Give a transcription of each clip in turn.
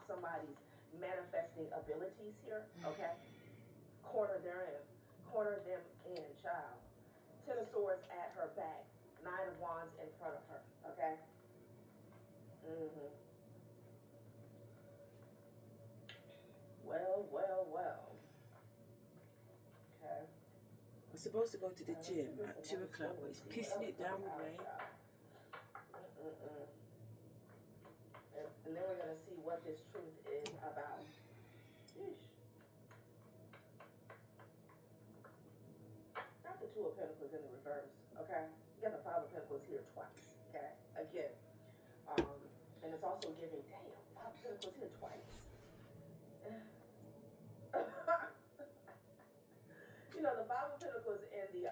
block somebody's manifesting abilities here, okay? Corner them in, child. 10 of Swords at her back, 9 of Wands in front of her, okay? Well. Okay. I'm supposed to go to the gym at 2 o'clock, but it's pissing it down with rain. And then we're going to see what this truth is about. Sheesh. Not the 2 of Pentacles in the reverse, okay? You got the 5 of Pentacles here twice, okay? Again. And it's also giving, damn, 5 of Pentacles here twice. You know, the 5 of Pentacles in the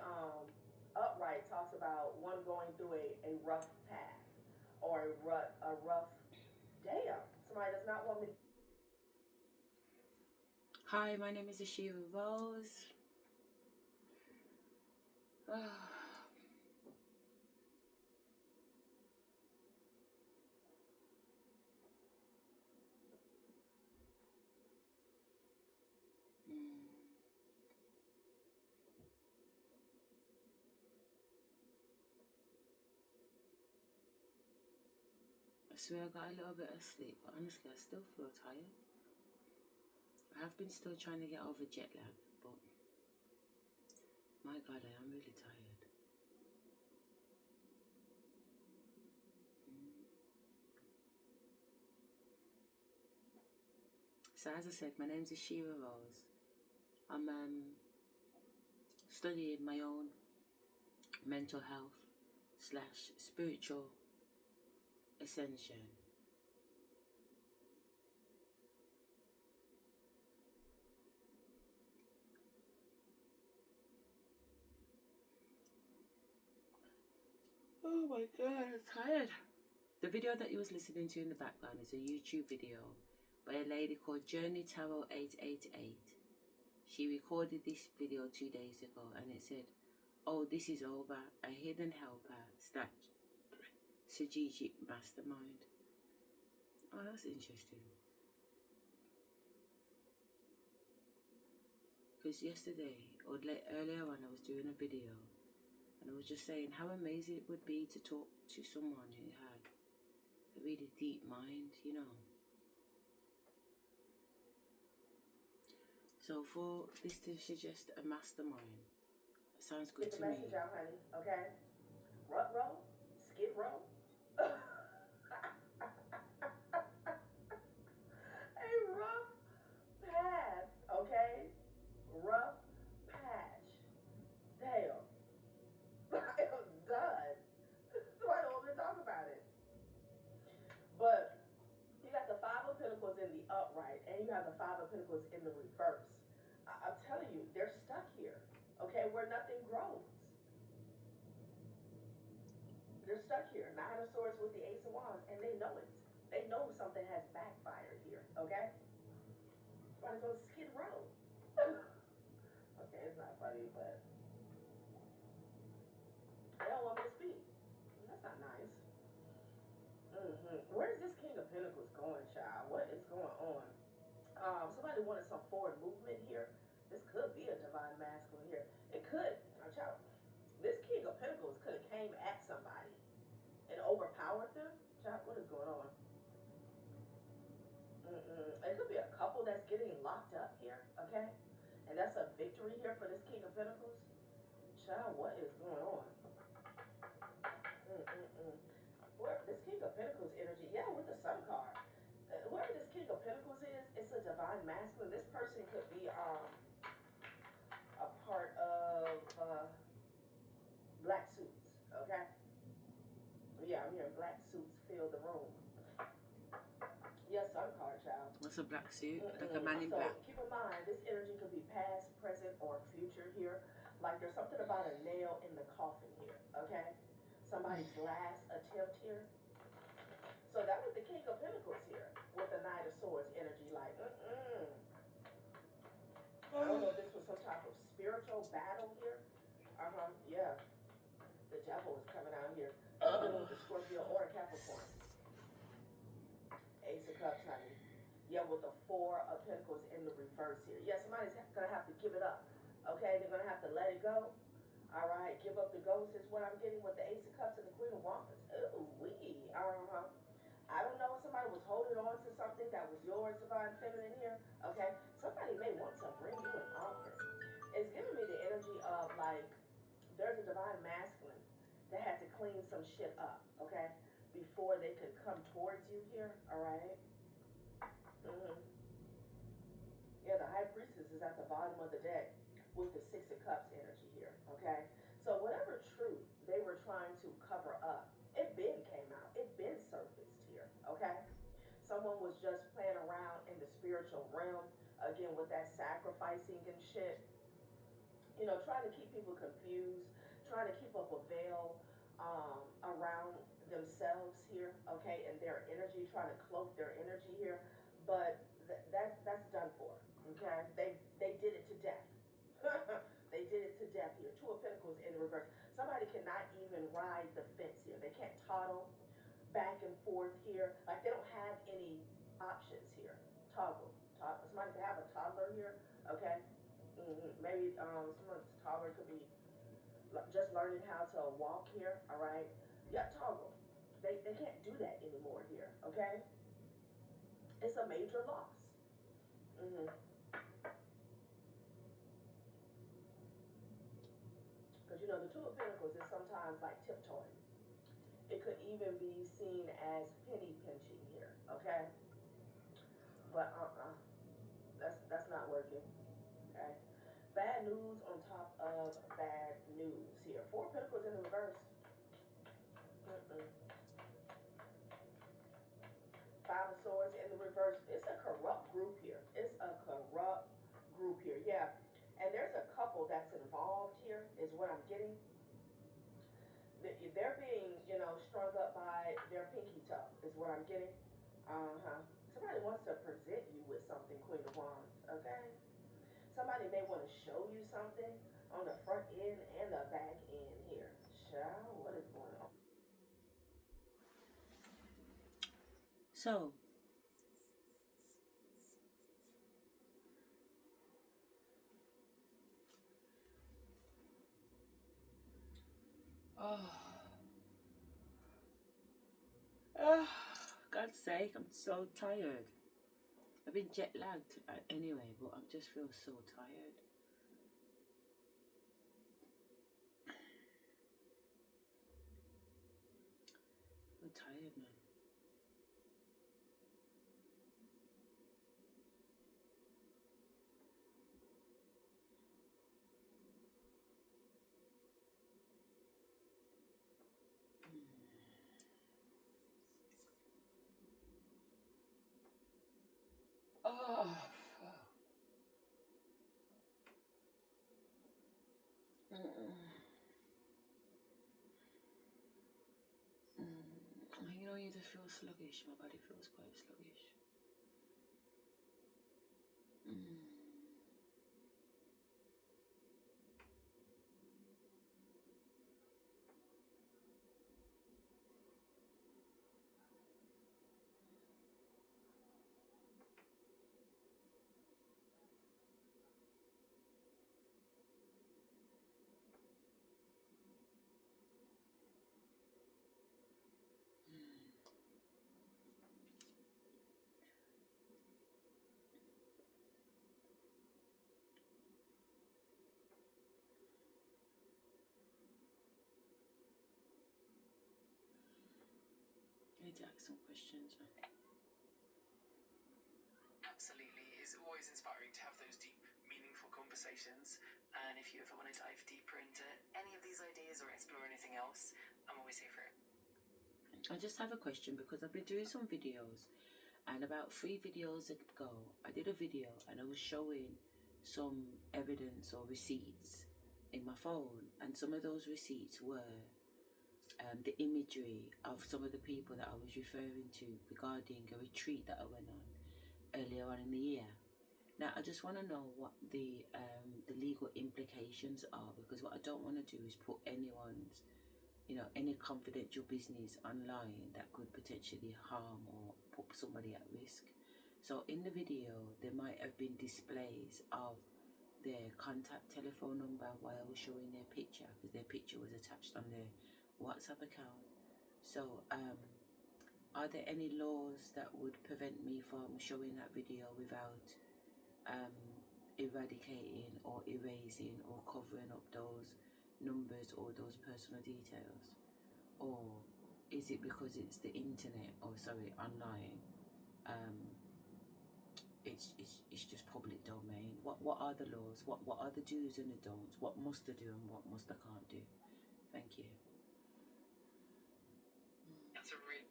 upright talks about one going through a rough path or a rough, damn, somebody does not want me to. Hi, my name is Asherah Rose. I swear I got a little bit of sleep, but honestly I still feel tired. I have been still trying to get over jet lag, but my God, I am really tired. So as I said, my name's Asherah Rose. I'm studying my own mental health / spiritual ascension. Oh my God, I'm tired. The video that you was listening to in the background is a YouTube video by a lady called Journey Tarot 888. She recorded this video 2 days ago and it said, "Oh, this is over, a hidden helper / strategic mastermind." Oh, that's interesting. Because yesterday, or earlier on, I was doing a video and I was just saying how amazing it would be to talk to someone who had a really deep mind, you know. So for this to suggest a mastermind, that sounds good to me. Get the message out, honey, okay? Rut roll? Skid row? A rough path, okay? Rough patch. Damn. I am done. Somebody don't want me to talk about it. But you got the 5 of Pentacles in the upright, and you have the 5 of Pentacles in the reverse. I'm telling you, they're stuck here, okay, where nothing grows. They're stuck here. 9 of Swords with the Ace of Wands, and they know it. They know something has backfired here, okay? Somebody's on Skid Row. Okay, it's not funny, but they don't want me to speak. That's not nice. Where's this King of Pentacles going, child? What is going on? Somebody wanted some forward movement here. This could be a divine masculine here. It could, child. This King of Pentacles could have came at somebody and overpowered them. Child, what is going on? It could be a couple that's getting locked up here, okay? And that's a victory here for this King of Pentacles. Child, what is going on? Where this King of Pentacles energy, yeah, with the Sun card. Whoever this King of Pentacles is, it's a divine masculine. This person could be a part of black suits, okay? Yeah, I'm hearing black suits fill the room. Yeah, Sun card, child. What's a black suit? Like a man in black. Keep in mind, this energy could be past, present, or future here. Like there's something about a nail in the coffin here, okay? Somebody's last attempt here. So that was the King of Pentacles here with the Knight of Swords energy. Like, I don't know if this was some type of spiritual battle here. Yeah. The devil is coming out here. Dealing with the Scorpio or a Capricorn. Ace of Cups, honey. Yeah, with the Four of Pentacles in the reverse here. Yeah, somebody's going to have to give it up. Okay, they're going to have to let it go. All right, give up the ghost is what I'm getting with the Ace of Cups and the Queen of Wands. Ooh, wee. I don't know if somebody was holding on to something that was yours, Divine Feminine here. Okay, somebody may want to bring you an offer. It's giving me the energy of like there's a Divine Masculine that had to clean some shit up. Okay, before they could come towards you here. All right. Mm-hmm. Yeah, the High Priestess is at the bottom of the deck with the Six of Cups energy here, okay? So whatever truth they were trying to cover up, it been came out. It been surfaced here, okay? Someone was just playing around in the spiritual realm, again, with that sacrificing and shit. You know, trying to keep people confused, trying to keep up a veil around themselves here, okay, and their energy, trying to cloak their energy here. But that's done for. Okay, they did it to death. They did it to death here. Two of Pentacles in reverse. Somebody cannot even ride the fence here. They can't toddle back and forth here. Like they don't have any options here. Toggle. Somebody can have a toddler here. Okay. Maybe someone's toddler could be just learning how to walk here. All right. Yeah, toggle. They can't do that anymore here. Okay. It's a major loss. Because you know the Two of Pentacles is sometimes like tiptoeing. It could even be seen as penny pinching here, okay? But that's not working. Okay. Bad news on top of bad news here. Four of Pentacles in the reverse. Five of Swords in the reverse. It's a corrupt group here. It's a corrupt group here. Yeah. And there's a couple that's involved here, is what I'm getting. They're being, you know, strung up by their pinky toe, is what I'm getting. Somebody wants to present you with something, Queen of Wands, okay? Somebody may want to show you something on the front end and the back end here. Child, what is going on? So, God's sake, I'm so tired. I've been jet lagged anyway, but I just feel so tired. I'm tired, man. Oh, you know, you just feel sluggish. My body feels quite sluggish. I need to ask some questions, man. Absolutely. It's always inspiring to have those deep, meaningful conversations. And if you ever want to dive deeper into any of these ideas or explore anything else, I'm always here for it. I just have a question because I've been doing some videos, and about 3 videos ago I did a video and I was showing some evidence or receipts in my phone, and some of those receipts were the imagery of some of the people that I was referring to regarding a retreat that I went on earlier on in the year. Now I just want to know what the legal implications are, because what I don't want to do is put anyone's, you know, any confidential business online that could potentially harm or put somebody at risk. So So in the video, there might have been displays of their contact telephone number while I was showing their picture, because their picture was attached on their WhatsApp account. So are there any laws that would prevent me from showing that video without eradicating or erasing or covering up those numbers or those personal details? Or is it because it's the internet, or sorry, online, it's just public domain? What are the laws? What are the do's and the don'ts? What must I do and what must I can't do? Thank you. That's a real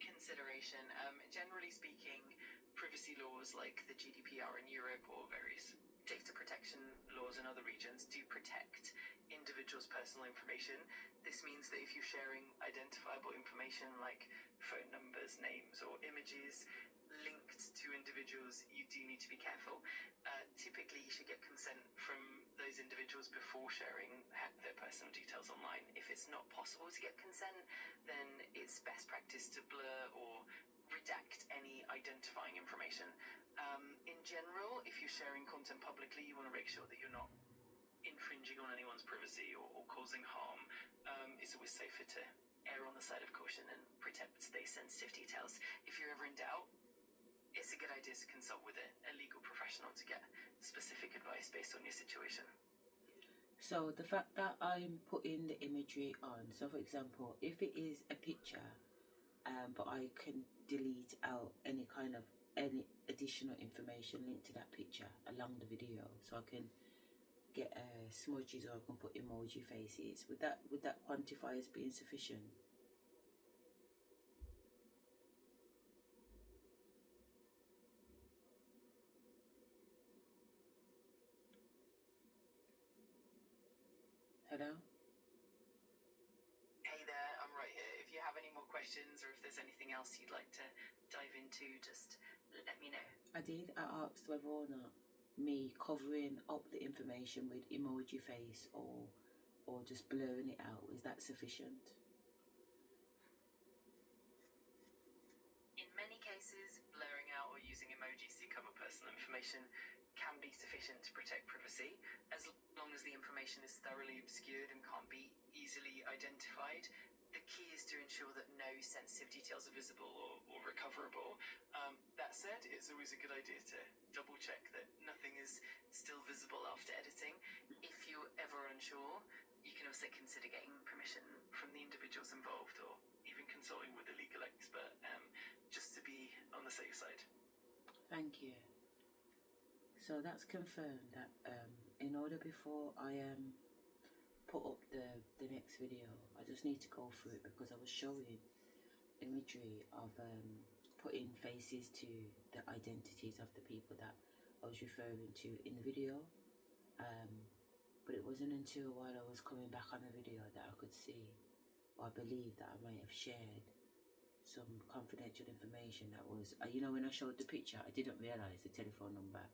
consideration. Generally speaking, privacy laws like the GDPR in Europe or various data protection laws in other regions do protect individuals' personal information. This means that if you're sharing identifiable information like phone numbers, names, or images linked to individuals, you do need to be careful. Typically, you should get consent from those individuals before sharing their personal details online. If it's not possible to get consent, then it's best practice to blur or redact any identifying information. In general, if you're sharing content publicly, you want to make sure that you're not infringing on anyone's privacy or causing harm. It's always safer to err on the side of caution and protect those sensitive details. If you're ever in doubt, it's a good idea to consult with a legal professional to get specific advice based on your situation. So the fact that I'm putting the imagery on, so for example, if it is a picture, but I can delete out any additional information linked to that picture along the video, so I can get smudges or I can put emoji faces, would that quantify as being sufficient? Hello? Hey there, I'm right here. If you have any more questions or if there's anything else you'd like to dive into, just let me know. I did. I asked whether or not me covering up the information with emoji face or just blurring it out, is that sufficient? In many cases, blurring out or using emojis to cover personal information can be sufficient to protect privacy, as long as the information is thoroughly obscured and can't be easily identified. The key is to ensure that no sensitive details are visible or recoverable. That said, it's always a good idea to double check that nothing is still visible after editing. If you're ever unsure, you can also consider getting permission from the individuals involved or even consulting with a legal expert, just to be on the safe side. Thank you. So that's confirmed that in order before I put up the next video, I just need to go through it, because I was showing imagery of putting faces to the identities of the people that I was referring to in the video, but it wasn't until while I was coming back on the video that I could see, or I believe that I might have shared some confidential information that was, when I showed the picture, I didn't realise the telephone number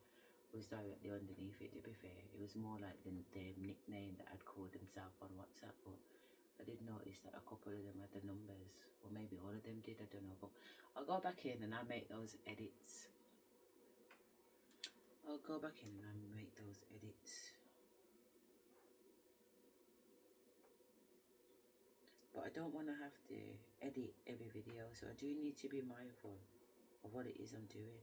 was directly underneath it. To be fair, it was more like their nickname that I'd called themselves on WhatsApp, but I did notice that a couple of them had the numbers, or maybe all of them did, I don't know, but I'll go back in and I'll make those edits. But I don't want to have to edit every video, so I do need to be mindful of what it is I'm doing.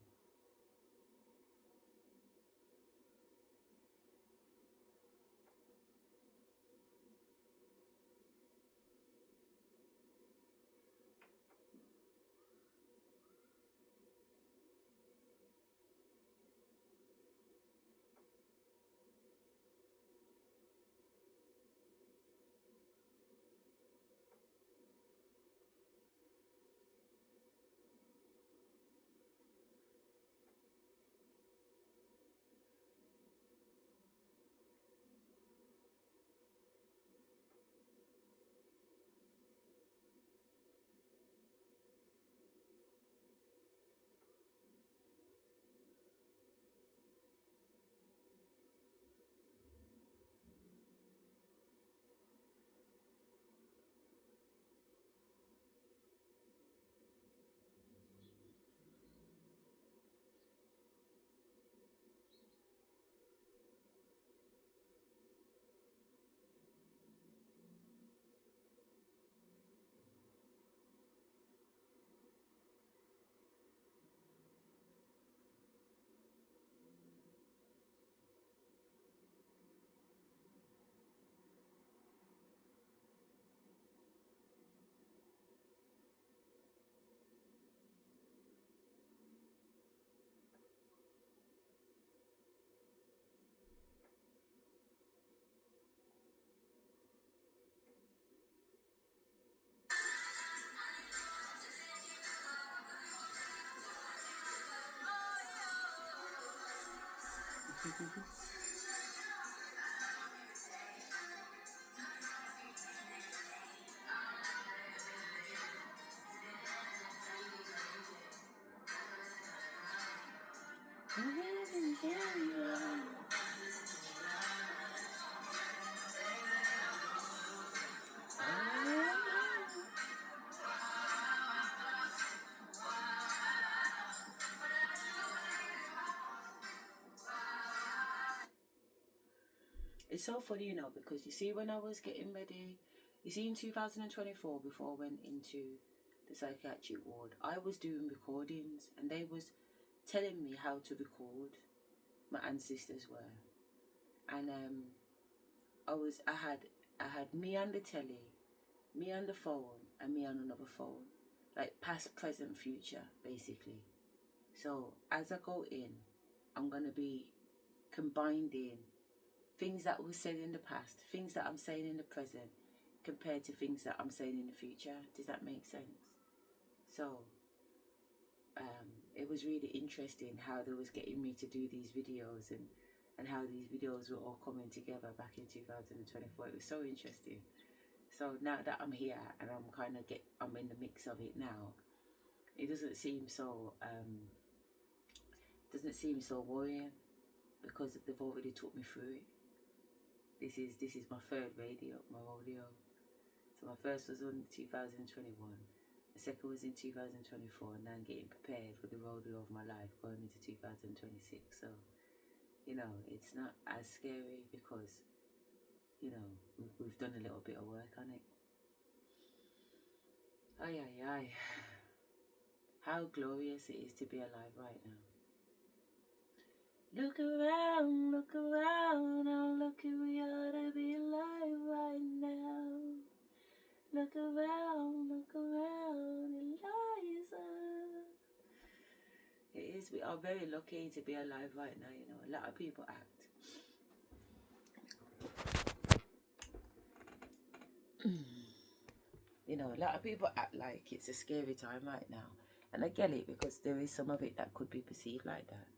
It's so funny, you know, because you see, when I was getting ready, you see, in 2024, before I went into the psychiatric ward, I was doing recordings, and they was telling me how to record. My ancestors were, and I had me on the telly, me on the phone, and me on another phone, like past, present, future, basically. So as I go in, I'm gonna be combining things that were said in the past, things that I'm saying in the present, compared to things that I'm saying in the future. Does that make sense? So it was really interesting how they was getting me to do these videos, and how these videos were all coming together back in 2024. It was so interesting. So now that I'm here and I'm in the mix of it now, it doesn't seem so worrying, because they've already took me through it. This is my third rodeo. So my first was in 2021, the second was in 2024, and now I'm getting prepared for the rodeo of my life going into 2026. So, you know, it's not as scary, because, you know, we've done a little bit of work on it. Ay, ay, ay. How glorious it is to be alive right now. Look around, how lucky we are to be alive right now. Look around, Eliza. It is, we are very lucky to be alive right now, you know. A lot of people act. You know, a lot of people act like it's a scary time right now. And I get it, because there is some of it that could be perceived like that.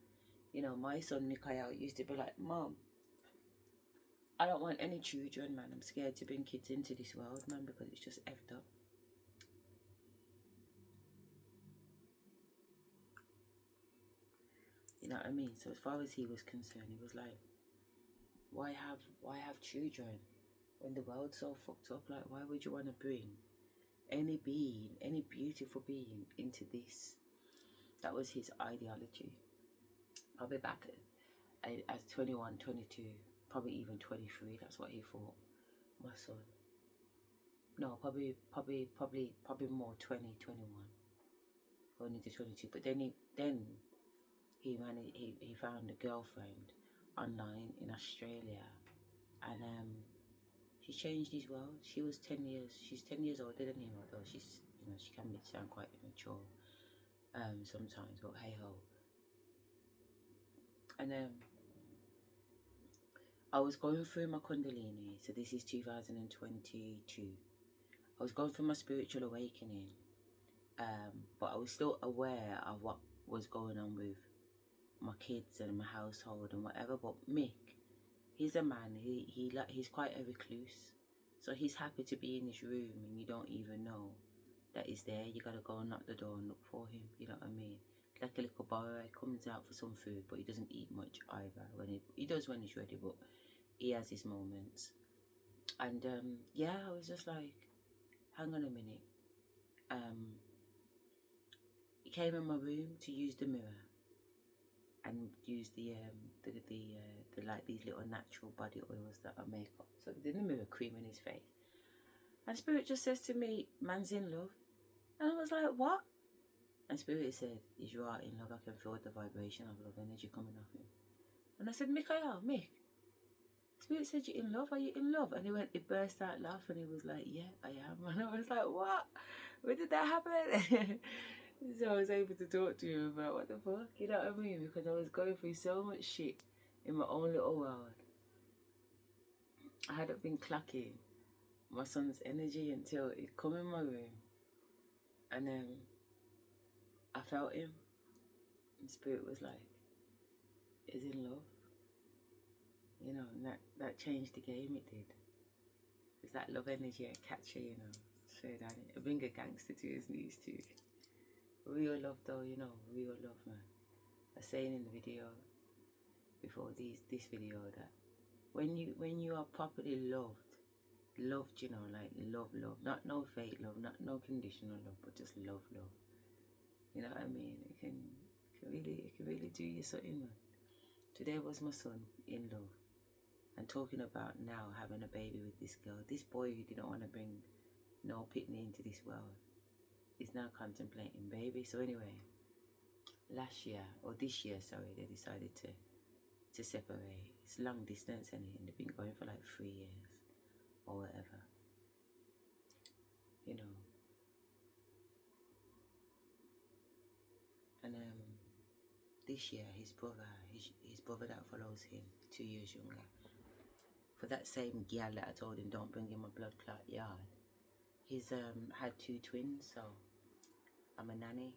You know, my son Mikhail used to be like, Mom, I don't want any children, man. I'm scared to bring kids into this world, man, because it's just effed up. You know what I mean? So as far as he was concerned, he was like, why have children when the world's so fucked up? Like, why would you want to bring any being, any beautiful being, into this? That was his ideology. Probably back as 21, 22, probably even 23. That's what he thought. My son. No, probably more 20, 21, going into 22. But then he found a girlfriend online in Australia, and she changed his world. She's 10 years older than him, although she's, you know, she can sound quite immature sometimes, but hey ho. And I was going through my Kundalini, so this is 2022. I was going through my spiritual awakening, but I was still aware of what was going on with my kids and my household and whatever. But Mick, he's a man, he's quite a recluse, so he's happy to be in his room and you don't even know that he's there. You gotta go and knock the door and look for him, you know what I mean? Like a little boy, he comes out for some food, but he doesn't eat much either. When he does when he's ready, but he has his moments. And yeah, I was just like, hang on a minute. He came in my room to use the mirror and use the like these little natural body oils that I make up. So in the mirror, creaming his face, and Spirit just says to me, "Man's in love," and I was like, "What?" And Spirit said, "Is you are in love? I can feel the vibration of love energy coming off him." And I said, Mick. Spirit said, "You're in love? Are you in love?" And he burst out laughing. He was like, "Yeah, I am." And I was like, "What? Where did that happen?" So I was able to talk to him about what the fuck, you know what I mean? Because I was going through so much shit in my own little world. I hadn't been clocking my son's energy until he'd come in my room, and then I felt him, and Spirit was like, "Is in love." you know, and that changed the game, it did. It's that love energy at catcher, you know, straight at it. It bring a gangster to his knees too. Real love though, you know, real love, man. I was saying in the video before this video that when you are properly loved, you know, like love, not no fake love, not no conditional love, but just love. You know what I mean? It can really do you something, man. Today was my son in love, and talking about now having a baby with this girl, this boy who didn't want to bring no pitney into this world is now contemplating baby. So anyway, this year, they decided to separate. It's long distance, and they've been going for like 3 years or whatever, you know. And this year, his brother that follows him, 2 years younger, for that same gal that I told him don't bring him a blood clot yard, he's had 2 twins. So I'm a nanny.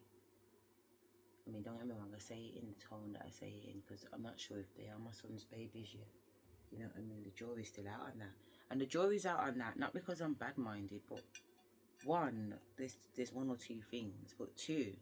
I mean, don't get me wrong, I say it in the tone that I say it in, because I'm not sure if they are my son's babies yet. You know what I mean? The jury's still out on that. And the jury's out on that, not because I'm bad-minded, but one, there's 1 or 2 things, but 2,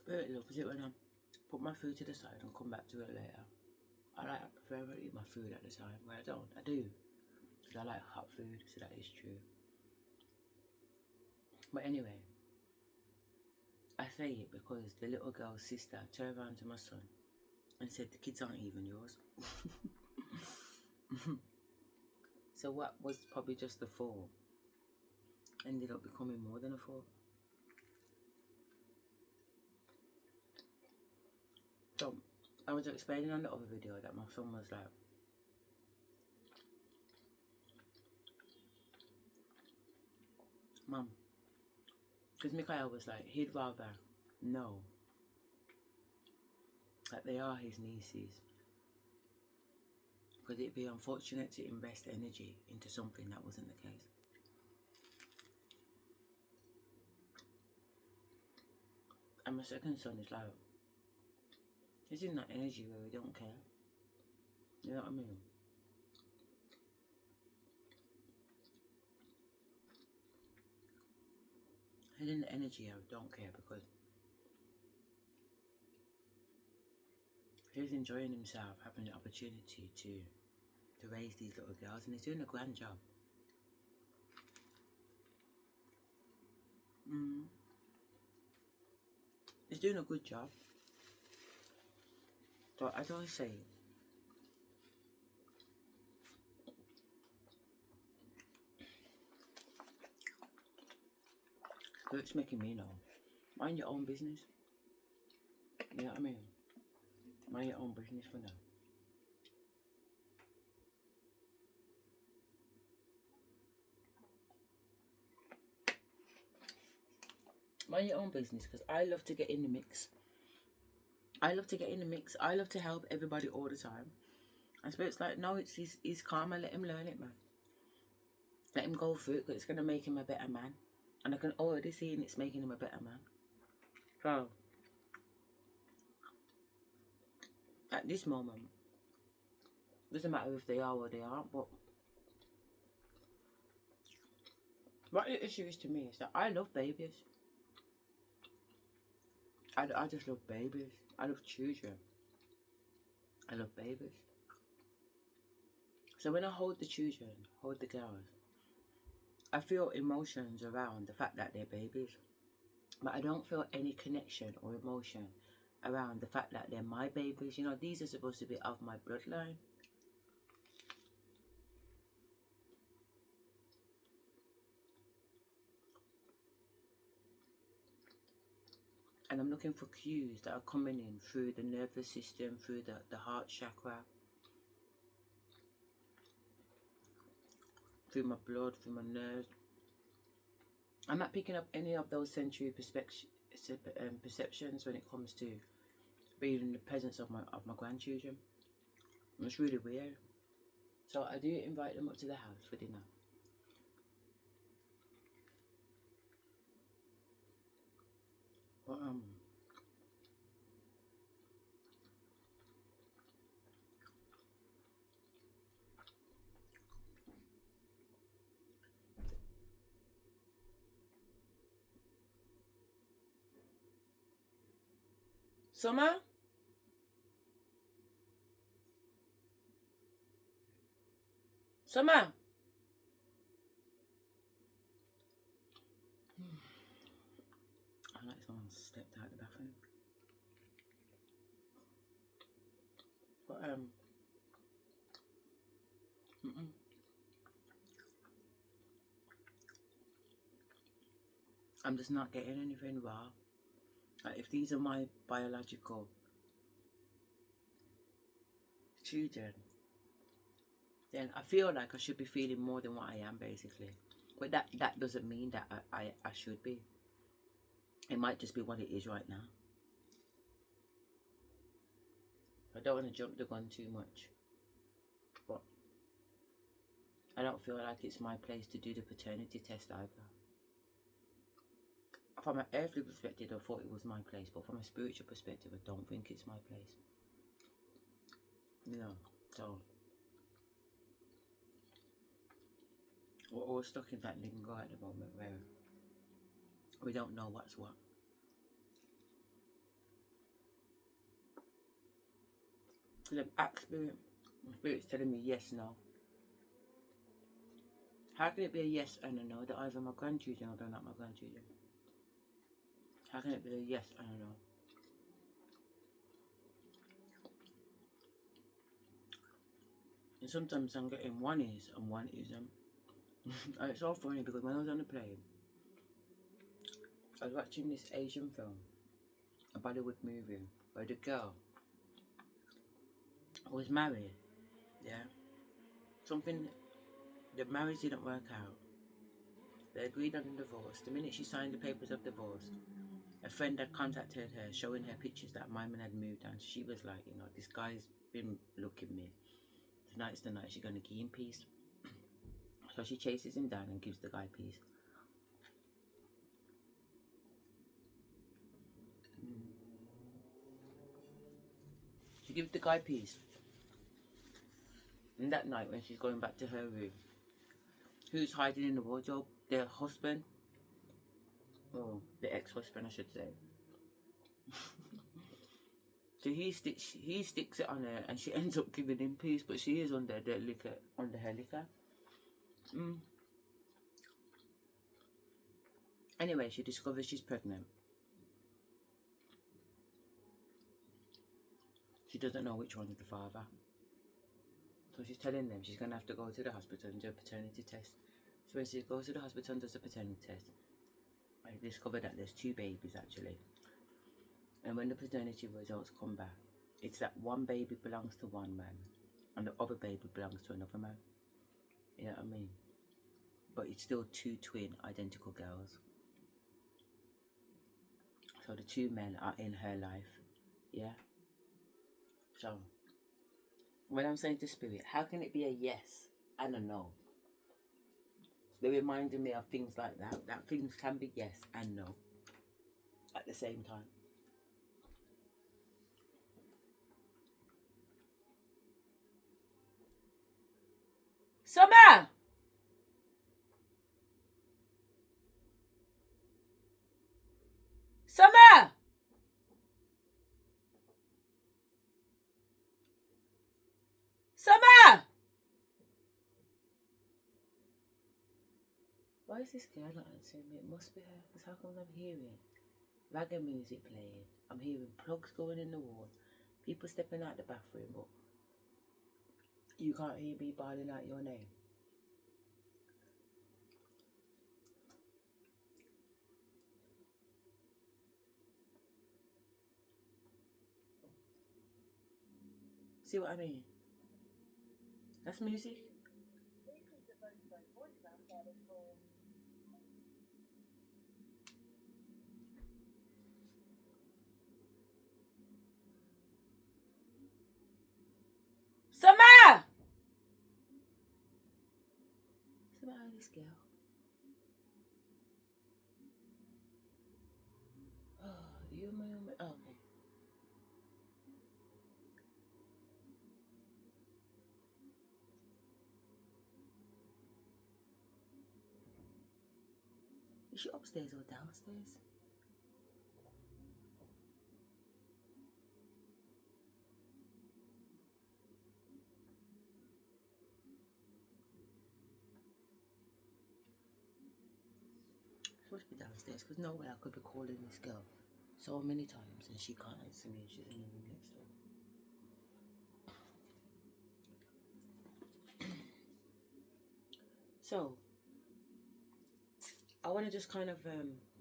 Spirit loves it when I put my food to the side and come back to it later. I prefer to eat my food at the time. Well, I do. Because I like hot food, so that is true. But anyway, I say it because the little girl's sister turned around to my son and said, the kids aren't even yours. So what was probably just a 4 ended up becoming more than a 4. So I was explaining on the other video that my son was like, Mum, because Mikhail was like, he'd rather know that they are his nieces, because it'd be unfortunate to invest energy into something that wasn't the case. And my second son is like, he's in that energy where we don't care. You know what I mean? He's in the energy of don't care, because he's enjoying himself, having the opportunity to raise these little girls, and he's doing a grand job. He's doing a good job. So as I say, so it's making me know, mind your own business. You know what I mean? Mind your own business for now. Mind your own business, because I love to get in the mix. I love to help everybody all the time. And so it's like, no, it's his karma. Let him learn it, man. Let him go through it, because it's going to make him a better man. And I can already see it's making him a better man. So, at this moment, doesn't matter if they are or they aren't, but what the issue is to me is that I love babies. I just love babies. I love children. I love babies. So when I hold the children, hold the girls, I feel emotions around the fact that they're babies. But I don't feel any connection or emotion around the fact that they're my babies. You know, these are supposed to be of my bloodline. And I'm looking for cues that are coming in through the nervous system, through the heart chakra. through my blood, through my nerves. I'm not picking up any of those sensory perceptions when it comes to being in the presence of my grandchildren. It's really weird. So I do invite them up to the house for dinner. But Summer? Summer? I like someone stepped out of the bathroom. But I'm just not getting anything raw. Like, if these are my biological children, then I feel like I should be feeling more than what I am, basically. But that doesn't mean that I should be. It might just be what it is right now. I don't want to jump the gun too much, but I don't feel like it's my place to do the paternity test either. From an earthly perspective, I thought it was my place, but from a spiritual perspective, I don't think it's my place. No, so we're all stuck in that lingo at the moment where we don't know what's what. Because I've asked Spirit, Spirit's telling me yes, no. How can it be a yes and a no? They're either my grandchildren or they're not my grandchildren. How can it be a yes and a no? And sometimes I'm getting one is and one isn't. And it's all funny because when I was on the plane, I was watching this Asian film, a Bollywood movie, where the girl was married, yeah? The marriage didn't work out. They agreed on the divorce. The minute she signed the papers of divorce, a friend had contacted her, showing her pictures that my man had moved on. So she was like, you know, this guy's been looking me. Tonight's the night she's going to give him peace. So she chases him down and gives the guy peace. She gives the guy peace. And that night when she's going back to her room, who's hiding in the wardrobe? Their husband. Or the ex-husband, I should say. So he sticks it on her and she ends up giving him peace, but she is under her liquor. Anyway, she discovers she's pregnant. She doesn't know which one's the father. So she's telling them she's going to have to go to the hospital and do a paternity test. So when she goes to the hospital and does a paternity test, I discovered that there's 2 babies actually. And when the paternity results come back, it's that one baby belongs to one man and the other baby belongs to another man. You know what I mean? But it's still 2 twin identical girls. So the 2 men are in her life. Yeah? So when I'm saying to Spirit, how can it be a yes and a no? They're reminding me of things like that. That things can be yes and no at the same time. Summer! Summer! Summer! Why is this girl not answering me? It must be her, because how come I'm hearing ragga music playing? I'm hearing plugs going in the wall, people stepping out the bathroom, but you can't hear me bawling out your name. See what I mean? That's music. me out of this girl. Oh, you my oh, okay. Is she upstairs or downstairs? She must be downstairs because no way I could be calling this girl so many times and she can't answer me and she's in the room next door. So I want to just kind of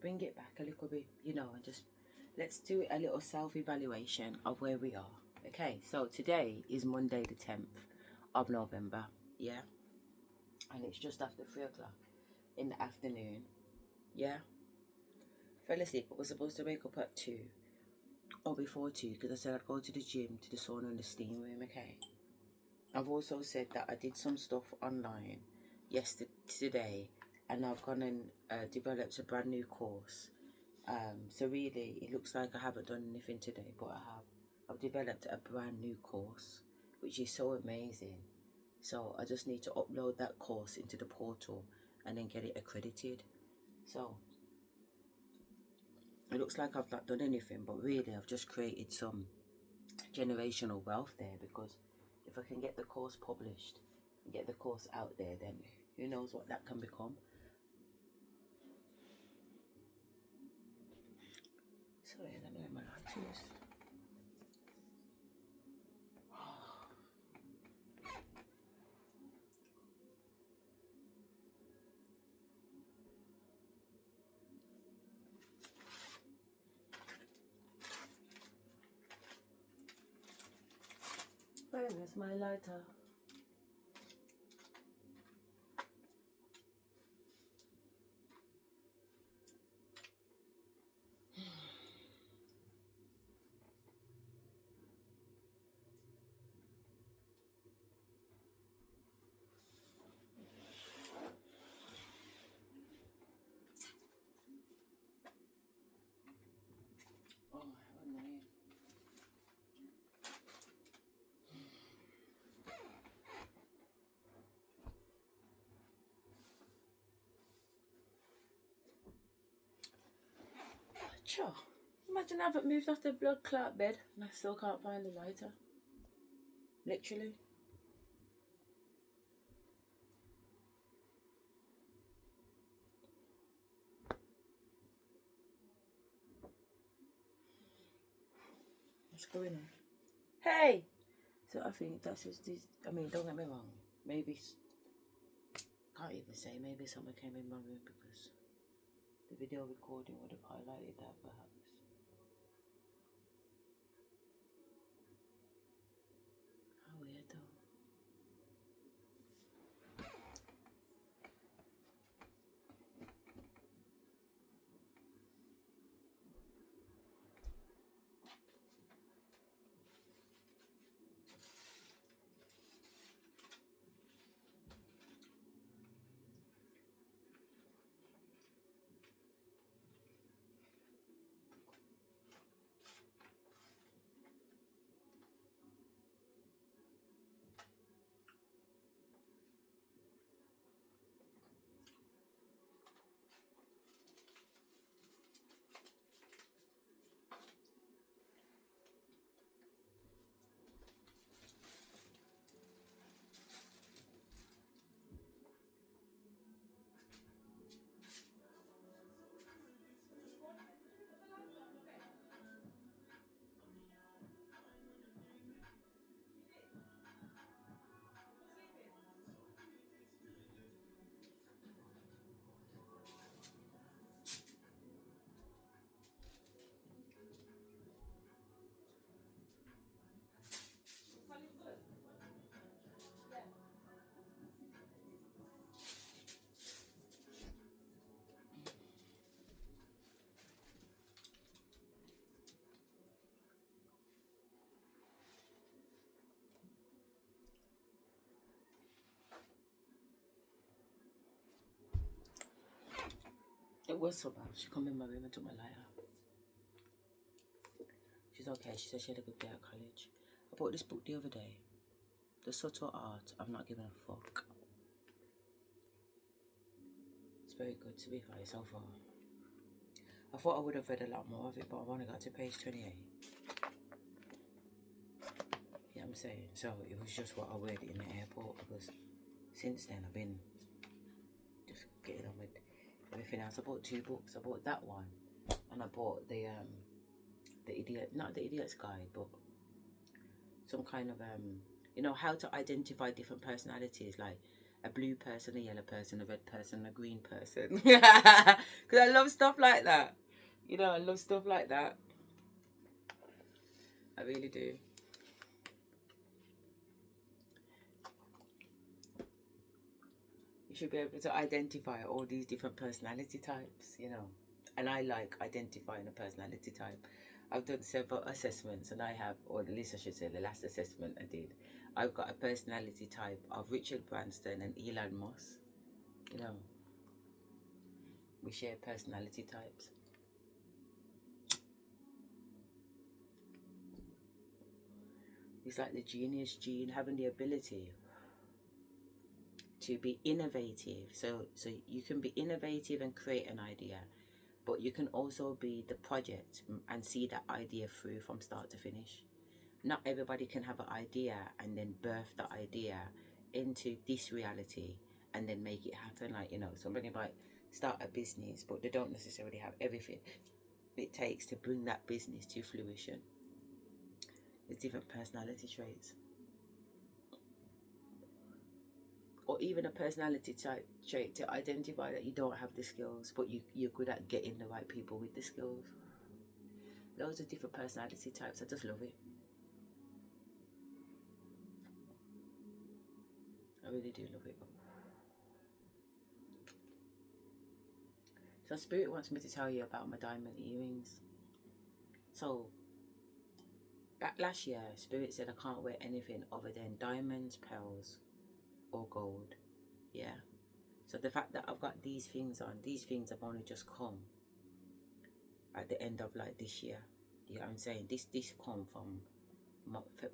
bring it back a little bit, you know, and just let's do a little self-evaluation of where we are. Okay, so today is Monday the 10th of November, yeah, and it's just after 3 o'clock in the afternoon, yeah. Fell asleep, but was supposed to wake up at 2 or before 2 because I said I'd go to the gym, to the sauna and the steam room, okay. I've also said that I did some stuff online yesterday and I've gone and developed a brand new course. So really, it looks like I haven't done anything today, but I have. I've developed a brand new course, which is so amazing. So I just need to upload that course into the portal and then get it accredited. So it looks like I've not done anything, but really I've just created some generational wealth there, because if I can get the course published and get the course out there, then who knows what that can become. Sorry, I don't know where my light is. Where is my lighter? Oh, annoying. Sure. Imagine I haven't moved off the blood clot bed and I still can't find the lighter. Literally. What's going on? Hey! So I think that's just this. I mean, don't get me wrong. Maybe, can't even say, maybe someone came in my room because the video recording would have highlighted that perhaps. How weird though. It was so bad. She come in my room and took my lighter. She's okay. She said she had a good day at college. I bought this book the other day. The Subtle Art of Not Giving a Fuck. It's very good, to be fair, so far. I thought I would have read a lot more of it, but I've only got to page 28. Yeah, I'm saying. So it was just what I read in the airport, because since then I've been just getting on with everything else. I bought 2 books. I bought that one, and I bought the idiot, not the Idiot's Guide, but some kind of you know, how to identify different personalities, like a blue person, a yellow person, a red person, a green person. Because I love stuff like that. You know, I love stuff like that. I really do. You should be able to identify all these different personality types, you know. And I like identifying a personality type. I've done several assessments, and I have, or at least I should say the last assessment I did, I've got a personality type of Richard Branson and Elon Musk. You know, we share personality types. It's like the genius gene, having the ability to be innovative. So you can be innovative and create an idea, but you can also be the project and see that idea through from start to finish. Not everybody can have an idea and then birth the idea into this reality and then make it happen. Like, you know, somebody might start a business, but they don't necessarily have everything it takes to bring that business to fruition. There's different personality traits. Or even a personality trait to identify that you don't have the skills, but you're good at getting the right people with the skills. Loads of different personality types. I just love it. I really do love it. So Spirit wants me to tell you about my diamond earrings. So back last year, Spirit said I can't wear anything other than diamonds, pearls, or gold. Yeah. So the fact that I've got these things on, these things have only just come at the end of like this year. You know what I'm saying? This come from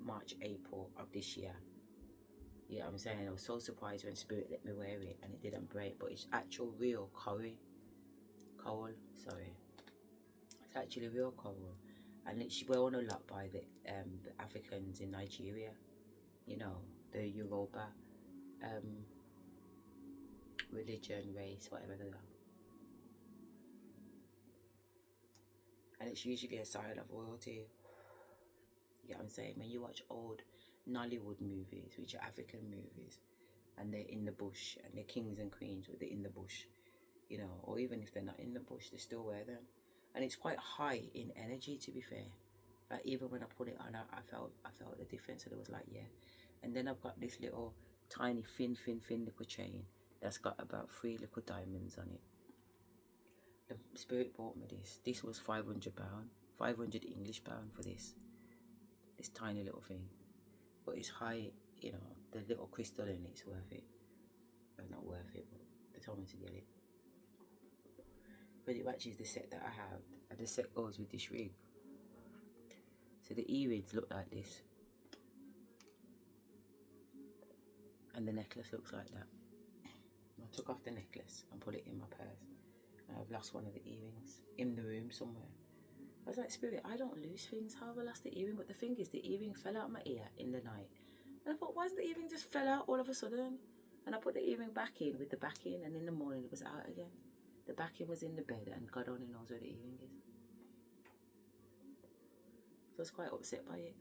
March, April of this year. You know what I'm saying? I was so surprised when Spirit let me wear it and it didn't break, but it's actual real coral. It's actually real coral, and it's worn a lot by the Africans in Nigeria. You know, the Yoruba religion, race, whatever they are. And it's usually a sign of royalty. You know what I'm saying? When you watch old Nollywood movies, which are African movies, and they're in the bush, and they're kings and queens, or they're in the bush, you know, or even if they're not in the bush, they still wear them. And it's quite high in energy, to be fair. Like, even when I put it on, I felt the difference. So it was like, yeah. And then I've got this little tiny thin little chain that's got about 3 little diamonds on it. The Spirit bought me this. This was £500, 500 English pound for this tiny little thing. But it's high, you know, the little crystal in it's worth it. Well, not worth it, but they told me to get it. But it matches the set that I have, and the set goes with this ring. So the earrings look like this, and the necklace looks like that. I took off the necklace and put it in my purse, and I've lost one of the earrings in the room somewhere. I was like, Spirit, I don't lose things. How have I lost the earring? But the thing is, the earring fell out my ear in the night, and I thought, why is the earring just fell out all of a sudden? And I put the earring back in with the backing, and in the morning it was out again. The backing was in the bed, and God only knows where the earring is. So I was quite upset by it.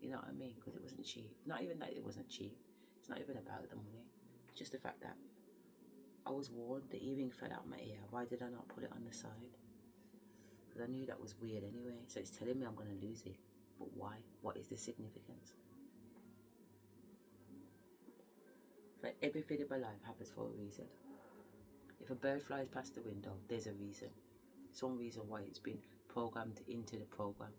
You know what I mean? Because it wasn't cheap. Not even that it wasn't cheap. It's not even about the money. It's just the fact that I was warned the earring fell out my ear. Why did I not put it on the side? Because I knew that was weird anyway. So it's telling me I'm going to lose it. But why? What is the significance? Like, everything in my life happens for a reason. If a bird flies past the window, there's a reason. Some reason why it's been programmed into the program.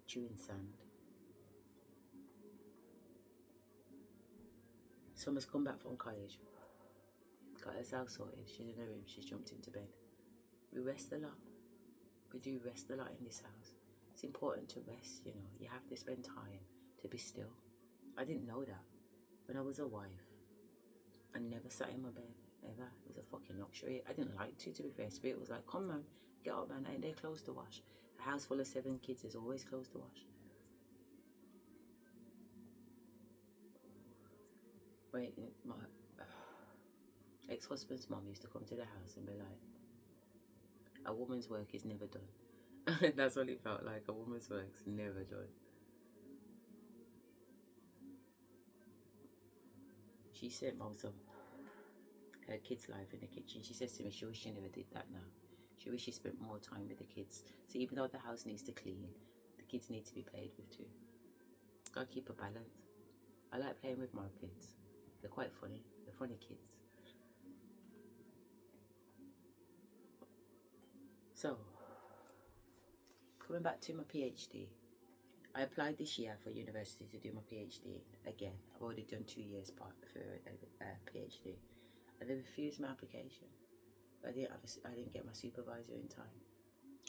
Chewing sand. Summer's come back from college. Got herself sorted. She's in her room. She's jumped into bed. We rest a lot. We do rest a lot in this house. It's important to rest, you know. You have to spend time to be still. I didn't know that. When I was a wife, I never sat in my bed, ever. It was a fucking luxury. I didn't like to be fair. Spirit was like, come man, get up man, ain't there clothes to wash? A house full of 7 kids, there's always clothes to wash. Wait, my ex-husband's mom used to come to the house and be like, a woman's work is never done. That's what it felt like. A woman's work's never done. She spent most of her kids' life in the kitchen. She says to me, she wishes she never did that now. She wishes she spent more time with the kids. So even though the house needs to clean, the kids need to be played with too. Gotta keep a balance. I like playing with my kids. They're quite funny. They're funny kids. So, coming back to my PhD, I applied this year for university to do my PhD again. I've already done 2 years for a PhD, and they refused my application. I didn't get my supervisor in time.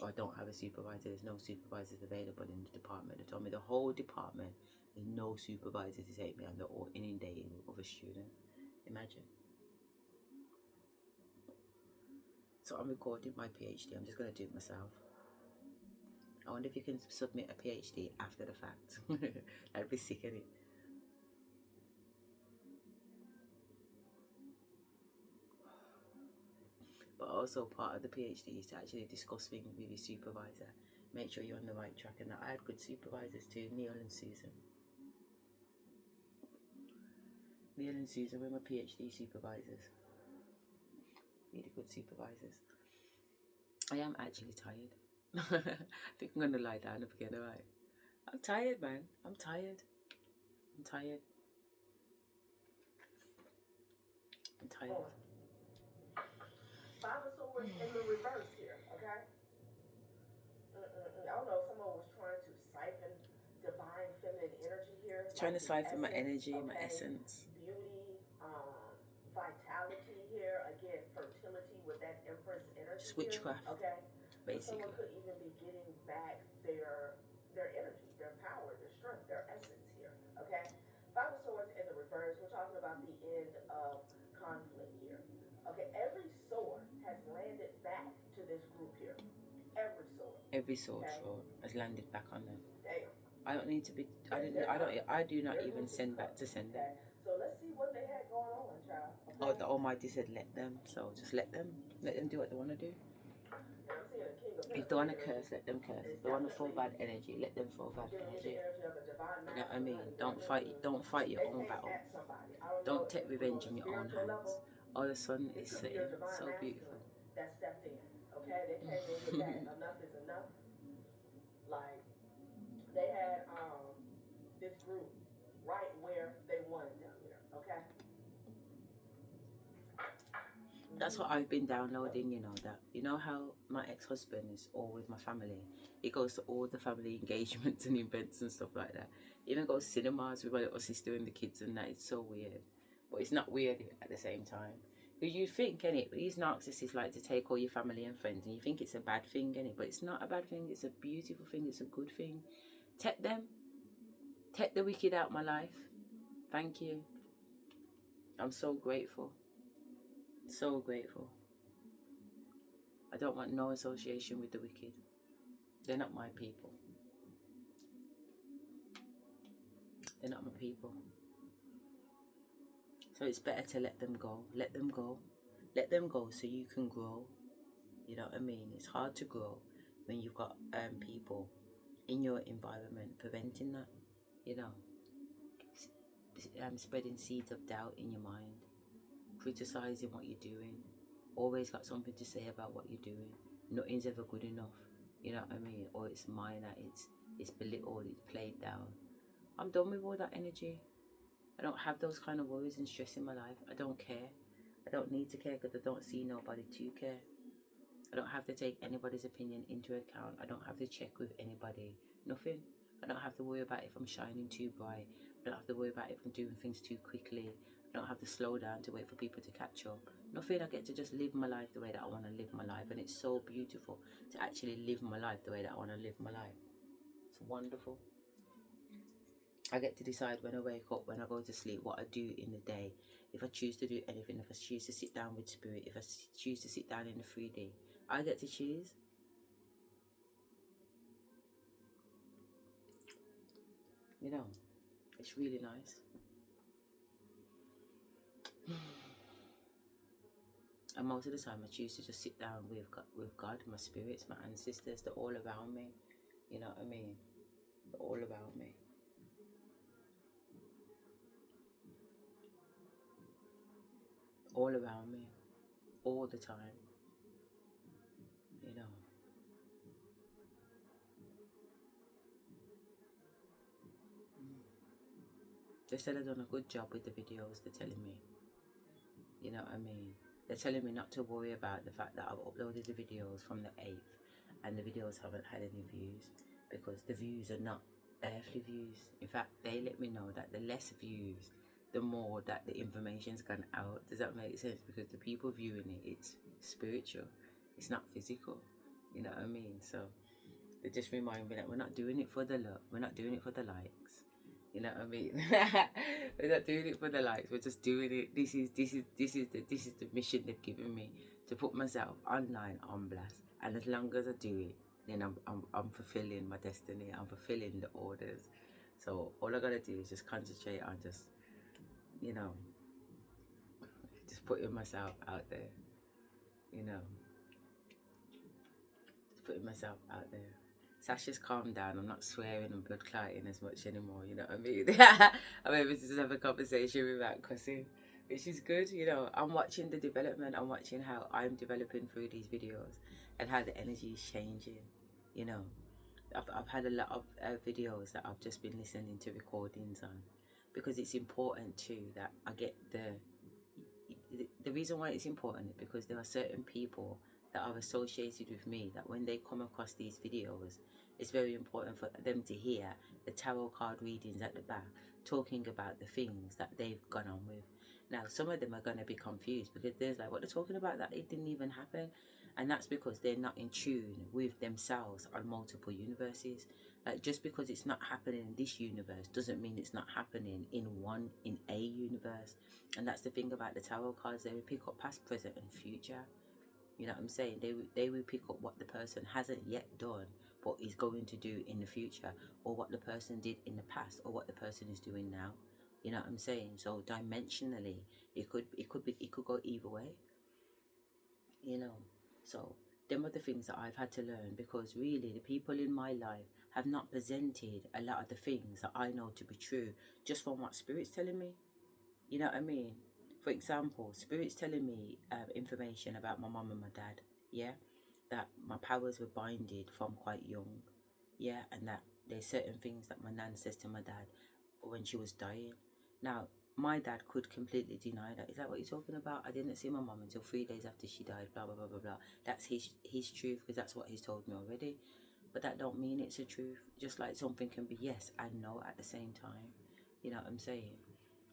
Or I don't have a supervisor. There's no supervisors available in the department. They told me the whole department, there's no supervisor to take me, and they're all inundating with other students. Imagine. So I'm recording my PhD. I'm just going to do it myself. I wonder if you can submit a PhD after the fact. I'd be sick of it. But also part of the PhD is to actually discuss things with your supervisor. Make sure you're on the right track, and that I had good supervisors too, Neil and Susan. Neil and Susan were my PhD supervisors. Really good supervisors. I am actually tired. I think I'm gonna lie down again, alright? I'm tired, man. I'm tired. I'm tired. I'm tired. 5 of Swords in the reverse here, okay? I don't know if someone was trying to siphon divine feminine energy here. Trying to siphon my essence, energy, okay? my essence. Beauty, vitality here. Again, fertility with that Empress energy. Just witchcraft, here, okay? basically. So someone could even be getting back their energy, their power, their strength, their essence here, okay? 5 of Swords in the reverse. We're talking about the end of conflict here. Okay, every sword has landed back to this group here. Every sword. Every sword okay? has landed back on them. Damn. I don't need to be. I do not even send back to send them. Okay. So let's see what they had going on, child. Okay? Oh, the Almighty said let them. So just let them. Let them do what they want to do. If they want to curse, let them curse. If they want to throw bad energy, let them throw bad energy. You know what I mean? Don't fight your own battle. Don't take revenge in your own hands. Oh, the sun is setting. So beautiful. That stepped in. Okay, they came in with that. Enough is enough. Like they had this group right where they wanted them here. Okay. That's what I've been downloading, you know, that, you know how my ex-husband is all with my family. He goes to all the family engagements and events and stuff like that. He even goes cinemas with my little sister and the kids and that. It's so weird. But it's not weird at the same time. Because you think, innit, these narcissists like to take all your family and friends, and you think it's a bad thing, innit? But it's not a bad thing. It's a beautiful thing. It's a good thing. Take them. Take the wicked out of my life. Thank you. I'm so grateful. So grateful. I don't want no association with the wicked. They're not my people. They're not my people. So it's better to let them go. Let them go. Let them go so you can grow. You know what I mean? It's hard to grow when you've got people in your environment preventing that. You know, spreading seeds of doubt in your mind, criticizing what you're doing, always got something to say about what you're doing. Nothing's ever good enough. You know what I mean? Or it's minor, it's belittled, it's played down. I'm done with all that energy. I don't have those kind of worries and stress in my life. I don't care. I don't need to care because I don't see nobody to care. I don't have to take anybody's opinion into account. I don't have to check with anybody. Nothing. I don't have to worry about if I'm shining too bright. I don't have to worry about if I'm doing things too quickly. I I don't have to slow down to wait for people to catch up. Nothing. I get to just live my life the way that I want to live my life, and it's so beautiful to actually live my life the way that I want to live my life. It's wonderful. I get to decide when I wake up, when I go to sleep, what I do in the day. If I choose to do anything, if I choose to sit down with spirit, if I choose to sit down in the 3D, I get to choose. You know, it's really nice. And most of the time I choose to just sit down with God, my spirits, my ancestors. They're all around me. You know what I mean? They're all around me. All around me. All the time. You know. They said I've done a good job with the videos, they're telling me. You know what I mean? They're telling me not to worry about the fact that I've uploaded the videos from the 8th and the videos haven't had any views, because the views are not earthly views. In fact, they let me know that the less views, the more that the information's gone out. Does that make sense? Because the people viewing it, it's spiritual. It's not physical. You know what I mean? So they just remind me that we're not doing it for the love. We're not doing it for the likes. You know what I mean? We're not doing it for the likes. We're just doing it. This is the mission they've given me, to put myself online on blast. And as long as I do it, then I'm fulfilling my destiny. I'm fulfilling the orders. So all I gotta do is just concentrate on just, you know, just putting myself out there. You know, just putting myself out there. Sasha's calmed down. I'm not swearing and blood clotting as much anymore, you know what I mean? I'm able to just have a conversation without cussing, which is good, you know. I'm watching the development. I'm watching how I'm developing through these videos and how the energy is changing, you know. I've had a lot of videos that I've just been listening to recordings on, because it's important too that I get the reason why it's important is because there are certain people that are associated with me that when they come across these videos, it's very important for them to hear the tarot card readings at the back talking about the things that they've gone on with. Now, some of them are going to be confused because there's like, what they're talking about, that it didn't even happen. And that's because they're not in tune with themselves on multiple universes. Like, just because it's not happening in this universe doesn't mean it's not happening in a universe. And that's the thing about the tarot cards. They will pick up past, present and future. You know what I'm saying? They will pick up what the person hasn't yet done but is going to do in the future, or what the person did in the past, or what the person is doing now. You know what I'm saying? So dimensionally, it could go either way. You know, so them are the things that I've had to learn, because really the people in my life have not presented a lot of the things that I know to be true just from what Spirit's telling me. You know what I mean? For example, Spirit's telling me information about my mum and my dad, yeah? That my powers were binded from quite young, yeah? And that there's certain things that my nan says to my dad when she was dying. Now, my dad could completely deny that. Is that what you're talking about? I didn't see my mum until 3 days after she died, blah, blah, blah, blah, blah. That's his truth, because that's what he's told me already. But that don't mean it's a truth. Just like something can be yes and no at the same time. You know what I'm saying?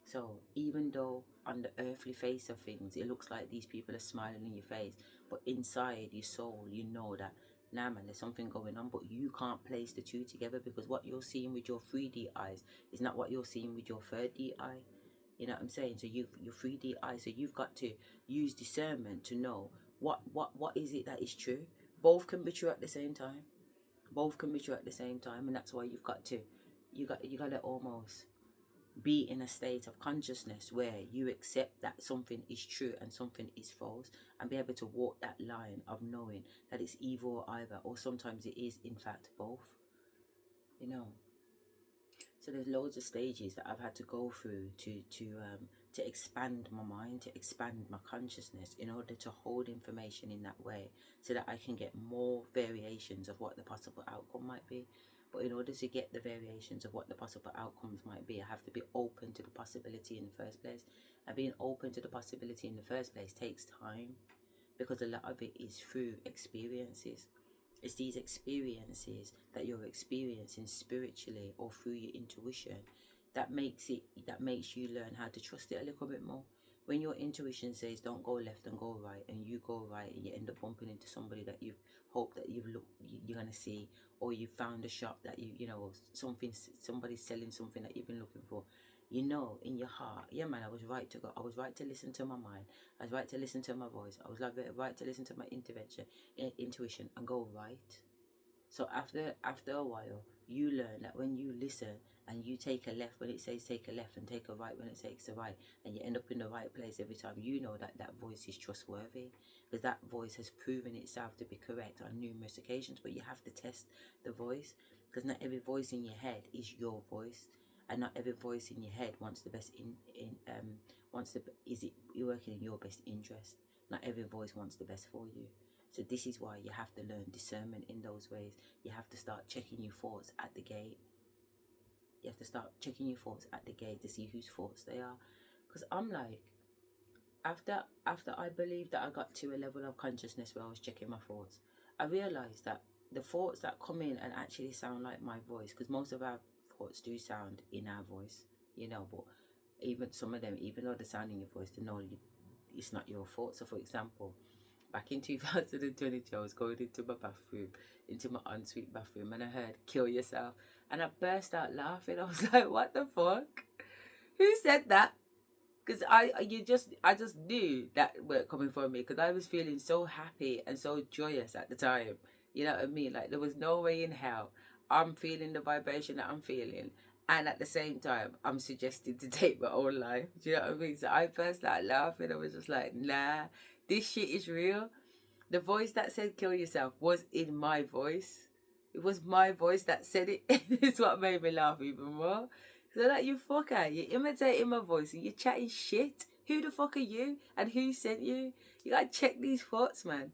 So even though on the earthly face of things, it looks like these people are smiling in your face, but inside your soul, you know that, nah man, there's something going on, but you can't place the two together, because what you're seeing with your 3D eyes is not what you're seeing with your 3D eye. You know what I'm saying? So your 3D eye, so you've got to use discernment to know what is it that is true. Both can be true at the same time. Both can be true at the same time, and that's why you got to almost be in a state of consciousness where you accept that something is true and something is false, and be able to walk that line of knowing that it's either or either, or sometimes it is in fact both, you know. So there's loads of stages that I've had to go through to expand my mind, to expand my consciousness, in order to hold information in that way, so that I can get more variations of what the possible outcome might be. But in order to get the variations of what the possible outcomes might be, I have to be open to the possibility in the first place. And being open to the possibility in the first place takes time, because a lot of it is through experiences. It's these experiences that you're experiencing spiritually or through your intuition that makes you learn how to trust it a little bit more. When your intuition says don't go left and go right, and you go right, and you end up bumping into somebody that you've hoped that you're gonna see, or you found a shop that somebody's selling something that you've been looking for, you know in your heart, yeah man, I was right to go. I was right to listen to my mind. I was right to listen to my voice. I was right to listen to my intuition and go right. So after a while, you learn that when you listen and you take a left when it says take a left, and take a right when it says a right, and you end up in the right place every time, you know that that voice is trustworthy, because that voice has proven itself to be correct on numerous occasions. But you have to test the voice, because not every voice in your head is your voice, and not every voice in your head wants the best is it you're working in your best interest. Not every voice wants the best for you. So this is why you have to learn discernment in those ways. You have to start checking your thoughts at the gate. You have to start checking your thoughts at the gate to see whose thoughts they are. Because I'm like, after I believed that I got to a level of consciousness where I was checking my thoughts, I realised that the thoughts that come in and actually sound like my voice, because most of our thoughts do sound in our voice, but even some of them, even though they sound in your voice, they know it's not your thought. So for example, back in 2022, I was going into my bathroom, into my ensuite bathroom, and I heard "kill yourself," and I burst out laughing. I was like, "What the fuck? Who said that?" Because I just knew that weren't coming from me, because I was feeling so happy and so joyous at the time. You know what I mean? Like there was no way in hell I'm feeling the vibration that I'm feeling, and at the same time I'm suggesting to take my own life. Do you know what I mean? So I burst out laughing. I was just like, nah, this shit is real. The voice that said kill yourself was in my voice. It was my voice that said it. It's what made me laugh even more. So like, you fucker, you're imitating my voice and you're chatting shit. Who the fuck are you? And who sent you? You gotta check these thoughts, man.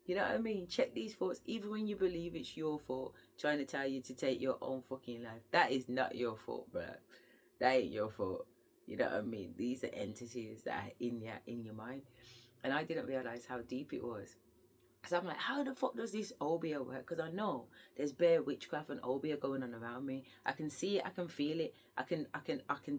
You know what I mean? Check these thoughts. Even when you believe it's your fault, trying to tell you to take your own fucking life. That is not your fault, bro. That ain't your fault. You know what I mean? These are entities that are in your mind. And I didn't realise how deep it was. So I'm like, how the fuck does this obeah work? Because I know there's bare witchcraft and obeah going on around me. I can see it, I can feel it, I can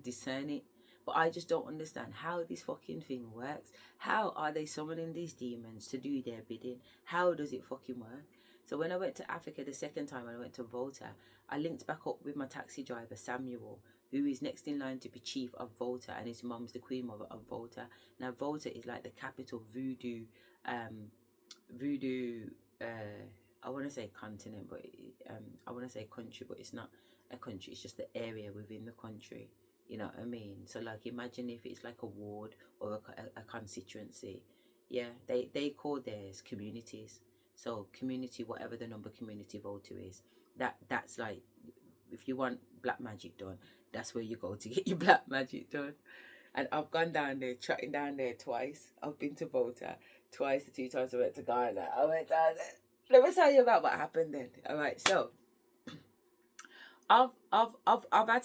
discern it. But I just don't understand how this fucking thing works. How are they summoning these demons to do their bidding? How does it fucking work? So when I went to Africa the second time, I went to Volta, I linked back up with my taxi driver, Samuel, who is next in line to be chief of Volta, and his mum's the queen mother of Volta. Now Volta is like the capital voodoo I want to say continent, but I want to say country, but it's not a country, it's just the area within the country. You know what I mean? So like, imagine if it's like a ward or a constituency. Yeah, they call theirs communities. So community, whatever the number community voter is, that's like, if you want black magic done, that's where you go to get your black magic done. And I've gone down there, trotting down there twice. I've been to Volta twice. The 2 times I went to Ghana, I went down there. Let me tell you about what happened then. All right, so I've had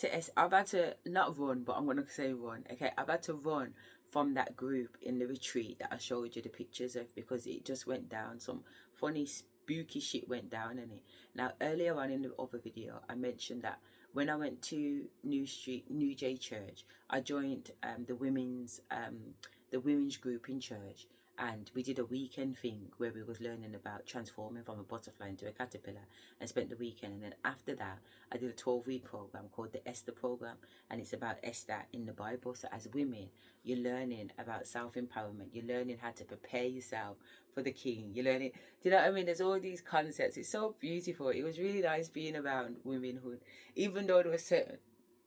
to not run, but I'm gonna say run. Okay, I've had to run from that group in the retreat that I showed you the pictures of, because it just went down. Some funny spooky shit went down in it. Now earlier on in the other video, I mentioned that when I went to New J Church, I joined the women's group in church, and we did a weekend thing where we was learning about transforming from a butterfly into a caterpillar, and spent the weekend. And then after that, I did a 12-week program called the Esther program, and it's about Esther in the Bible. So as women, you're learning about self-empowerment. You're learning how to prepare yourself for the king. You're learning, do you know what I mean? There's all these concepts. It's so beautiful. It was really nice being around womenhood, even though there were certain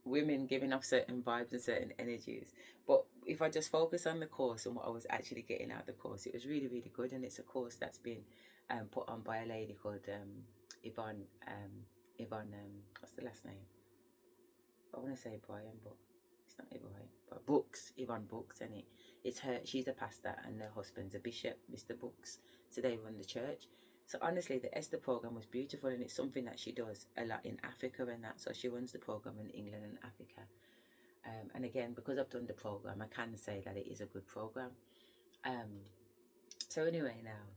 women giving off certain vibes and certain energies. But if I just focus on the course and what I was actually getting out of the course, it was really, really good. And it's a course that's been put on by a lady called Yvonne, what's the last name? I want to say Brian, but it's not Brian. But Books, Yvonne Books, and it's her. She's a pastor, and her husband's a bishop, Mr. Books. So they run the church. So honestly, the Esther program was beautiful, and it's something that she does a lot in Africa and that. So she runs the program in England and Africa. And again, because I've done the program, I can say that it is a good program. So anyway, now,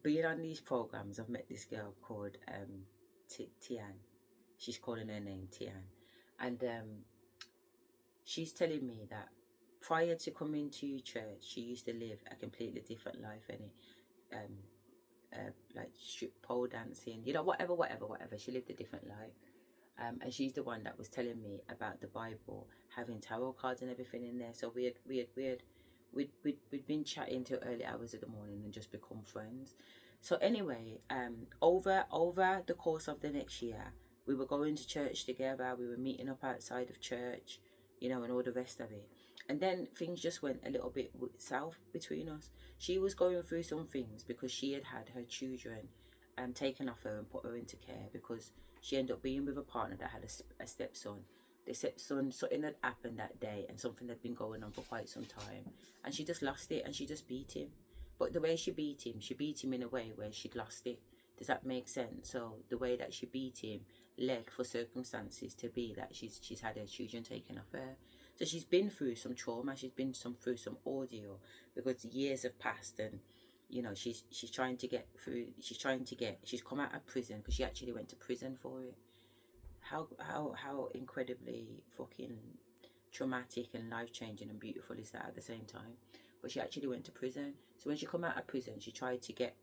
being on these programs, I've met this girl called Tian. She's calling her name Tian. And she's telling me that prior to coming to church, she used to live a completely different life, like strip pole dancing, you know, whatever. She lived a different life. And she's the one that was telling me about the Bible having tarot cards and everything in there. So we'd been chatting till early hours of the morning and just become friends. So anyway, over the course of the next year, we were going to church together. We were meeting up outside of church, you know, and all the rest of it. And then things just went a little bit south between us. She was going through some things because she had her children taken off her and put her into care, because she ended up being with a partner that had a stepson. The stepson, something had happened that day and something had been going on for quite some time. And she just lost it and she just beat him. But the way she beat him in a way where she'd lost it. Does that make sense? So the way that she beat him led for circumstances to be that she's had her children taken off her. So she's been through some trauma. She's been through some ordeal because years have passed, and you know she's trying to get through. She's come out of prison because she actually went to prison for it. How incredibly fucking traumatic and life changing and beautiful is that at the same time? But she actually went to prison. So when she come out of prison, she tried to get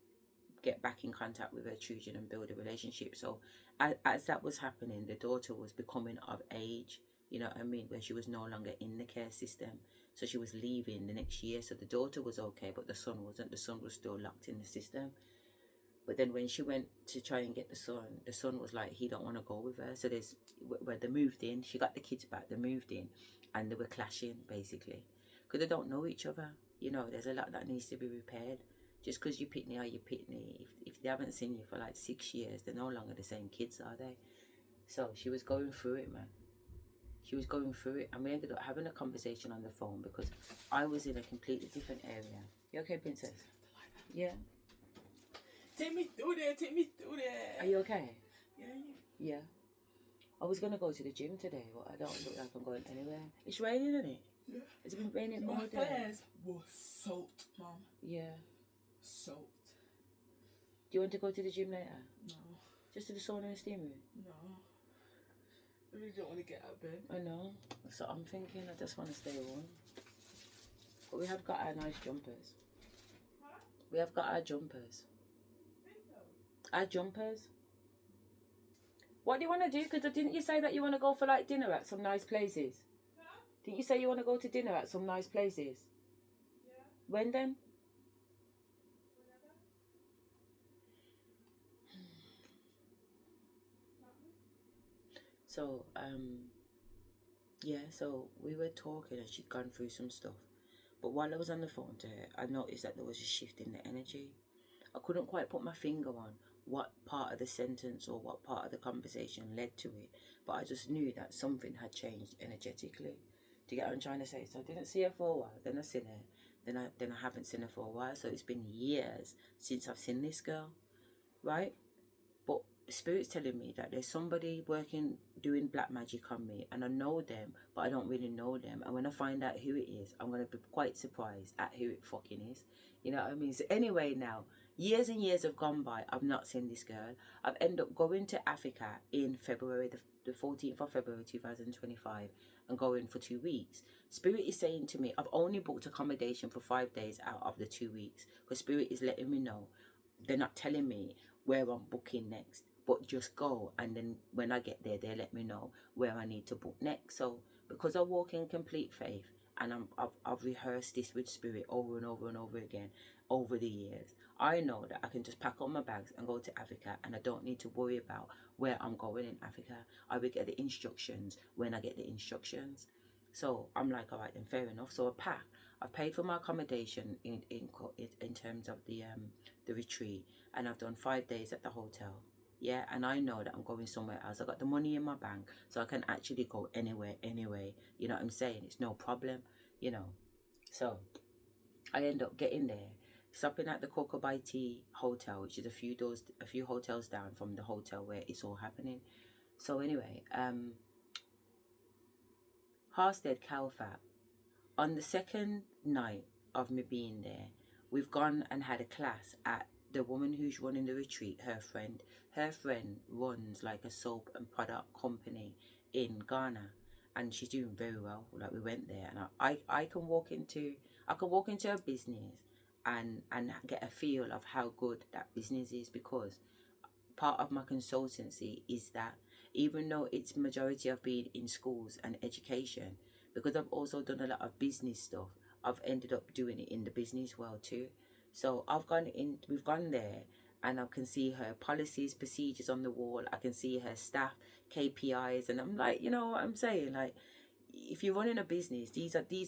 back in contact with her children and build a relationship. So as that was happening, the daughter was becoming of age, you know what I mean, where she was no longer in the care system. So she was leaving the next year. So the daughter was okay, but the son wasn't. The son was still locked in the system. But then when she went to try and get the son was like, he don't want to go with her. So there's where they moved in, she got the kids back, they moved in, and they were clashing basically because they don't know each other. You know, there's a lot that needs to be repaired. Just because you pitney or you pitney, if they haven't seen you for like 6 years, they're no longer the same kids, are they? So she was going through it, man. She was going through it, and we ended up having a conversation on the phone because I was in a completely different area. You okay, princess? Yeah. Take me through there. Are you okay? Yeah. Yeah. I was going to go to the gym today, but I don't look like I'm going anywhere. It's raining, isn't it? Yeah. It's been raining all My day. flares were soaked, Mum. Yeah. Soaked. Do you want to go to the gym later? No. Just to the sauna and steam room? No. I really don't want to get out of bed. I know. That's what I'm thinking. I just want to stay warm. But we have got our nice jumpers. Huh? We have got our jumpers. Our jumpers. What do you want to do? Because didn't you say that you want to go for like dinner at some nice places? Huh? Didn't you say you want to go to dinner at some nice places? Yeah. When then? Whenever. So, yeah, so we were talking and she'd gone through some stuff. But while I was on the phone to her, I noticed that there was a shift in the energy. I couldn't quite put my finger on what part of the sentence or what part of the conversation led to it, but I just knew that something had changed energetically. Do you get what I'm trying to say? So I didn't see her for a while, then I seen her, then I haven't seen her for a while. So it's been years since I've seen this girl, right? But Spirit's telling me that there's somebody doing black magic on me, and I know them, but I don't really know them. And when I find out who it is, I'm going to be quite surprised at who it fucking is. You know what I mean? So anyway, now, years and years have gone by. I've not seen this girl. I've ended up going to Africa in February, the 14th of February 2025, and going for 2 weeks. Spirit is saying to me, I've only booked accommodation for 5 days out of the 2 weeks, because Spirit is letting me know. They're not telling me where I'm booking next, but just go, and then when I get there, they let me know where I need to book next. So because I walk in complete faith, and I've rehearsed this with Spirit over and over and over again over the years, I know that I can just pack up my bags and go to Africa, and I don't need to worry about where I'm going in Africa. I will get the instructions when I get the instructions. So I'm like, all right, then fair enough. So I've paid for my accommodation in terms of the retreat, and I've done 5 days at the hotel. Yeah, and I know that I'm going somewhere else. I got the money in my bank, so I can actually go anywhere, anyway. You know what I'm saying? It's no problem, you know. So I end up getting there, stopping at the Cocobaiti Hotel, which is a few hotels down from the hotel where it's all happening. So anyway, Harstead Calfat. On the second night of me being there, we've gone and had a class at the woman who's running the retreat, her friend runs like a soap and product company in Ghana, and she's doing very well. Like, we went there, and I can walk into a business and get a feel of how good that business is, because part of my consultancy is that even though it's majority of being in schools and education, because I've also done a lot of business stuff, I've ended up doing it in the business world too. So we've gone there, and I can see her policies, procedures on the wall. I can see her staff KPIs, and I'm like, you know what I'm saying? Like, if you're running a business, these are the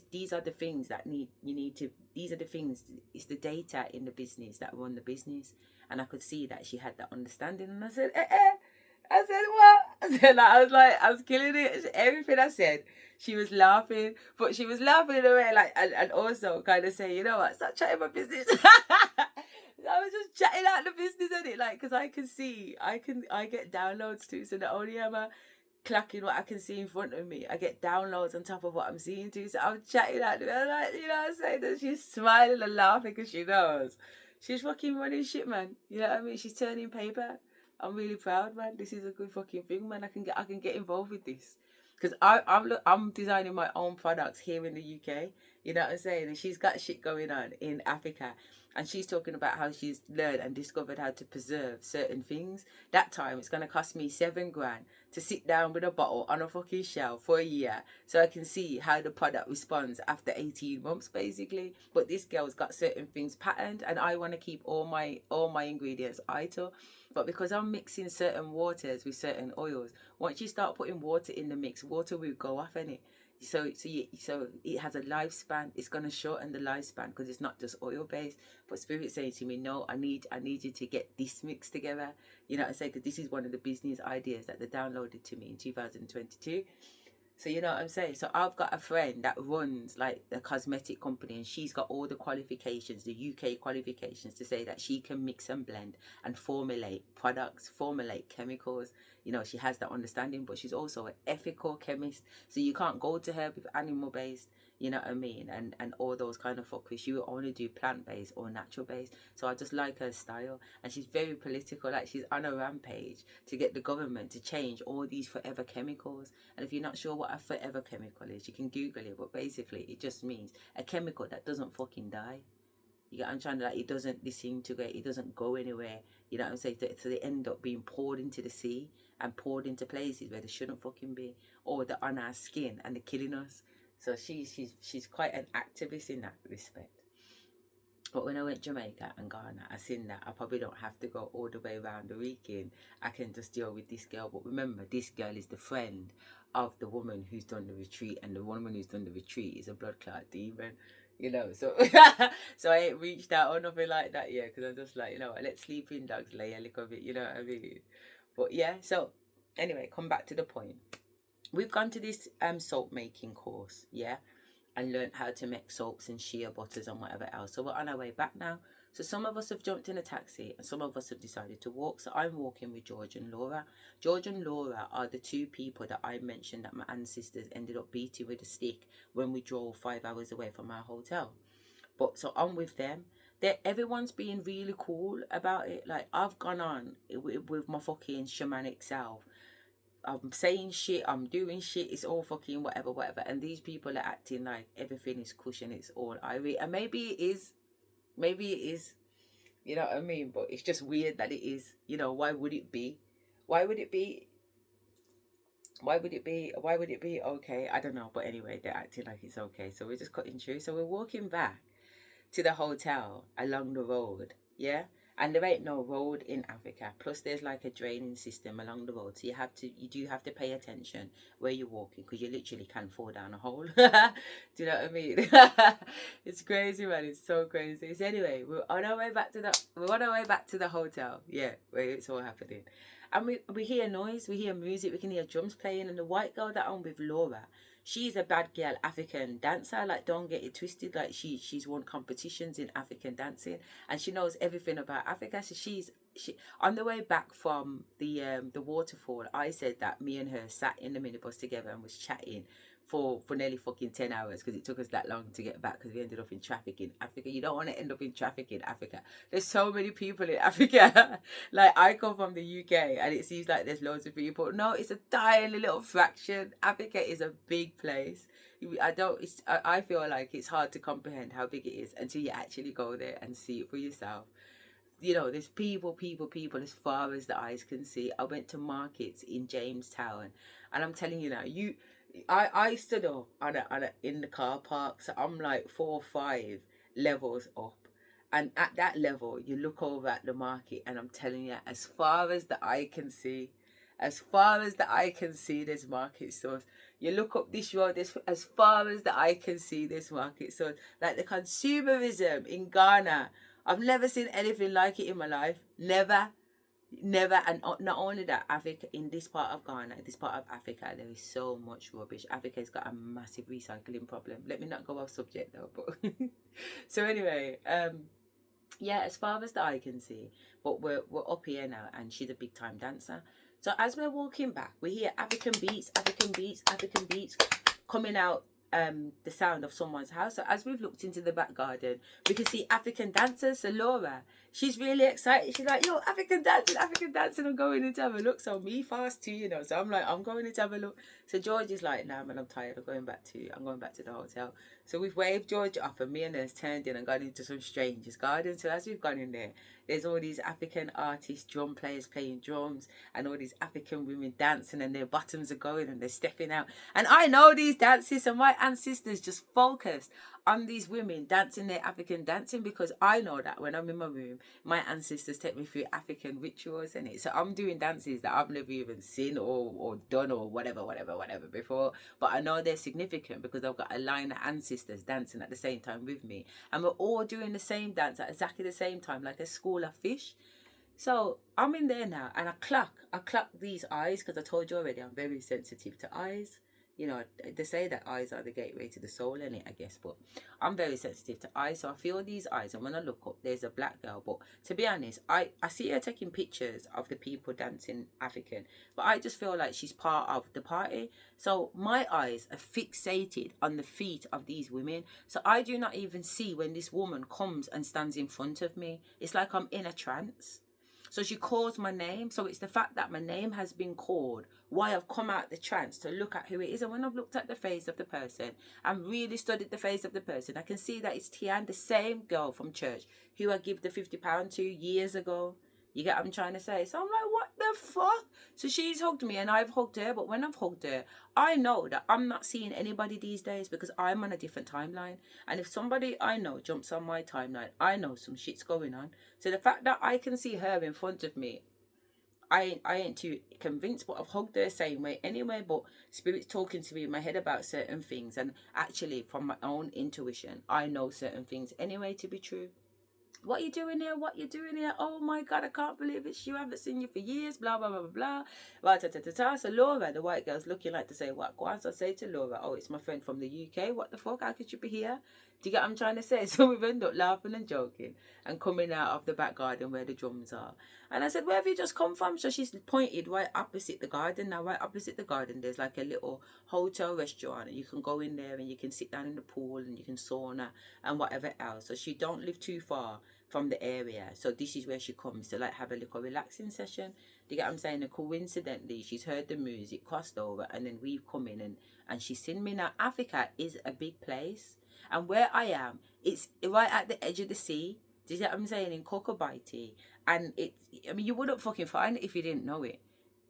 things that these are the things, it's the data in the business that run the business. And I could see that she had that understanding, and I said, I said, what? I said, like, I was killing it. Everything I said, she was laughing, but she was laughing in a way, like, and also kind of saying, you know what, stop chatting my business. I was just chatting out the business, innit? Like, because I can see, I get downloads too. So not only am I clacking what I can see in front of me, I get downloads on top of what I'm seeing too. So I'm chatting out, and I'm like, you know what I'm saying? That she's smiling and laughing because she knows she's fucking running shit, man. You know what I mean? She's turning paper. I'm really proud, man. This is a good fucking thing, man. I can get involved with this, because I'm designing my own products here in the UK. You know what I'm saying? And she's got shit going on in Africa, and she's talking about how she's learned and discovered how to preserve certain things. That time it's gonna cost me $7,000 to sit down with a bottle on a fucking shelf for a year, so I can see how the product responds after 18 months, basically. But this girl's got certain things patterned, and I want to keep all my ingredients idle. But because I'm mixing certain waters with certain oils, once you start putting water in the mix, water will go off in it. So it has a lifespan. It's gonna shorten the lifespan because it's not just oil based. But Spirit saying to me, no, I need you to get this mixed together. You know what I say? Because this is one of the business ideas that they downloaded to me in 2022. So you know what I'm saying? So I've got a friend that runs like a cosmetic company, and she's got all the qualifications, the UK qualifications, to say that she can mix and blend and formulate products, formulate chemicals. You know, she has that understanding, but she's also an ethical chemist. So you can't go to her with animal based, you know what I mean, and all those kind of fuckery. She will only do plant based or natural based. So I just like her style, and she's very political. Like, she's on a rampage to get the government to change all these forever chemicals. And if you're not sure what a forever chemical is, you can Google it. But basically, it just means a chemical that doesn't fucking die. You get what I'm trying to, like, it doesn't disintegrate, it doesn't go anywhere. You know what I'm saying? So they end up being poured into the sea and poured into places where they shouldn't fucking be, or they're on our skin and they're killing us. So she's quite an activist in that respect. But when I went Jamaica and Ghana, I seen that I probably don't have to go all the way around the weekend. I can just deal with this girl. But remember, this girl is the friend of the woman who's done the retreat, and the woman who's done the retreat is a blood clot demon. You know, so so I ain't reached out or nothing like that yet, because I'm just like, you know, I let sleeping dogs lay a little bit, you know what I mean? But yeah, so anyway, come back to the point. We've gone to this soap making course, yeah, and learned how to make soaps and shea butters and whatever else. So we're on our way back now. So some of us have jumped in a taxi, and some of us have decided to walk. So I'm walking with George and Laura. George and Laura are the two people that I mentioned that my ancestors ended up beating with a stick when we drove 5 hours away from our hotel. But so I'm with them. Everyone's being really cool about it. Like, I've gone on with my fucking shamanic self. I'm saying shit, I'm doing shit, it's all fucking whatever. And these people are acting like everything is cushion, it's all Irish. And maybe it is, you know what I mean? But it's just weird that it is. You know, why would it be? Why would it be okay? I don't know. But anyway, they're acting like it's okay. So we're just cutting through. So we're walking back to the hotel along the road, yeah? And there ain't no road in Africa. Plus, there's like a draining system along the road. So you do have to pay attention where you're walking, because you literally can fall down a hole. Do you know what I mean? It's crazy, man. It's so crazy. So anyway, we're on our way back to the hotel. Yeah, where it's all happening. And we hear noise, we hear music, we can hear drums playing. And the white girl that I'm with, Laura, she's a bad girl African dancer. Like, don't get it twisted. Like, she's won competitions in African dancing, and she knows everything about Africa. So she's on the way back from the waterfall, I said that me and her sat in the minibus together and was chatting for nearly fucking 10 hours because it took us that long to get back because we ended up in traffic in Africa. You don't want to end up in traffic in Africa. There's so many people in Africa. Like, I come from the UK and it seems like there's loads of people. No, it's a tiny little fraction. Africa is a big place. I feel like it's hard to comprehend how big it is until you actually go there and see it for yourself. You know, there's people as far as the eyes can see. I went to markets in Jamestown, and I'm telling you now, I stood up in the car park, so I'm like 4 or 5 levels up, and at that level, you look over at the market, and I'm telling you, as far as the eye can see, there's market stores. You look up this road, as far as the eye can see, there's market stores. Like the consumerism in Ghana, I've never seen anything like it in my life. Never. And not only that, Africa, in this part of Ghana, this part of Africa, there is so much rubbish. Africa's got a massive recycling problem. Let me not go off subject though, but so anyway, yeah, as far as the eye can see, but we're up here now, and she's a big time dancer. So as we're walking back, we hear African beats coming out the sound of someone's house. So as we've looked into the back garden, we can see African dancers. So Laura, she's really excited. She's like, yo, African dancing, I'm going in to have a look. So me fast too, you know. So I'm like, I'm going in to have a look. So George is like, nah man, I'm tired. I'm going back to the hotel. So we've waved George off, and me and us turned in and gone into some strangers' garden. So as we've gone in there, there's all these African artists, drum players playing drums, and all these African women dancing, and their bottoms are going and they're stepping out. And I know these dances, and my ancestors just focused on these women dancing their African dancing, because I know that when I'm in my room, my ancestors take me through African rituals and it. So I'm doing dances that I've never even seen or done or whatever before, but I know they're significant because I've got a line of ancestors dancing at the same time with me, and we're all doing the same dance at exactly the same time, like a school of fish. So I'm in there now, and I clock these eyes, because I told you already I'm very sensitive to eyes. You know, they say that eyes are the gateway to the soul, innit, I guess, but I'm very sensitive to eyes. So I feel these eyes, and when I look up, there's a black girl. But to be honest, I see her taking pictures of the people dancing African, but I just feel like she's part of the party. So my eyes are fixated on the feet of these women. So I do not even see when this woman comes and stands in front of me. It's like I'm in a trance. So she calls my name. So it's the fact that my name has been called why I've come out the trance to look at who it is. And when I've looked at the face of the person and really studied the face of the person, I can see that it's Tian, the same girl from church who I gave the £50 to years ago. You get what I'm trying to say? So I'm like, what the fuck? So she's hugged me and I've hugged her. But when I've hugged her, I know that I'm not seeing anybody these days because I'm on a different timeline. And if somebody I know jumps on my timeline, I know some shit's going on. So the fact that I can see her in front of me, I ain't too convinced, but I've hugged her the same way anyway. But Spirit's talking to me in my head about certain things. And actually, from my own intuition, I know certain things anyway to be true. What you doing here? What you doing here? Oh my God, I can't believe it's you. I haven't seen you for years. Blah, blah, blah, blah, blah. So Laura, the white girl's looking like to say, what? So I say to Laura, oh, it's my friend from the UK. What the fuck? How could you be here? Do you get what I'm trying to say? So we've ended up laughing and joking and coming out of the back garden where the drums are. And I said, where have you just come from? So she's pointed right opposite the garden. Now, right opposite the garden, there's like a little hotel restaurant. And you can go in there and you can sit down in the pool and you can sauna and whatever else. So she don't live too far from the area. So this is where she comes to like have a little relaxing session. Do you get what I'm saying? And coincidentally, she's heard the music, crossed over, and then we've come in and she's seen me. Now, Africa is a big place. And where I am, it's right at the edge of the sea. Do you get what I'm saying? In Cocobaiti. And you wouldn't fucking find it if you didn't know it.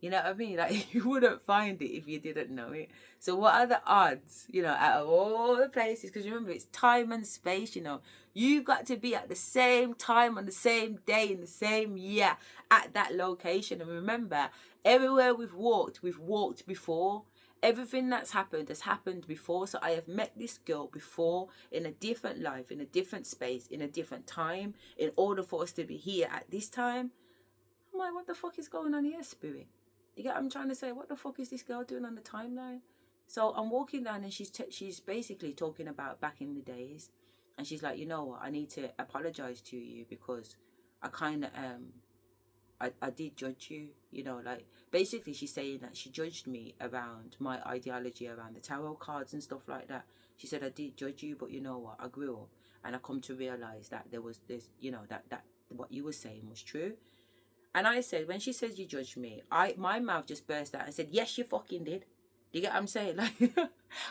You know what I mean? Like, you wouldn't find it if you didn't know it. So what are the odds, you know, out of all the places? Because remember, it's time and space, you know. You've got to be at the same time on the same day in the same year at that location. And remember, everywhere we've walked before. Everything that's happened has happened before. So I have met this girl before in a different life, in a different space, in a different time, in order for us to be here at this time. I'm like, what the fuck is going on here, Spirit? You get what I'm trying to say? What the fuck is this girl doing on the timeline? So I'm walking down and she's basically talking about back in the days. And she's like, you know what? I need to apologize to you because I kind of I did judge you, you know, like basically she's saying that she judged me around my ideology around the tarot cards and stuff like that. She said I did judge you, but you know what, I grew up and I come to realize that there was this, you know, that what you were saying was true. And I said, when she says you judged me, my mouth just burst out and said, yes, you fucking did. Do you get what I'm saying? Like,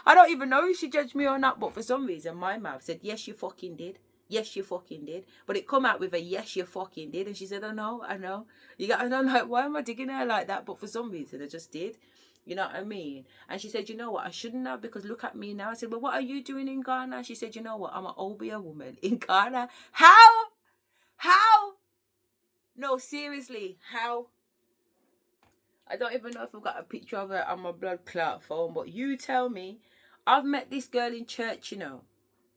I don't even know if she judged me or not, but for some reason, my mouth said, yes, you fucking did. Yes, you fucking did. But it come out with a yes, you fucking did. And she said, I know. And I'm like, why am I digging her like that? But for some reason, I just did. You know what I mean? And she said, you know what? I shouldn't have, because look at me now. I said, well, what are you doing in Ghana? She said, you know what? I'm an Obia woman in Ghana. How? No, seriously, how? I don't even know if I've got a picture of her on my blood clot phone, but you tell me. I've met this girl in church, you know.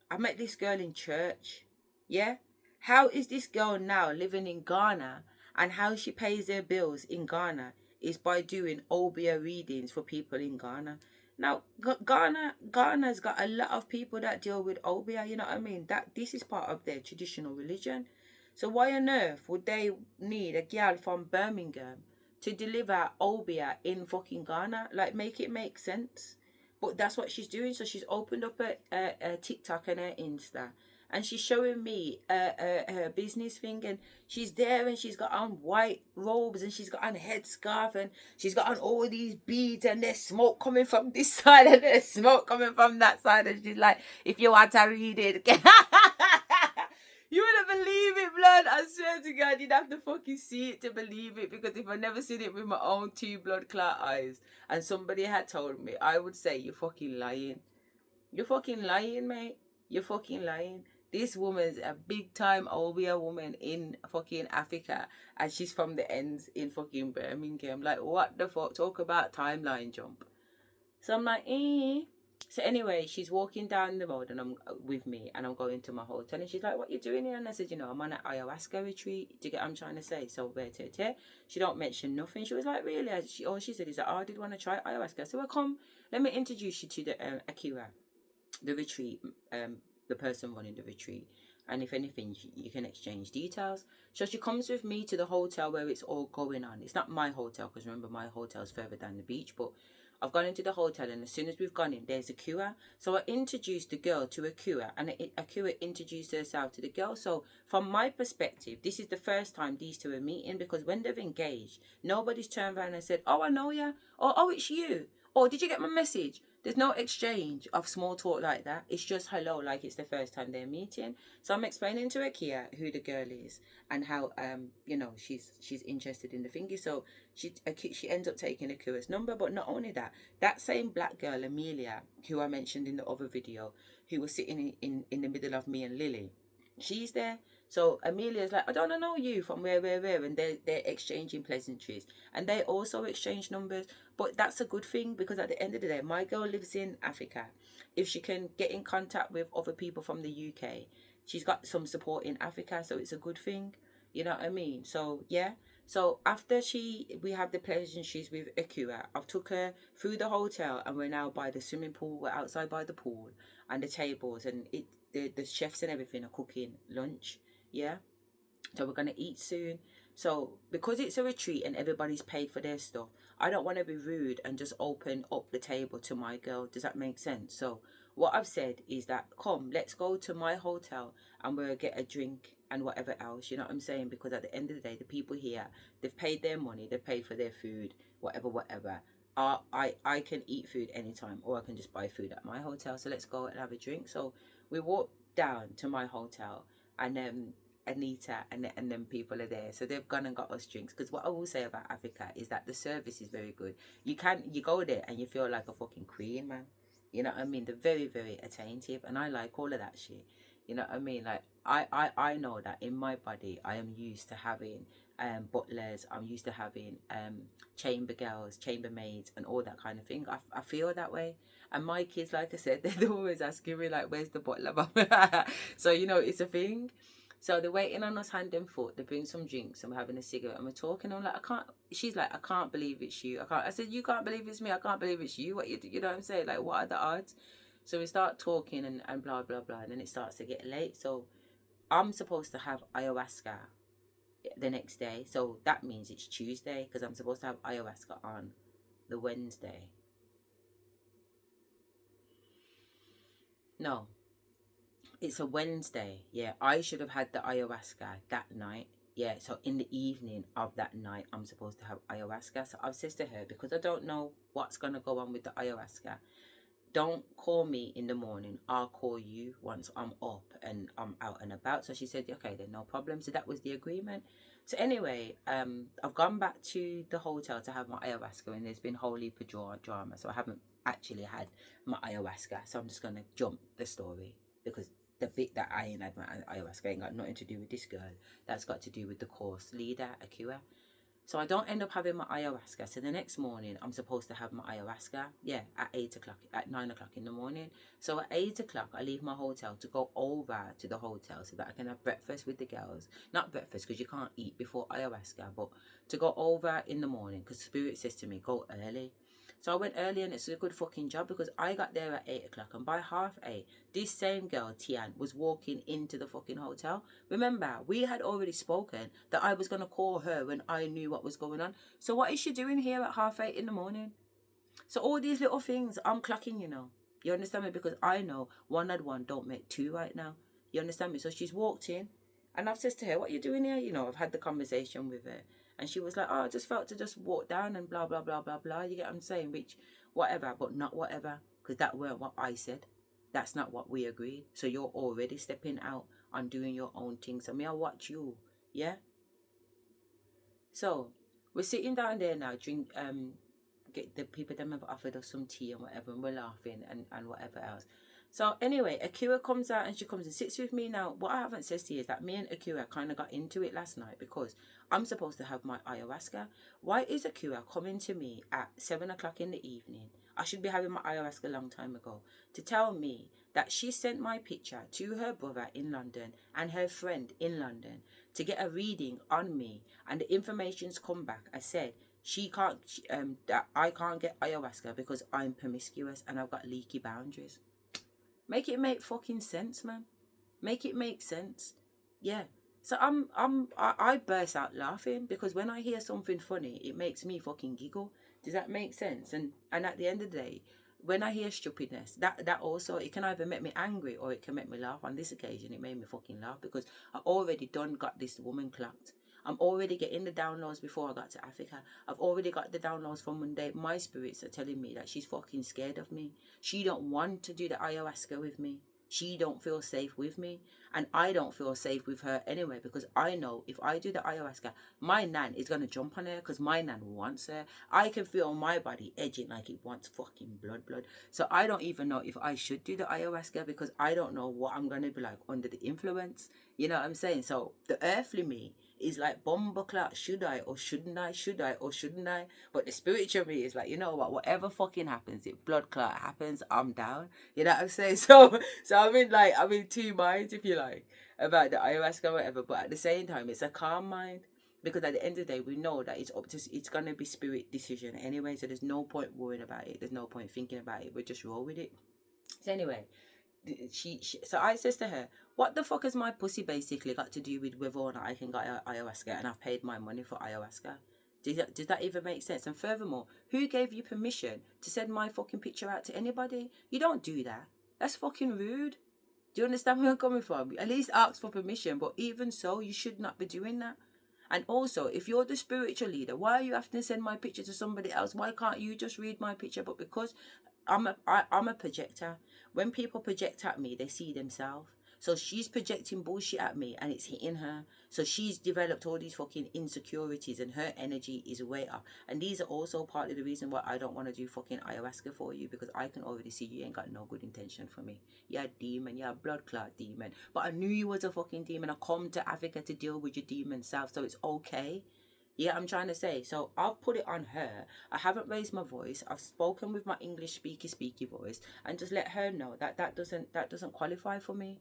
I met this girl in church. Yeah? How is this girl now living in Ghana, and how she pays her bills in Ghana is by doing Obia readings for people in Ghana. Now, Ghana's got a lot of people that deal with Obia, you know what I mean? This is part of their traditional religion. So why on earth would they need a girl from Birmingham to deliver Obia in fucking Ghana? Like, make it make sense. But that's what she's doing. So she's opened up a TikTok and her Insta, and she's showing me her business thing, and she's there and she's got on white robes and she's got on headscarf and she's got on all these beads, and there's smoke coming from this side and there's smoke coming from that side, and she's like, if you want to read it, you wouldn't believe it, blood. I swear to God, you'd have to fucking see it to believe it, because if I never seen it with my own two blood clot eyes and somebody had told me, I would say, you're fucking lying. You're fucking lying, mate. You're fucking lying. This woman's a big time Obia woman in fucking Africa, and she's from the ends in fucking Birmingham. Like, what the fuck? Talk about timeline jump. So I'm like, So anyway, she's walking down the road and I'm with me, and I'm going to my hotel, and she's like, what you doing here? And I said, you know, I'm on an ayahuasca retreat. Do you get what I'm trying to say? So she don't mention nothing. She was like, really? All she said is that, oh, I did want to try ayahuasca. So I come, let me introduce you to the Asherah, the retreat, the person running the retreat. And if anything, you can exchange details. So she comes with me to the hotel where it's all going on. It's not my hotel, because remember, my hotel's further down the beach, but I've gone into the hotel, and as soon as we've gone in, there's a cure. So I introduced the girl to a cure, and a cure introduced herself to the girl. So from my perspective, this is the first time these two are meeting, because when they've engaged, nobody's turned around and said, oh, I know ya, or oh, it's you, or did you get my message? There's no exchange of small talk like that. It's just hello, like it's the first time they're meeting. So I'm explaining to Akia who the girl is and how you know, she's interested in the thingy. So she ends up taking Akia's number. But not only that, that same black girl Amelia, who I mentioned in the other video, who was sitting in the middle of me and Lily, she's there. So Amelia's like, I don't know you from where, and they're exchanging pleasantries, and they also exchange numbers. But that's a good thing, because at the end of the day, my girl lives in Africa. If she can get in contact with other people from the UK, she's got some support in Africa, so it's a good thing. You know what I mean? So yeah. So after we have the pleasantries with Akira, I've took her through the hotel, and we're now by the swimming pool. We're outside by the pool and the tables, and the chefs and everything are cooking lunch. Yeah. So we're gonna eat soon. So because it's a retreat and everybody's paid for their stuff, I don't want to be rude and just open up the table to my girl. Does that make sense? So what I've said is that, come, let's go to my hotel and we'll get a drink and whatever else. You know what I'm saying? Because at the end of the day, the people here, they've paid their money, they've paid for their food, whatever. I can eat food anytime, or I can just buy food at my hotel. So let's go and have a drink. So we walk down to my hotel, and Anita and then people are there, so they've gone and got us drinks. Because what I will say about Africa is that the service is very good. You go there and you feel like a fucking queen, man. You know what I mean? They're very, very attentive, and I like all of that shit. You know what I mean? Like I know that in my body I am used to having butlers, I'm used to having chamber girls, chambermaids, and all that kind of thing. I feel that way. And my kids, like I said, they're always asking me like, where's the butler? So you know, it's a thing. So they're waiting on us hand and foot. They bring some drinks and we're having a cigarette and we're talking. I'm like, I can't. She's like, I can't believe it's you. I said, you can't believe it's me. I can't believe it's you. You know what I'm saying? Like, what are the odds? So we start talking and blah, blah, blah. And then it starts to get late. So I'm supposed to have ayahuasca the next day. So that means it's Tuesday because I'm supposed to have ayahuasca on the Wednesday. No, it's a Wednesday. Yeah, I should have had the ayahuasca that night. Yeah, so in the evening of that night, I'm supposed to have ayahuasca. So I've said to her, because I don't know what's going to go on with the ayahuasca, don't call me in the morning. I'll call you once I'm up and I'm out and about. So she said, okay, then no problem. So that was the agreement. So anyway, I've gone back to the hotel to have my ayahuasca, and there's been whole heap of drama. So I haven't actually had my ayahuasca. So I'm just going to jump the story because the bit that I ain't had my ayahuasca ain't got nothing to do with this girl. That's got to do with the course leader, Asherah. So I don't end up having my ayahuasca. So the next morning, I'm supposed to have my ayahuasca. Yeah, at 8 o'clock, at 9 o'clock in the morning. So at 8 o'clock, I leave my hotel to go over to the hotel so that I can have breakfast with the girls. Not breakfast, because you can't eat before ayahuasca, but to go over in the morning, because Spirit says to me, go early. So I went early, and it's a good fucking job because I got there at 8 o'clock, and by 8:30, this same girl, Tian, was walking into the fucking hotel. Remember, we had already spoken that I was going to call her when I knew what was going on. So what is she doing here at 8:30 in the morning? So all these little things, I'm clocking, you know. You understand me? Because I know 1 and 1 don't make 2 right now. You understand me? So she's walked in, and I've said to her, what are you doing here? You know, I've had the conversation with her. And she was like, oh, I just felt to just walk down and blah, blah, blah, blah, blah. You get what I'm saying? Which, whatever, but not whatever. Because that weren't what I said. That's not what we agreed. So you're already stepping out and doing your own things. I mean, I watch you. Yeah? So, we're sitting down there now, get the people that have offered us some tea and whatever, and we're laughing and whatever else. So anyway, Asherah comes out and she comes and sits with me now. What I haven't said to you is that me and Asherah kind of got into it last night because I'm supposed to have my ayahuasca. Why is Asherah coming to me at 7 o'clock in the evening? I should be having my ayahuasca a long time ago, to tell me that she sent my picture to her brother in London and her friend in London to get a reading on me, and the information's come back. I said that I can't get ayahuasca because I'm promiscuous and I've got leaky boundaries. Make it make fucking sense, man. Make it make sense. Yeah. So I burst out laughing because when I hear something funny, it makes me fucking giggle. Does that make sense? And at the end of the day, when I hear stupidness, that also, it can either make me angry or it can make me laugh. On this occasion, it made me fucking laugh because I already got this woman clocked. I'm already getting the downloads before I got to Africa. I've already got the downloads from Monday. My spirits are telling me that she's fucking scared of me. She don't want to do the ayahuasca with me. She don't feel safe with me. And I don't feel safe with her anyway, because I know if I do the ayahuasca, my nan is going to jump on her because my nan wants her. I can feel my body edging like it wants fucking blood. So I don't even know if I should do the ayahuasca because I don't know what I'm going to be like under the influence. You know what I'm saying? So the earthly me is like, bomba clock, should I or shouldn't I? Should I or shouldn't I? But the spiritual me is like, you know what? Whatever fucking happens, if blood clot happens, I'm down. You know what I'm saying? So I'm in two minds, if you like, about the ayahuasca or whatever. But at the same time, it's a calm mind. Because at the end of the day, we know that it's going to be spirit decision anyway. So there's no point worrying about it. There's no point thinking about it. We just roll with it. So anyway, so I says to her, what the fuck has my pussy basically got to do with whether or not I can get ayahuasca and I've paid my money for ayahuasca? Does that even make sense? And furthermore, who gave you permission to send my fucking picture out to anybody? You don't do that. That's fucking rude. Do you understand where I'm coming from? At least ask for permission, but even so, you should not be doing that. And also, if you're the spiritual leader, why are you having to send my picture to somebody else? Why can't you just read my picture? But because I'm a projector. When people project at me, they see themselves. So she's projecting bullshit at me and it's hitting her. So she's developed all these fucking insecurities and her energy is way up. And these are also part of the reason why I don't want to do fucking ayahuasca for you, because I can already see you ain't got no good intention for me. You're a demon, you're a blood clot demon. But I knew you was a fucking demon. I come to Africa to deal with your demon self, so it's okay. Yeah, I'm trying to say. So I've put it on her. I haven't raised my voice. I've spoken with my English speaky voice and just let her know that that doesn't qualify for me.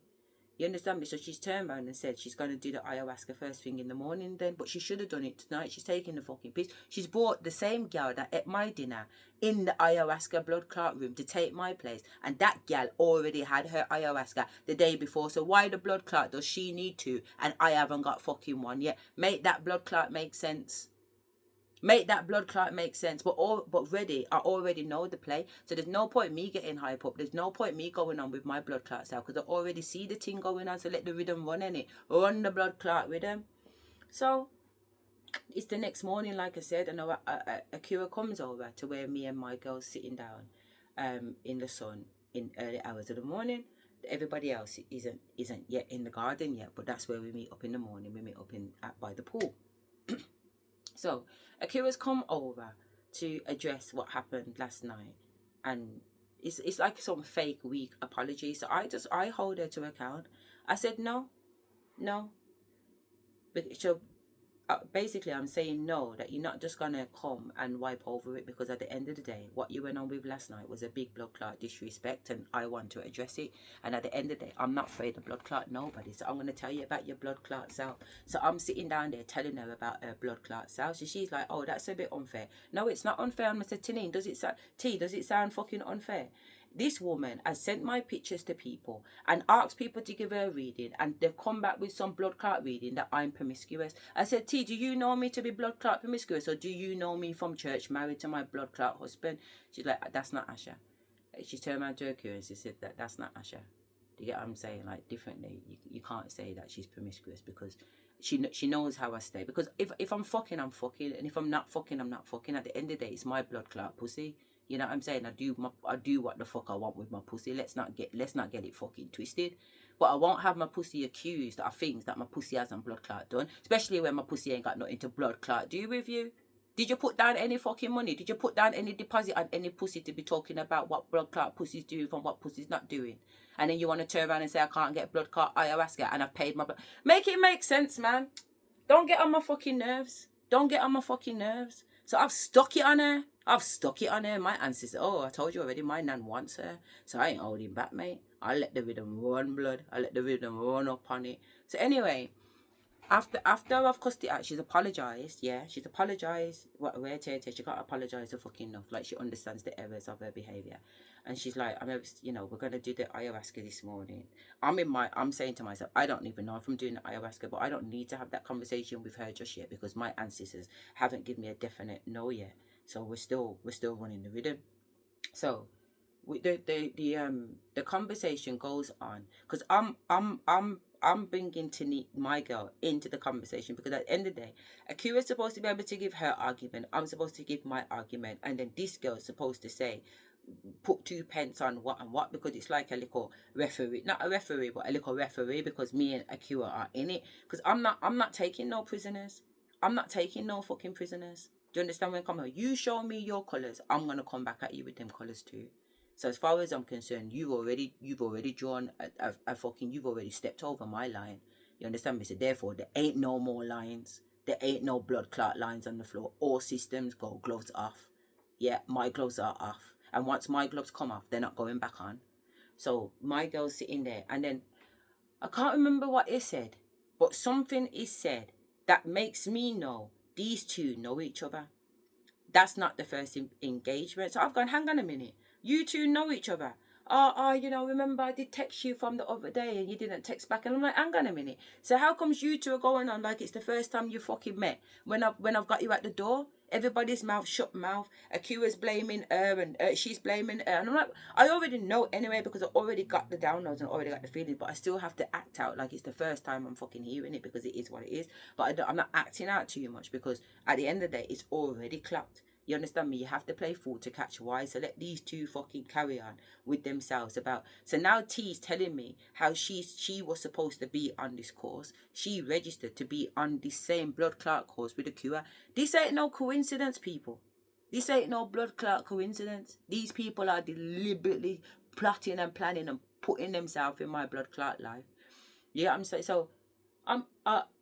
You understand me? So she's turned around and said she's going to do the ayahuasca first thing in the morning then. But she should have done it tonight. She's taking the fucking piss. She's brought the same gal that ate my dinner in the ayahuasca blood clot room to take my place. And that gal already had her ayahuasca the day before. So why the blood clot does she need to? And I haven't got fucking one yet. Make that blood clot make sense. Make that blood clot make sense. But ready, I already know the play. So there's no point me getting hype up. There's no point me going on with my blood clot cell because I already see the thing going on. So let the rhythm run in it. Run the blood clot rhythm. So it's the next morning, like I said, and Asherah comes over to where me and my girl's sitting down in the sun in early hours of the morning. Everybody else isn't yet in the garden yet, but that's where we meet up in the morning. We meet up by the pool. So Asherah's come over to address what happened last night, and it's like some fake weak apology. So I hold her to account. I said no. So basically I'm saying no, that you're not just gonna come and wipe over it, because at the end of the day what you went on with last night was a big blood clot disrespect, and I want to address it. And at the end of the day I'm not afraid of blood clot nobody, so I'm going to tell you about your blood clot self. So I'm sitting down there telling her about her blood clot self. So she's like, oh, that's a bit unfair. No, it's not unfair. I'm Mr. Tinine, does it sound fucking unfair? This woman has sent my pictures to people and asked people to give her a reading, and they've come back with some blood clot reading that I'm promiscuous. I said, T, do you know me to be blood clot promiscuous, or do you know me from church married to my blood clot husband? She's like, that's not Asherah. She turned around to her and she said that's not Asherah. Do you get what I'm saying? Like, differently, you can't say that she's promiscuous, because she knows how I stay. Because if I'm fucking, I'm fucking, and if I'm not fucking, I'm not fucking. At the end of the day, it's my blood clot pussy. You know what I'm saying? I do what the fuck I want with my pussy. Let's not get it fucking twisted. But I won't have my pussy accused of things that my pussy hasn't blood clot done. Especially when my pussy ain't got nothing to blood clot do with you. Did you put down any fucking money? Did you put down any deposit on any pussy to be talking about what blood clot pussy's doing from what pussy's not doing? And then you want to turn around and say I can't get blood clot ayahuasca and I've paid my blood. Make it make sense, man. Don't get on my fucking nerves. So I've stuck it on her. My ancestors, oh, I told you already, my nan wants her. So I ain't holding back, mate. I let the rhythm run, blood. I let the rhythm run up on it. So anyway, after I've cussed it out, she's apologised. Yeah, she's apologised. She can't apologise fucking enough. Like, she understands the errors of her behaviour. And she's like, we're going to do the ayahuasca this morning. I'm saying to myself, I don't even know if I'm doing the ayahuasca, but I don't need to have that conversation with her just yet, because my ancestors haven't given me a definite no yet. So we're still running the rhythm. So the conversation goes on, because I'm bringing my girl into the conversation, because at the end of the day, Asherah's supposed to be able to give her argument. I'm supposed to give my argument, and then this girl's supposed to say, put 2 pence on what and what, because it's like a little referee, not a referee, but a little referee, because me and Asherah are in it. Because I'm not taking no prisoners. I'm not taking no fucking prisoners. Do you understand where I'm coming? You show me your colours, I'm gonna come back at you with them colours too. So as far as I'm concerned, you've already drawn you've already stepped over my line. You understand me? So therefore, there ain't no more lines. There ain't no blood clot lines on the floor. All systems go, gloves off. Yeah, my gloves are off. And once my gloves come off, they're not going back on. So my girl's sitting there, and then I can't remember what it said, but something is said that makes me know these two know each other. That's not the first engagement. So I've gone, hang on a minute. You two know each other. Remember I did text you from the other day and you didn't text back. And I'm like, hang on a minute. So how comes you two are going on like it's the first time you fucking met? When I've got you at the door, everybody's mouth shut mouth. Asherah's blaming her and she's blaming her. And I'm like, I already know anyway, because I already got the downloads and already got the feelings. But I still have to act out like it's the first time I'm fucking hearing it, because it is what it is. But I'm not acting out too much, because at the end of the day, it's already clocked. You understand me? You have to play fool to catch wise. So let these two fucking carry on with themselves about. So now T's telling me how she was supposed to be on this course. She registered to be on the same blood clot course with Asherah. This ain't no coincidence, people. This ain't no blood clot coincidence. These people are deliberately plotting and planning and putting themselves in my blood clot life. Yeah, I'm saying. So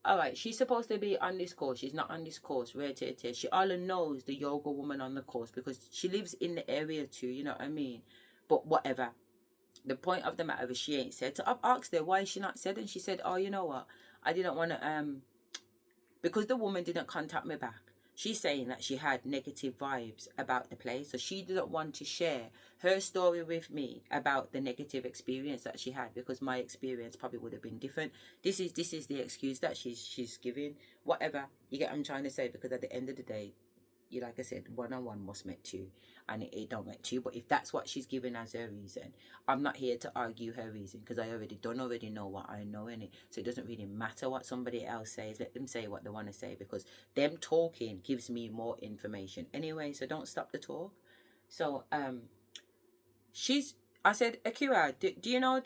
alright, she's supposed to be on this course. She's not on this course. She all knows the yoga woman on the course, because she lives in the area too, you know what I mean? But whatever. the point of the matter is she ain't said. So I've asked her why she not said, and she said, oh, you know what, I didn't want to because the woman didn't contact me back. She's saying that she had negative vibes about the place, so she didn't want to share her story with me about the negative experience that she had, because my experience probably would have been different. This is the excuse that she's giving. Whatever, you get what I'm trying to say? Because at the end of the day, you, like I said, 1-on-1 must make two, and it don't make two. But if that's what she's giving as her reason, I'm not here to argue her reason, because I already know what I know in it. So it doesn't really matter what somebody else says. Let them say what they want to say, because them talking gives me more information anyway. So don't stop the talk. So I said, Akira, do you know,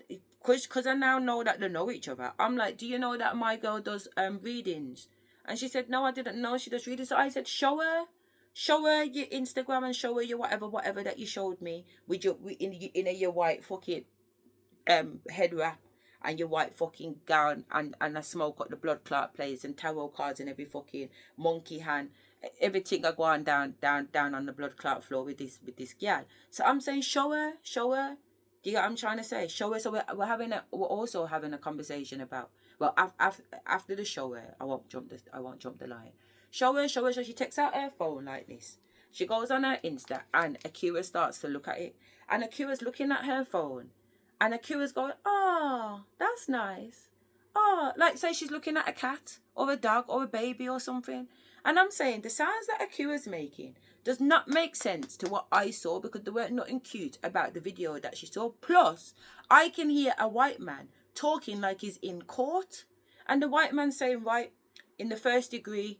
because I now know that they know each other. I'm like, do you know that my girl does readings? And she said, no, I didn't know she does readings. So I said, show her your Instagram and show her your whatever that you showed me with your in your white fucking head wrap and your white fucking gown and a smoke at the blood clot place and tarot cards and every fucking monkey hand, everything are going down on the blood clot floor with this girl. So I'm saying show her. Do you get what I'm trying to say? Show her. So we're also having a conversation about, well, after the show her, I won't jump the line. Show her. So she takes out her phone like this. She goes on her Insta and Akira starts to look at it. And Akira's looking at her phone. And Akira's going, oh, that's nice. Oh, like say she's looking at a cat or a dog or a baby or something. And I'm saying the sounds that Akira's making does not make sense to what I saw, because there weren't nothing cute about the video that she saw. Plus, I can hear a white man talking like he's in court. And the white man saying, right, in the first degree,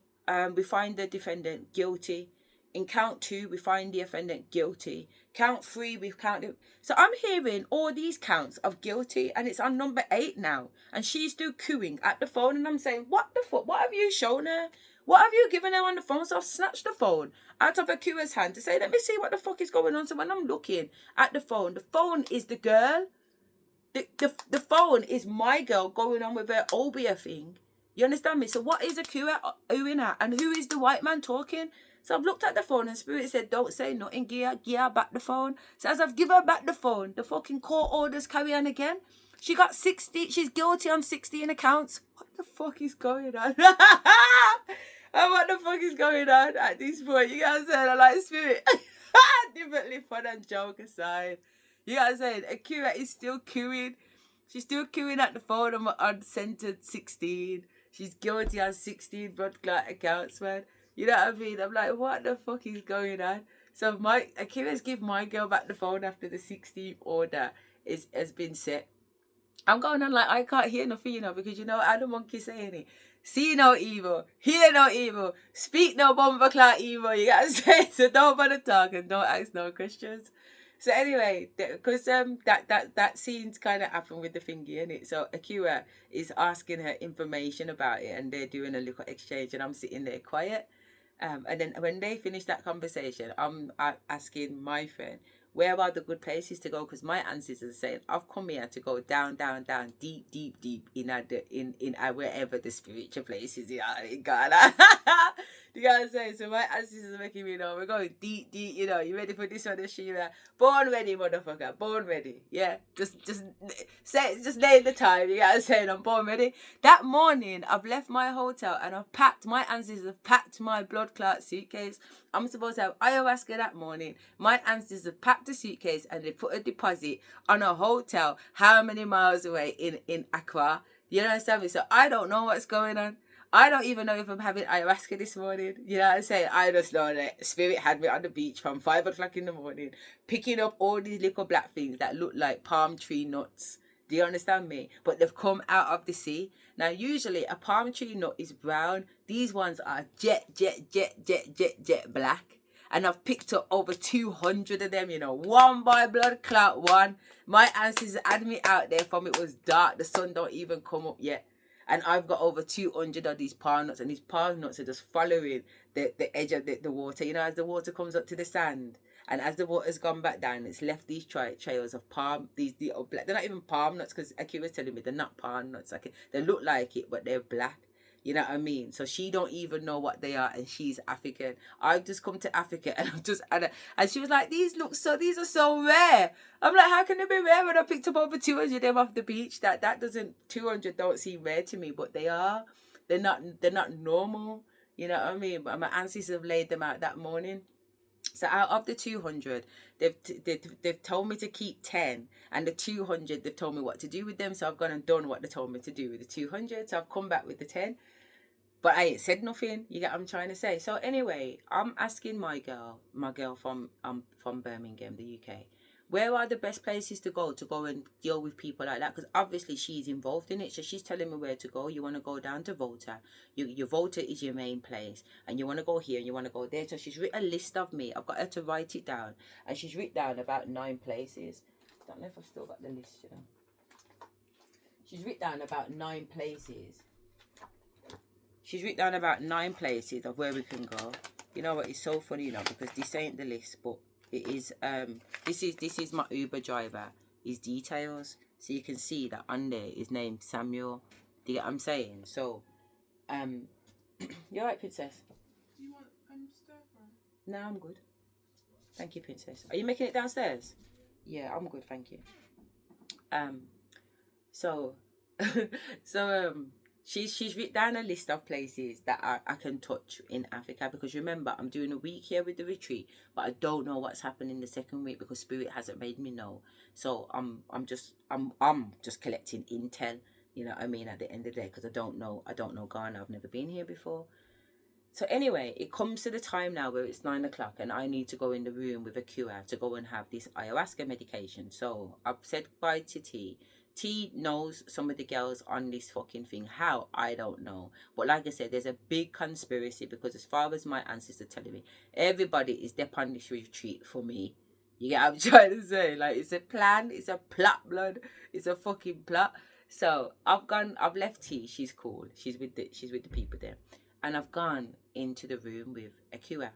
we find the defendant guilty. In count 2, we find the offendant guilty. Count 3, we've counted. So I'm hearing all these counts of guilty, and it's on number 8 now. And she's still cooing at the phone, and I'm saying, what the fuck? What have you shown her? What have you given her on the phone? So I've snatched the phone out of Akira's hand to say, let me see what the fuck is going on. So when I'm looking at the phone is the girl. The phone is my girl going on with her obia thing. You understand me? So what is Akira doing at? And who is the white man talking? So I've looked at the phone and Spirit said, don't say nothing, give her back the phone. So as I've given her back the phone, the fucking court orders carry on again. She got 60, she's guilty on 16 accounts. What the fuck is going on? And what the fuck is going on at this point? You guys saying, I like Spirit. Differently fun and joke aside. You guys saying, Akira is still queuing. She's still queuing at the phone on centered 16. She's guilty on 16 blood clot accounts, man. You know what I mean? I'm like, what the fuck is going on? So Akira's give my girl back the phone after the 16th order has been set. I'm going on like I can't hear nothing, you know, because you know how the monkey saying it. See no evil, hear no evil, speak no bomber clot evil, you gotta say. So don't bother talking, don't ask no questions. So anyway, because that scene's kind of happened with the thingy, innit? So Akira is asking her information about it, and they're doing a little exchange, and I'm sitting there quiet. And then when they finish that conversation, I'm asking my friend, where are the good places to go? Because my ancestors are saying, I've come here to go down, deep in wherever the spiritual places are in Ghana. You know what I'm saying? So my ancestors are making me know, we're going deep, you know, you ready for this one, Asherah? Born ready, motherfucker, born ready. Yeah, just name the time, you know what I'm saying? I'm born ready. That morning, I've left my hotel and I've packed, my ancestors have packed my blood clot suitcase. I'm supposed to have ayahuasca that morning. My ancestors have packed a suitcase and they put a deposit on a hotel how many miles away in Accra. You understand me? So I don't know what's going on. I don't even know if I'm having ayahuasca this morning. You know what I'm saying? I just know that Spirit had me on the beach from 5 o'clock in the morning, picking up all these little black things that look like palm tree nuts. Do you understand me? But they've come out of the sea. Now, usually a palm tree nut is brown. These ones are jet black. And I've picked up over 200 of them, you know. One by blood clot, one. My ancestors had me out there from it was dark. The sun don't even come up yet. And I've got over 200 of these palm nuts. And these palm nuts are just following the edge of the water. You know, as the water comes up to the sand. And as the water's gone back down, it's left these trails of palm. They're not even palm nuts, because Akira's telling me they're not palm nuts. Like, they look like it, but they're black. You know what I mean? So she don't even know what they are, and she's African. I've just come to Africa, and and she was like, these are so rare. I'm like, how can they be rare when I picked up over 200 of them off the beach? That doesn't 200 don't seem rare to me, but they are. They're not normal. You know what I mean? But my ancestors have laid them out that morning. So out of the 200, they've told me to keep 10, and the 200 they've told me what to do with them. So I've gone and done what they told me to do with the 200. So I've come back with the 10, but I ain't said nothing. You get what I'm trying to say? So anyway, I'm asking my girl from Birmingham, the UK, where are the best places to go and deal with people like that? Because obviously she's involved in it, so she's telling me where to go. You want to go down to Volta. Your Volta is your main place, and you want to go here and you want to go there. So she's written a list of me. I've got her to write it down, and she's written down about 9 places. I don't know if I've still got the list, you know. She's written down about 9 places. She's written down about 9 places of where we can go. You know what? It's so funny, you know, because this ain't the list, but it is. This is my Uber driver. His details, so you can see that on there is named Samuel. Do you get what I'm saying? So, you're right, princess. Do you want stir fry? No, I'm good. Thank you, princess. Are you making it downstairs? Yeah, I'm good, thank you. So, She's written down a list of places that I can touch in Africa, because remember, I'm doing a week here with the retreat, but I don't know what's happening the second week because Spirit hasn't made me know. So I'm just collecting intel, you know what I mean, at the end of the day, because I don't know Ghana. I've never been here before. So anyway, it comes to the time now where it's 9 o'clock and I need to go in the room with a QR to go and have this ayahuasca medication. So I've said bye to T. T knows some of the girls on this fucking thing. How? I don't know. But like I said, there's a big conspiracy, because as far as my ancestors telling me, everybody is there on this retreat for me. You get what I'm trying to say? Like, it's a plan, it's a plot, blood. It's a fucking plot. So I've left T. She's cool. She's with the people there. And I've gone into the room with a QR.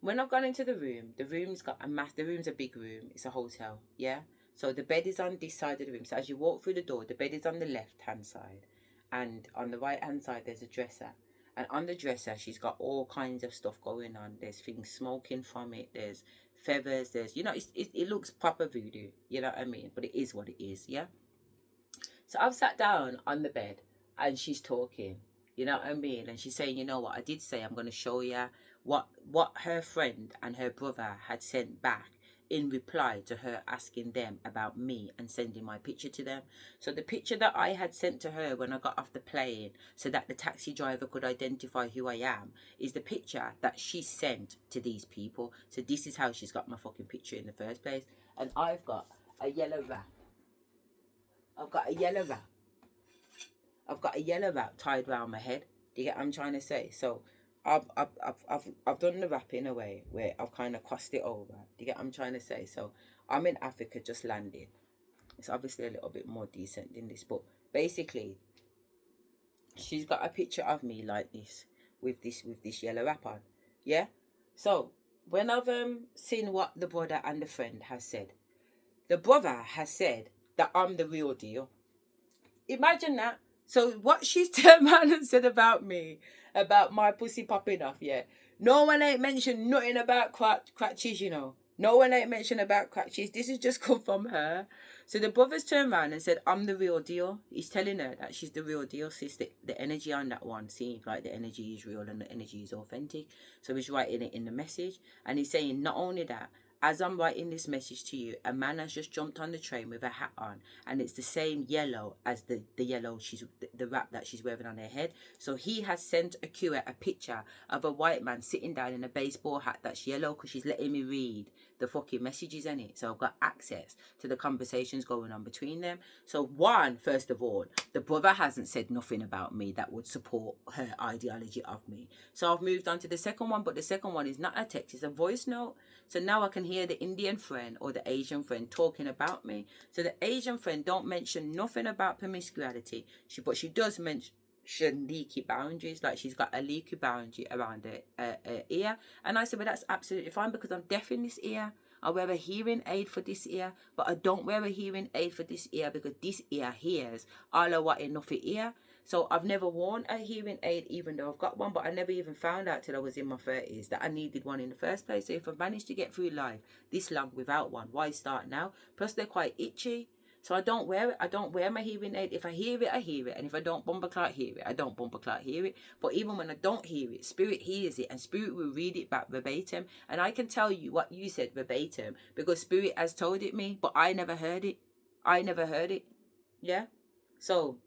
When I've gone into the room's got the room's a big room. It's a hotel, yeah? So the bed is on this side of the room. So as you walk through the door, the bed is on the left-hand side. And on the right-hand side, there's a dresser. And on the dresser, she's got all kinds of stuff going on. There's things smoking from it. There's feathers. There's, you know, it looks proper voodoo. You know what I mean? But it is what it is, yeah? So I've sat down on the bed and she's talking. You know what I mean? And she's saying, you know what? I did say I'm going to show you what her friend and her brother had sent back in reply to her asking them about me and sending my picture to them. So the picture that I had sent to her when I got off the plane so that the taxi driver could identify who I am is the picture that she sent to these people. So this is how she's got my fucking picture in the first place. And I've got a yellow wrap. I've got a yellow wrap tied around my head. Do you get what I'm trying to say? So I've done the wrap in a way where I've kind of crossed it over. Do you get what I'm trying to say? So I'm in Africa, just landed. It's obviously a little bit more decent than this, but basically she's got a picture of me like this with this yellow wrap on. Yeah? So when I've seen what the brother and the friend has said, the brother has said that I'm the real deal. Imagine that. So what she's turned around and said about me, about my pussy popping off, yeah. No one ain't mentioned nothing about crutches, you know. No one ain't mentioned about crutches. This has just come from her. So the brother's turned around and said, I'm the real deal. He's telling her that she's the real deal, sis. The energy on that one seems like the energy is real and the energy is authentic. So he's writing it in the message. And he's saying, not only that, as I'm writing this message to you, a man has just jumped on the train with a hat on, and it's the same yellow as the yellow the wrap that she's wearing on her head. So he has sent a picture of a white man sitting down in a baseball hat that's yellow, because she's letting me read the fucking messages in it. So I've got access to the conversations going on between them. So first of all, the brother hasn't said nothing about me that would support her ideology of me. So I've moved on to the second one, but the second one is not a text, it's a voice note. So now I can hear the Indian friend or the Asian friend talking about me. So the Asian friend don't mention nothing about promiscuity, but she does mention leaky boundaries, like she's got a leaky boundary around her ear. And I said, well, that's absolutely fine, because I'm deaf in this ear. I wear a hearing aid for this ear, but I don't wear a hearing aid for this ear because this ear hears all of what enough it hear. So I've never worn a hearing aid, even though I've got one, but I never even found out till I was in my 30s that I needed one in the first place. So if I've managed to get through life this long without one, why start now? Plus they're quite itchy. So I don't wear it. I don't wear my hearing aid. If I hear it, I hear it. And if I don't bumper clot hear it, I don't bumper clot hear it. But even when I don't hear it, spirit hears it, and spirit will read it back verbatim. And I can tell you what you said verbatim because spirit has told it me, but I never heard it. I never heard it. Yeah. So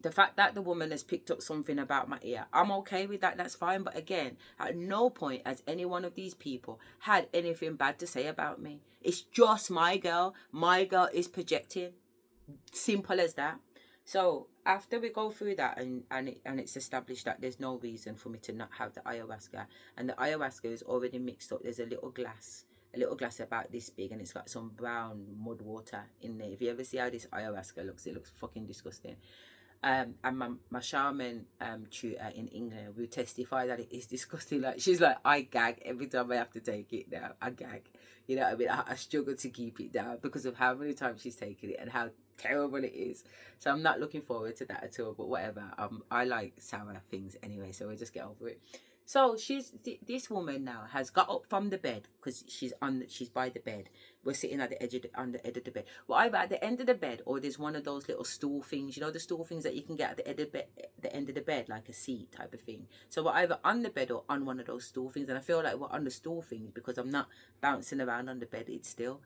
the fact that the woman has picked up something about my ear, I'm okay with that. That's fine. But again, at no point has any one of these people had anything bad to say about me. It's just my girl. My girl is projecting. Simple as that. So after we go through that and it's established that there's no reason for me to not have the ayahuasca, and the ayahuasca is already mixed up. There's a little glass about this big, and it's got some brown mud water in there. If you ever see how this ayahuasca looks, it looks fucking disgusting. And my shaman tutor in England will testify that it is disgusting. Like, she's like, I gag every time I have to take it now. I gag. You know what I mean? I struggle to keep it down because of how many times she's taken it and how terrible it is. So I'm not looking forward to that at all. But whatever. I like sour things anyway, so we'll just get over it. So this woman now has got up from the bed because she's by the bed. We're sitting at the edge on the edge of the bed. Well, either at the end of the bed or there's one of those little stool things. You know, the stool things that you can get at the end of the bed, like a seat type of thing. So we're either on the bed or on one of those stool things. And I feel like we're on the stool things because I'm not bouncing around on the bed. It's still.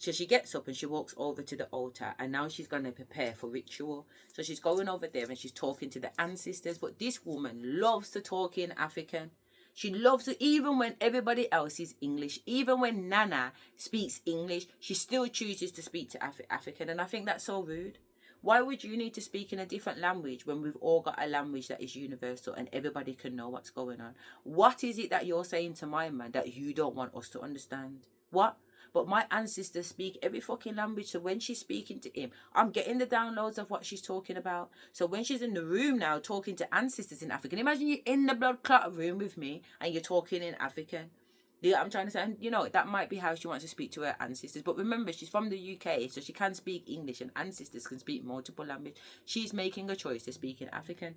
So she gets up and she walks over to the altar, and now she's going to prepare for ritual. So she's going over there and she's talking to the ancestors. But this woman loves to talk in African. She loves it even when everybody else is English. Even when Nana speaks English, she still chooses to speak to African. And I think that's so rude. Why would you need to speak in a different language when we've all got a language that is universal and everybody can know what's going on? What is it that you're saying to my man that you don't want us to understand? What? But my ancestors speak every fucking language. So when she's speaking to him, I'm getting the downloads of what she's talking about. So when she's in the room now talking to ancestors in African, imagine you're in the blood clot room with me and you're talking in African. You know what I'm trying to say? And you know, that might be how she wants to speak to her ancestors. But remember, she's from the UK, so she can speak English, and ancestors can speak multiple languages. She's making a choice to speak in African.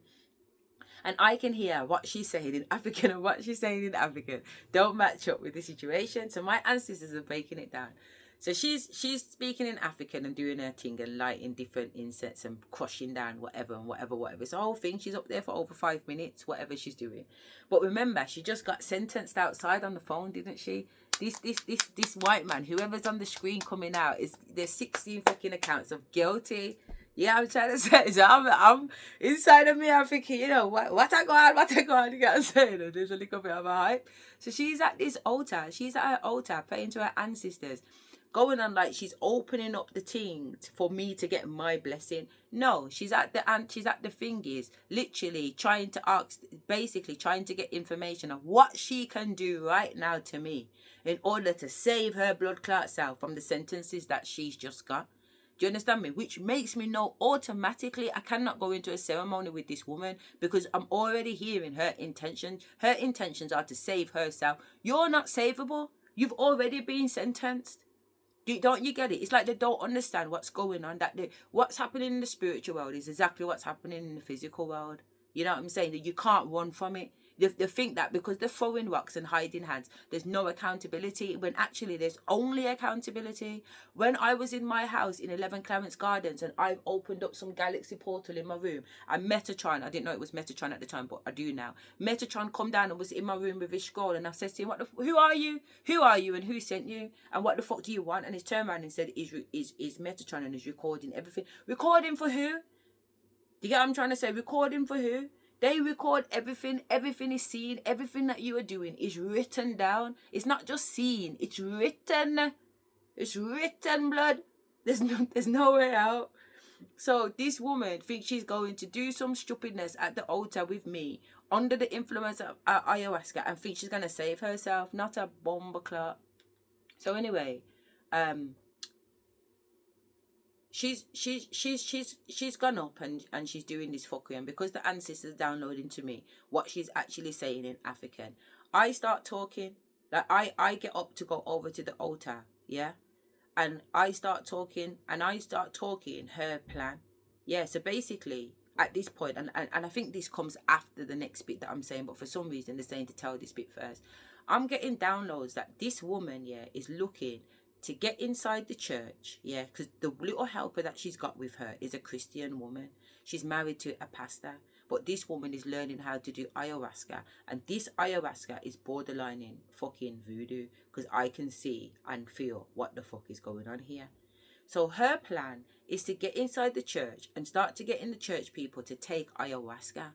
And I can hear what she's saying in African and what she's saying in African don't match up with the situation. So my ancestors are breaking it down. So she's speaking in African and doing her thing and lighting different incense and crushing down whatever. It's the whole thing. She's up there for over 5 minutes, whatever she's doing. But remember, she just got sentenced outside on the phone, didn't she? This white man, whoever's on the screen coming out, there's 16 fucking accounts of guilty. Yeah, I'm trying to say, so I'm inside of me, I'm thinking, you know, what I go on, you know what I'm saying? There's a little bit of a hype. So she's at this altar, she's at her altar, praying to her ancestors, going on like she's opening up the thing for me to get my blessing. No, she's at the fingies, literally trying to get information of what she can do right now to me in order to save her blood clot self from the sentences that she's just got. Do you understand me? Which makes me know automatically I cannot go into a ceremony with this woman because I'm already hearing her intentions. Her intentions are to save herself. You're not savable. You've already been sentenced. Don't you get it? It's like they don't understand what's going on. What's happening in the spiritual world is exactly what's happening in the physical world. You know what I'm saying? That you can't run from it. They think that because they're throwing rocks and hiding hands, there's no accountability, when actually there's only accountability. When I was in my house in 11 Clarence Gardens and I opened up some galaxy portal in my room, and Metatron, I didn't know it was Metatron at the time, but I do now. Metatron come down and was in my room with his scroll, and I said to him, who are you? Who are you and who sent you? And what the fuck do you want? And he turned around and said, is Metatron and is recording everything. Recording for who? Do you get what I'm trying to say? Recording for who? They record everything. Everything is seen. Everything that you are doing is written down. It's not just seen. It's written. It's written, blood. There's no way out. So this woman thinks she's going to do some stupidness at the altar with me under the influence of ayahuasca and thinks she's going to save herself. Not a bomber clot. So anyway, she's gone up and she's doing this fuckery, and because the ancestors are downloading to me what she's actually saying in African, I start talking. Like I get up to go over to the altar, yeah, and I start talking her plan. Yeah, so basically at this point, and I think this comes after the next bit that I'm saying, but for some reason they're saying to tell this bit first. I'm getting downloads that this woman, yeah, is looking to get inside the church, yeah, because the little helper that she's got with her is a Christian woman. She's married to a pastor, but this woman is learning how to do ayahuasca, and this ayahuasca is borderlining fucking voodoo, because I can see and feel what the fuck is going on here. So her plan is to get inside the church and start to get in the church people to take ayahuasca.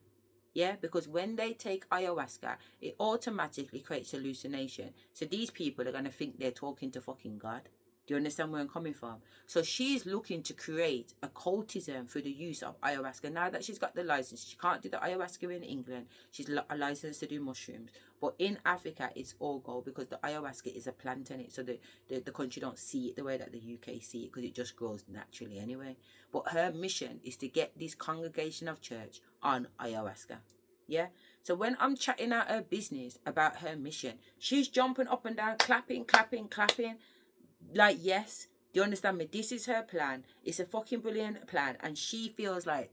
Yeah, because when they take ayahuasca, it automatically creates hallucination. So these people are going to think they're talking to fucking God. Do you understand where I'm coming from? So she's looking to create occultism through the use of ayahuasca. Now that she's got the license, she can't do the ayahuasca in England. She's a license to do mushrooms. But in Africa, it's all gold because the ayahuasca is a plant in it. So the country don't see it the way that the UK see it because it just grows naturally anyway. But her mission is to get this congregation of church on ayahuasca. Yeah? So when I'm chatting out her business about her mission, she's jumping up and down, clapping. Like, yes, do you understand me? This is her plan. It's a fucking brilliant plan, and she feels like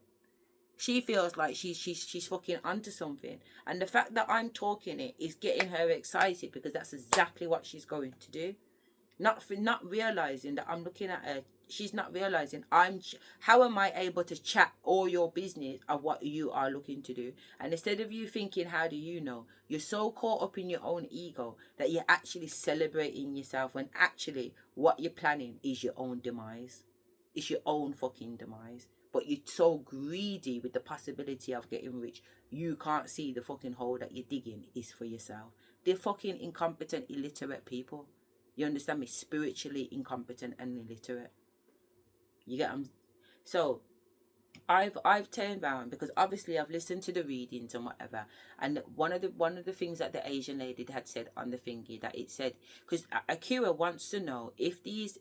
she's fucking onto something. And the fact that I'm talking it is getting her excited because that's exactly what she's going to do. Not realizing that I'm looking at her. She's not realizing how am I able to chat all your business of what you are looking to do? And instead of you thinking, how do you know? You're so caught up in your own ego that you're actually celebrating yourself when actually what you're planning is your own demise. It's your own fucking demise. But you're so greedy with the possibility of getting rich, you can't see the fucking hole that you're digging is for yourself. They're fucking incompetent, illiterate people. You understand me? Spiritually incompetent and illiterate. You get them? So I've turned around because obviously I've listened to the readings and whatever, and one of the things that the Asian lady had said on the thingy, that it said, because Akira wants to know if these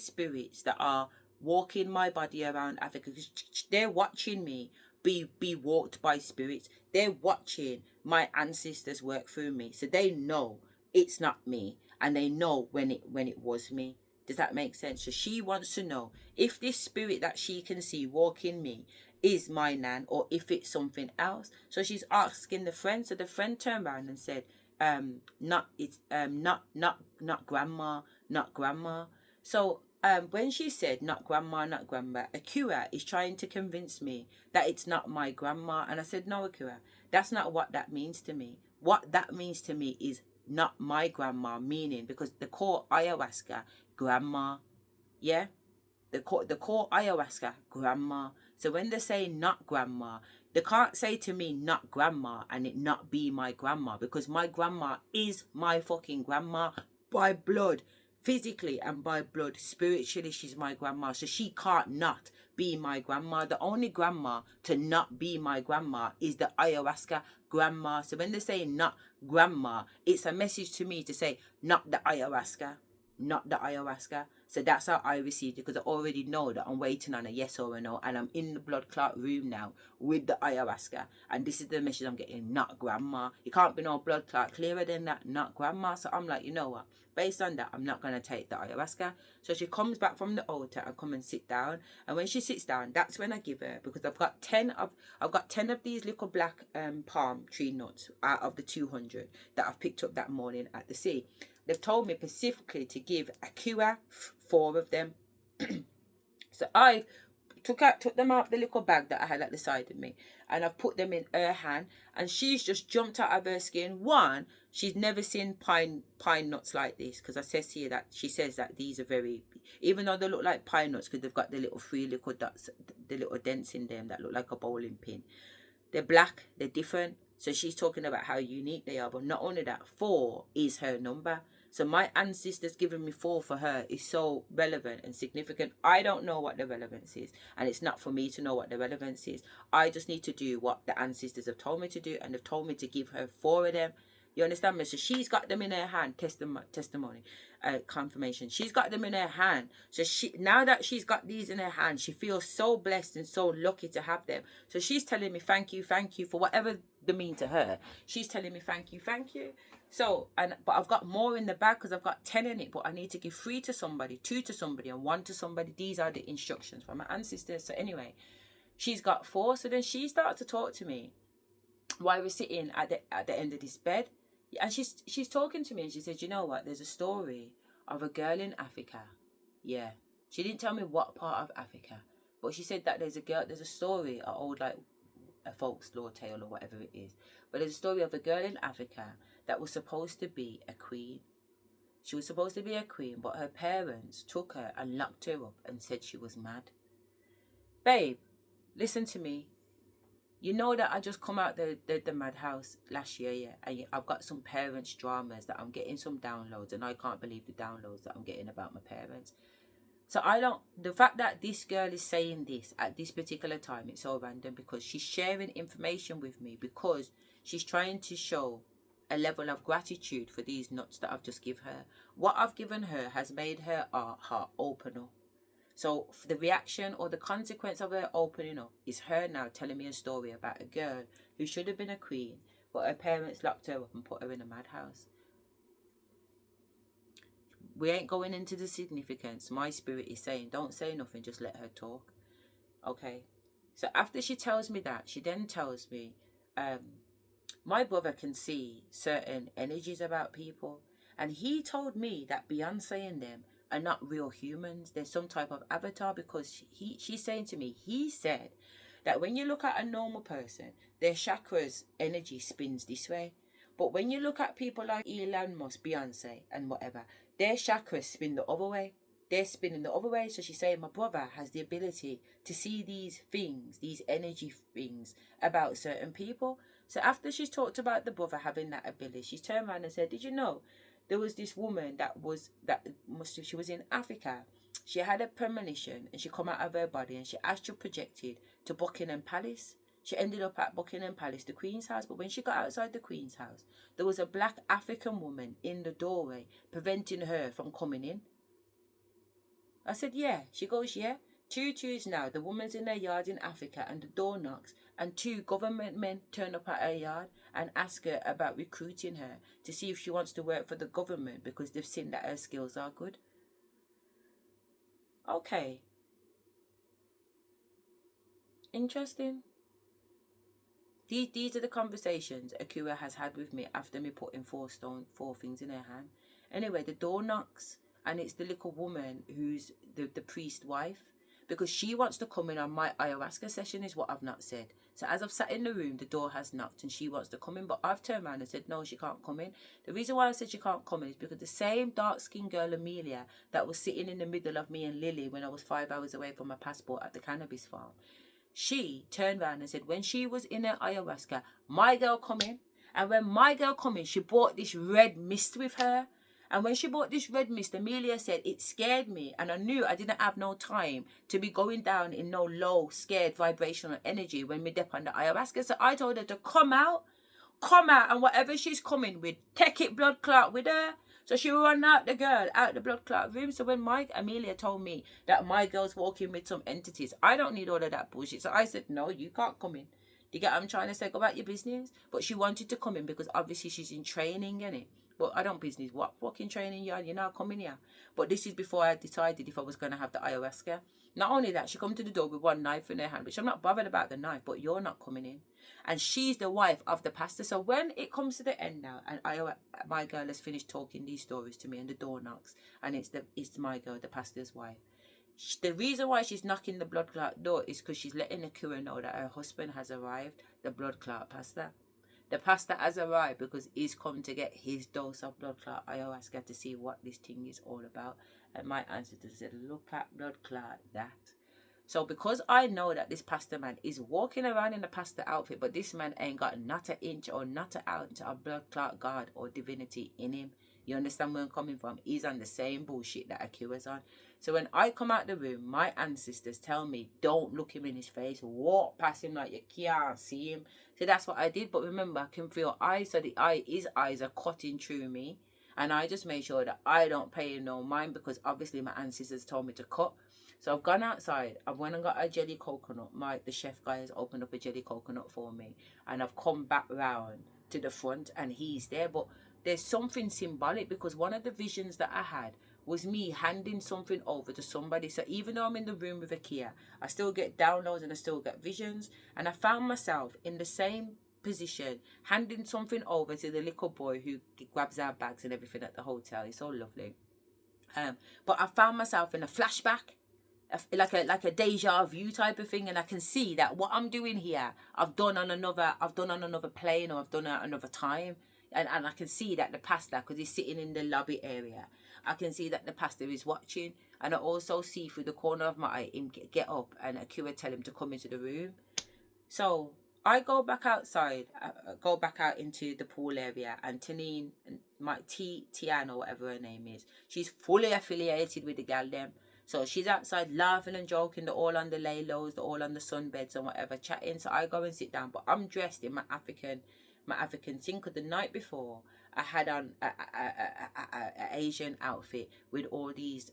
spirits that are walking my body around Africa, because they're watching me be walked by spirits, they're watching my ancestors work through me, so they know it's not me, and they know when it was me. Does that make sense? So she wants to know if this spirit that she can see walking me is my nan or if it's something else. So she's asking the friend. So the friend turned around and said, not grandma, not grandma. So when she said not grandma, Akira is trying to convince me that it's not my grandma. And I said, no, Akira, that's not what that means to me. What that means to me is not my grandma, meaning because the core ayahuasca, grandma, yeah, the core ayahuasca, grandma. So when they say not grandma, they can't say to me not grandma and it not be my grandma, because my grandma is my fucking grandma by blood, physically, and by blood spiritually. She's my grandma, so she can't not be my grandma. The only grandma to not be my grandma is the ayahuasca grandma. So when they say not grandma, it's a message to me to say not the ayahuasca, not the ayahuasca. So that's how I received it, because I already know that I'm waiting on a yes or a no, and I'm in the blood clot room now with the ayahuasca, and this is the message I'm getting, not grandma. It can't be no blood clot clearer than that, not grandma. So I'm like, you know what, based on that, I'm not going to take the ayahuasca. So she comes back from the altar and come and sit down, and when she sits down, that's when I give her, because I've got 10 of these little black palm tree nuts out of the 200 that I've picked up that morning at the sea. They've told me specifically to give Akira 4 of them. So I took them out of the little bag that I had at the side of me, and I've put them in her hand, and she's just jumped out of her skin. One, she's never seen pine nuts like this, because I says here that she says that these are very, even though they look like pine nuts because they've got the little 3 little dots, the little dents in them that look like a bowling pin. They're black, they're different. So she's talking about how unique they are. But not only that, 4 is her number. So my ancestors giving me 4 for her is so relevant and significant. I don't know what the relevance is, and it's not for me to know what the relevance is. I just need to do what the ancestors have told me to do, and they've told me to give her 4 of them. You understand me? So she's got them in her hand, testimony, confirmation. She's got them in her hand. So now that she's got these in her hand, she feels so blessed and so lucky to have them. So she's telling me thank you for whatever they mean to her. She's telling me thank you. So, but I've got more in the bag because I've got 10 in it, but I need to give 3 to somebody, 2 to somebody, and 1 to somebody. These are the instructions from my ancestors. So anyway, She's got 4. So then she started to talk to me while we're sitting at the end of this bed. And she's talking to me, and she said, you know what, there's a story of a girl in Africa. Yeah. She didn't tell me what part of Africa, but she said that there's a story, an old, like, a folklore tale or whatever it is. But there's a story of a girl in Africa that was supposed to be a queen. She was supposed to be a queen, but her parents took her and locked her up and said she was mad. Babe, listen to me. You know that I just come out the madhouse last year, yeah? And I've got some parents' dramas that I'm getting some downloads, and I can't believe the downloads that I'm getting about my parents. So the fact that this girl is saying this at this particular time, it's so random, because she's sharing information with me because she's trying to show a level of gratitude for these nuts that I've just given her. What I've given her has made her heart open up. So the reaction or the consequence of her opening up is her now telling me a story about a girl who should have been a queen, but her parents locked her up and put her in a madhouse. We ain't going into the significance. My spirit is saying, don't say nothing, just let her talk. Okay? So after she tells me that, she then tells me, my brother can see certain energies about people. And he told me that Beyonce and them are not real humans. There's some type of avatar, because she's saying to me, he said that when you look at a normal person, their chakras energy spins this way. But when you look at people like Elon Musk, Beyonce and whatever, their chakras spin the other way. They're spinning the other way. So she's saying my brother has the ability to see these things, these energy things about certain people. So after she's talked about the brother having that ability, she turned around and said, did you know there was this woman she was in Africa. She had a premonition and she come out of her body and she astral projected to Buckingham Palace. She ended up at Buckingham Palace, the Queen's house. But when she got outside the Queen's house, there was a black African woman in the doorway preventing her from coming in. I said, yeah. She goes, yeah. 2 Tuesdays now, the woman's in her yard in Africa and the door knocks, and 2 government men turn up at her yard and ask her about recruiting her to see if she wants to work for the government because they've seen that her skills are good. Okay. Interesting. These are the conversations Asherah has had with me after me putting 4 things in her hand. Anyway, the door knocks, and it's the little woman who's the priest's wife, because she wants to come in on my ayahuasca session, is what I've not said. So as I've sat in the room, the door has knocked and she wants to come in, but I've turned around and said, no, she can't come in. The reason why I said she can't come in is because the same dark-skinned girl, Amelia, that was sitting in the middle of me and Lily when I was 5 hours away from my passport at the cannabis farm, she turned around and said when she was in her ayahuasca, my girl come in. And when my girl come in, she brought this red mist with her. And when she brought this red mist, Amelia said, it scared me. And I knew I didn't have no time to be going down in no low, scared, vibrational energy when we dip on the ayahuasca. So I told her to come out, and whatever she's coming with, take it blood clot with her. So she run out the girl out the blood clot room. So when Amelia told me that my girl's walking with some entities, I don't need all of that bullshit. So I said, no, you can't come in. Do you get what I'm trying to say? Go about your business. But she wanted to come in because obviously she's in training, innit? But I don't business. What fucking training you're not coming here? But this is before I decided if I was going to have the ayahuasca. Not only that, she come to the door with 1 knife in her hand, which I'm not bothered about the knife, but you're not coming in. And she's the wife of the pastor. So when it comes to the end now, and my girl has finished talking these stories to me, and the door knocks, and it's my girl, the pastor's wife. The reason why she's knocking the blood clot door is because she's letting Asherah know that her husband has arrived, the blood clot pastor. The pastor has arrived because he's come to get his dose of blood clot ayahuasca to see what this thing is all about. And my ancestor said, look at blood clot that. So because I know that this pastor man is walking around in a pastor outfit, but this man ain't got not an inch or not an ounce of blood clot God or divinity in him. You understand where I'm coming from? He's on the same bullshit that Asherah's on. So when I come out the room, my ancestors tell me, don't look him in his face. Walk past him like you can't see him. So that's what I did. But remember, I can feel eyes. So his eyes are cutting through me. And I just made sure that I don't pay him no mind, because obviously my ancestors told me to cut. So I've gone outside. I've went and got a jelly coconut. The chef guy has opened up a jelly coconut for me. And I've come back round to the front and he's there. But there's something symbolic, because one of the visions that I had was me handing something over to somebody. So even though I'm in the room with Akia, I still get downloads and I still get visions. And I found myself in the same position, handing something over to the little boy who grabs our bags and everything at the hotel. It's so lovely. But I found myself in a flashback, like a deja vu type of thing, and I can see that what I'm doing here, I've done on another plane, or I've done at another time, and I can see that the pastor, because he's sitting in the lobby area, I can see that the pastor is watching, and I also see through the corner of my eye him get up and Akira tell him to come into the room. So I go back outside, go back out into the pool area, and Tanine, my Tian or whatever her name is, she's fully affiliated with the gal them. So she's outside laughing and joking. They're all on the lay lows, they're all on the sunbeds and whatever, chatting. So I go and sit down, but I'm dressed in my African thing, because the night before I had on a Asian outfit with all these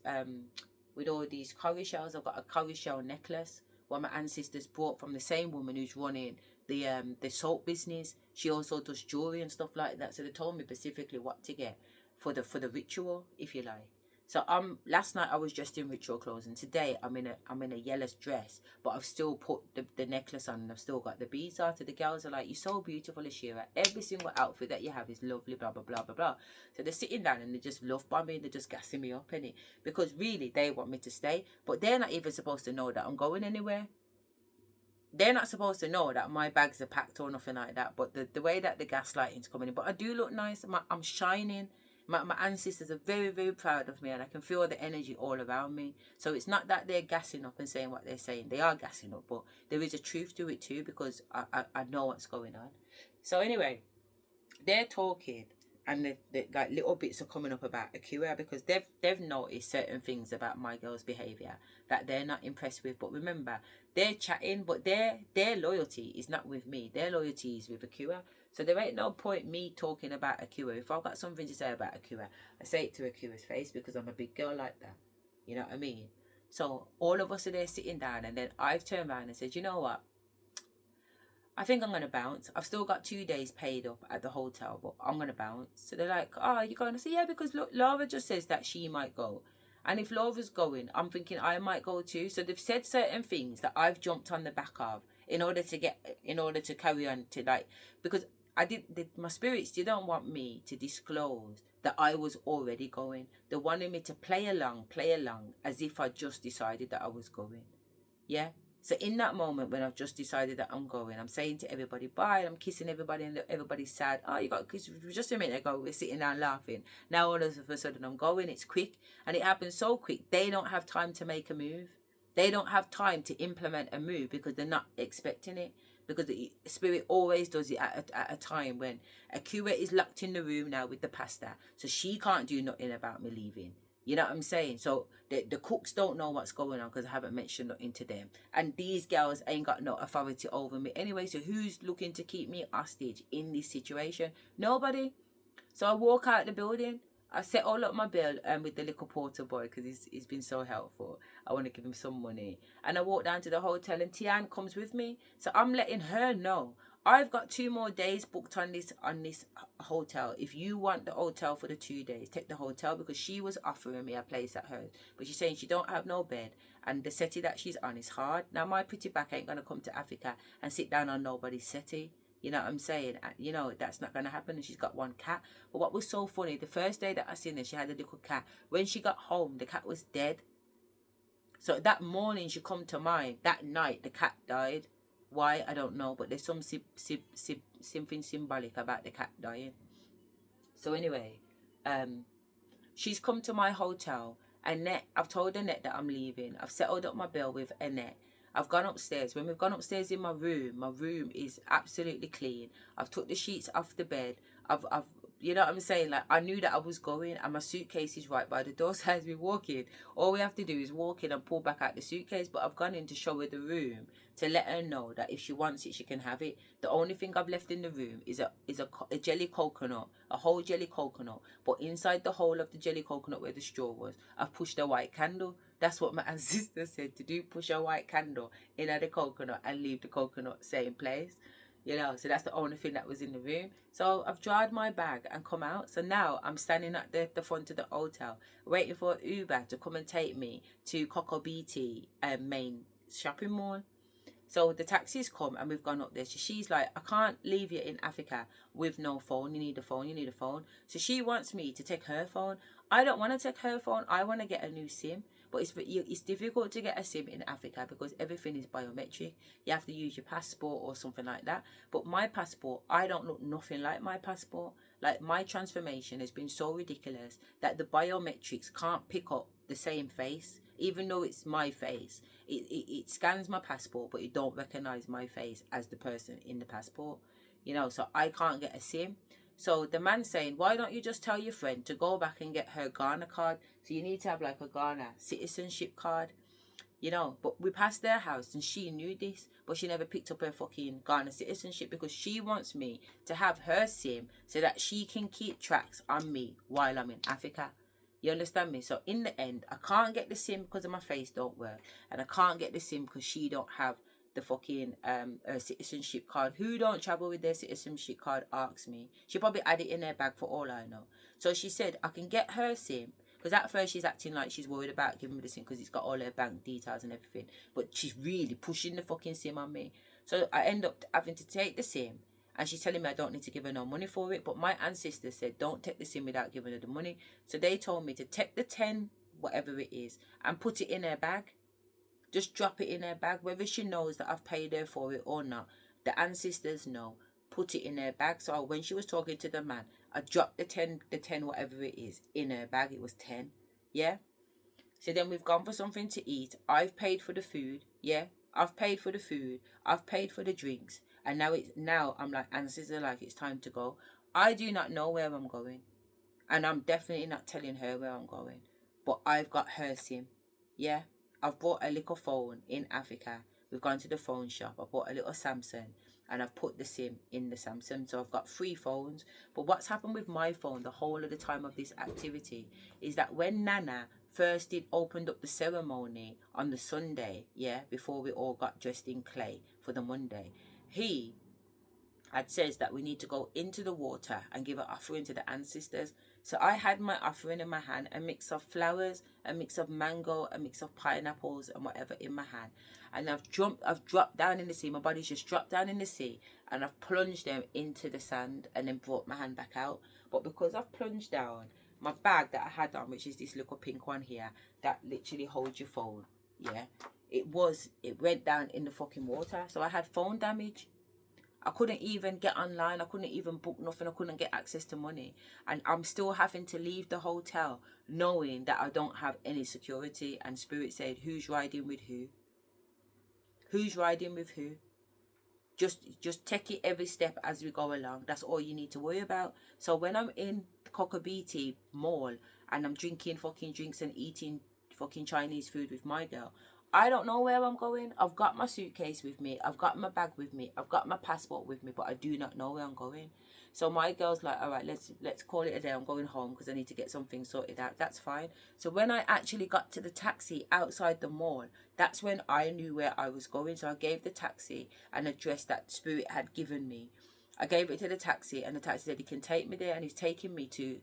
cowrie shells. I've got a cowrie shell necklace, what my ancestors brought from the same woman who's running the soap business. She also does jewelry and stuff like that. So they told me specifically what to get for the ritual, if you like. So last night I was dressed in ritual clothes, and today I'm in a yellow dress, but I've still put the necklace on, and I've still got the beads on. The girls are like, "You're so beautiful, Asherah. Every single outfit that you have is lovely, blah blah blah blah blah." So they're sitting down and they just love bombing, they're just gassing me up in it, because really they want me to stay, but they're not even supposed to know that I'm going anywhere. They're not supposed to know that my bags are packed or nothing like that. But the way that the gaslighting's coming in, but I do look nice. I'm shining. My ancestors are very, very proud of me, and I can feel the energy all around me. So it's not that they're gassing up and saying what they're saying. They are gassing up, but there is a truth to it too, because I know what's going on. So anyway, they're talking, and the like little bits are coming up about Akira, because they've noticed certain things about my girl's behaviour that they're not impressed with. But remember, they're chatting, but their loyalty is not with me. Their loyalty is with Akira. So there ain't no point me talking about Akira. If I've got something to say about Akira, I say it to Akira's face, because I'm a big girl like that. You know what I mean? So all of us are there sitting down, and then I've turned around and said, you know what? I think I'm going to bounce. I've still got 2 days paid up at the hotel, but I'm going to bounce. So they're like, oh, you're going to say, yeah, because look, Laura just says that she might go. And if Laura's going, I'm thinking I might go too. So they've said certain things that I've jumped on the back of in order to carry on to, like, because my spirits didn't want me to disclose that I was already going. They wanted me to play along as if I just decided that I was going. Yeah. So in that moment when I've just decided that I'm going, I'm saying to everybody bye, I'm kissing everybody, and everybody's sad. Oh, you got, because just a minute ago we're sitting down laughing. Now all of a sudden I'm going. It's quick, and it happens so quick. They don't have time to make a move. They don't have time to implement a move, because they're not expecting it. Because the spirit always does it at a time when Akira is locked in the room now with the pastor, so she can't do nothing about me leaving. You know what I'm saying? So the cooks don't know what's going on, because I haven't mentioned nothing to them. And these girls ain't got no authority over me anyway. So who's looking to keep me hostage in this situation? Nobody. So I walk out the building. I set all up my bill with the little porter boy, because he's been so helpful. I want to give him some money. And I walk down to the hotel, and Tian comes with me. So I'm letting her know, I've got 2 more days booked on this hotel. If you want the hotel for the 2 days, take the hotel, because she was offering me a place at hers. But she's saying she don't have no bed, and the settee that she's on is hard. Now my pretty back ain't going to come to Africa and sit down on nobody's settee. You know what I'm saying? You know, that's not going to happen. And she's got 1 cat. But what was so funny, the first day that I seen her, she had a little cat. When she got home, the cat was dead. So that morning she come to mind. That night, the cat died. Why? I don't know. But there's something symbolic about the cat dying. So anyway, she's come to my hotel. Annette, I've told Annette that I'm leaving. I've settled up my bill with Annette. I've gone upstairs. When we've gone upstairs in my room is absolutely clean. I've took the sheets off the bed. I've you know what I'm saying? Like, I knew that I was going, and my suitcase is right by the door. So as we walk in, all we have to do is walk in and pull back out the suitcase. But I've gone in to show her the room, to let her know that if she wants it, she can have it. The only thing I've left in the room is a jelly coconut, a whole jelly coconut. But inside the hole of the jelly coconut where the straw was, I've pushed a white candle. That's what my ancestor said to do, push a white candle in the coconut and leave the coconut same place. You know, so that's the only thing that was in the room. So I've dried my bag and come out. So now I'm standing at the front of the hotel waiting for an Uber to come and take me to Coco BT main shopping mall. So the taxi's come and we've gone up there. So she's like, I can't leave you in Africa with no phone. You need a phone. You need a phone. So she wants me to take her phone. I don't want to take her phone. I want to get a new SIM. But it's difficult to get a SIM in Africa because everything is biometric. You have to use your passport or something like that. But my passport, I don't look nothing like my passport. Like, my transformation has been so ridiculous that the biometrics can't pick up the same face, even though it's my face. It scans my passport, but it don't recognize my face as the person in the passport. You know, so I can't get a SIM. So the man's saying, why don't you just tell your friend to go back and get her Ghana card? So you need to have like a Ghana citizenship card. You know, but we passed their house and she knew this, but she never picked up her fucking Ghana citizenship because she wants me to have her SIM so that she can keep tracks on me while I'm in Africa. You understand me? So in the end, I can't get the SIM because of my face don't work, and I can't get the SIM because she don't have the fucking citizenship card. Who don't travel with their citizenship card? Asks me. She probably had it in her bag for all I know. So she said I can get her SIM. Because at first she's acting like she's worried about giving me the SIM because it's got all her bank details and everything. But she's really pushing the fucking SIM on me. So I end up having to take the SIM. And she's telling me I don't need to give her no money for it. But my ancestors said don't take the SIM without giving her the money. So they told me to take the 10, whatever it is, and put it in her bag. Just drop it in her bag. Whether she knows that I've paid her for it or not, the ancestors know. Put it in her bag. So when she was talking to the man, I dropped the 10 whatever it is in her bag. It was 10. Yeah. So then we've gone for something to eat. I've paid for the food. Yeah. I've paid for the food. I've paid for the drinks. And now I'm like, ancestors are like, it's time to go. I do not know where I'm going. And I'm definitely not telling her where I'm going. But I've got her SIM. Yeah. I've bought a little phone in Africa. We've gone to the phone shop. I bought a little Samsung. And I've put the SIM in the Samsung. So I've got 3 phones. But what's happened with my phone the whole of the time of this activity is that when Nana first opened up the ceremony on the Sunday, yeah, before we all got dressed in clay for the Monday, he had says that we need to go into the water and give an offering to the ancestors. So I had my offering in my hand, a mix of flowers, a mix of mango, a mix of pineapples and whatever in my hand. And I've dropped down in the sea. My body's just dropped down in the sea and I've plunged them into the sand and then brought my hand back out. But because I've plunged down, my bag that I had on, which is this little pink one here, that literally holds your phone, yeah, it went down in the fucking water. So I had phone damage. I couldn't even get online. I couldn't even book nothing. I couldn't get access to money. And I'm still having to leave the hotel knowing that I don't have any security. And Spirit said, who's riding with who? Who's riding with who? Just take it every step as we go along. That's all you need to worry about. So when I'm in Coco BT Mall and I'm drinking fucking drinks and eating fucking Chinese food with my girl, I don't know where I'm going. I've got my suitcase with me. I've got my bag with me. I've got my passport with me, but I do not know where I'm going. So my girl's like, all right, let's call it a day. I'm going home because I need to get something sorted out. That's fine. So when I actually got to the taxi outside the mall, that's when I knew where I was going. So I gave the taxi an address that Spirit had given me. I gave it to the taxi and the taxi said he can take me there, and he's taking me to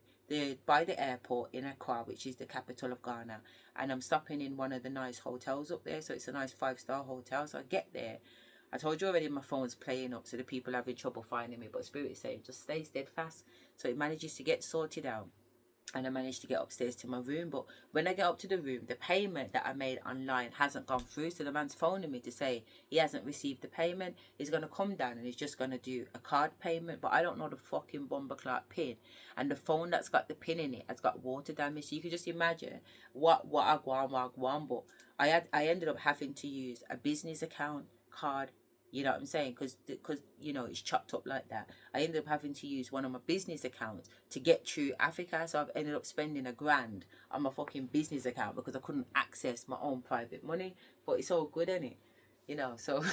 by the airport in Accra, which is the capital of Ghana. And I'm stopping in one of the nice hotels up there. So it's a nice 5-star hotel. So I get there. I told you already my phone's playing up, so the people are having trouble finding me. But Spirit is saying, just stay steadfast. So it manages to get sorted out. And I managed to get upstairs to my room. But when I get up to the room, the payment that I made online hasn't gone through. So the man's phoning me to say he hasn't received the payment. He's going to come down and he's just going to do a card payment. But I don't know the fucking bomber clock pin. And the phone that's got the pin in it has got water damage. So you can just imagine what I want. But I ended up having to use a business account card. You know what I'm saying? Because you know, it's chopped up like that. I ended up having to use one of my business accounts to get through Africa. So I've ended up spending $1,000 on my fucking business account because I couldn't access my own private money. But it's all good, isn't it? You know, so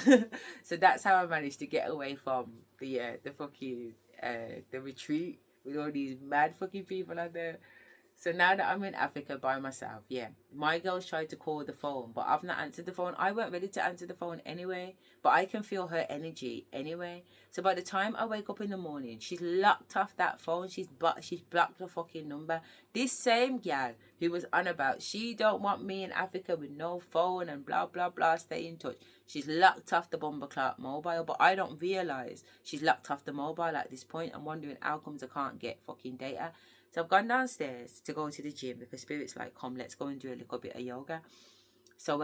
so that's how I managed to get away from the fucking the retreat with all these mad fucking people out there. So now that I'm in Africa by myself, yeah, my girls tried to call the phone, but I've not answered the phone. I weren't ready to answer the phone anyway, but I can feel her energy anyway. So by the time I wake up in the morning, she's locked off that phone. She's blocked the fucking number. This same gal who was on about she don't want me in Africa with no phone and blah blah blah. Stay in touch. She's locked off the Bumbleclot mobile, but I don't realise she's locked off the mobile at this point. I'm wondering how comes I can't get fucking data. So I've gone downstairs to go to the gym because Spirit's like, come, let's go and do a little bit of yoga. So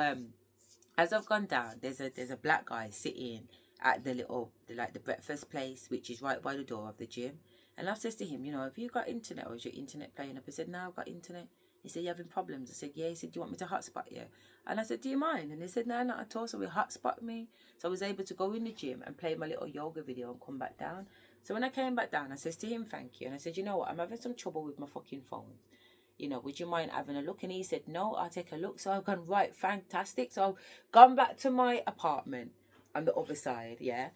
as I've gone down, there's a black guy sitting at the breakfast place, which is right by the door of the gym. And I says to him, you know, have you got internet or is your internet playing up? He said, no, I've got internet. He said, you having problems? I said, yeah. He said, do you want me to hotspot you? And I said, do you mind? And he said, no, not at all. So he hotspot me. So I was able to go in the gym and play my little yoga video and come back down. So when I came back down, I said to him, thank you. And I said, you know what, I'm having some trouble with my fucking phone. You know, would you mind having a look? And he said, no, I'll take a look. So I've gone, right, fantastic. So I've gone back to my apartment on the other side, yeah.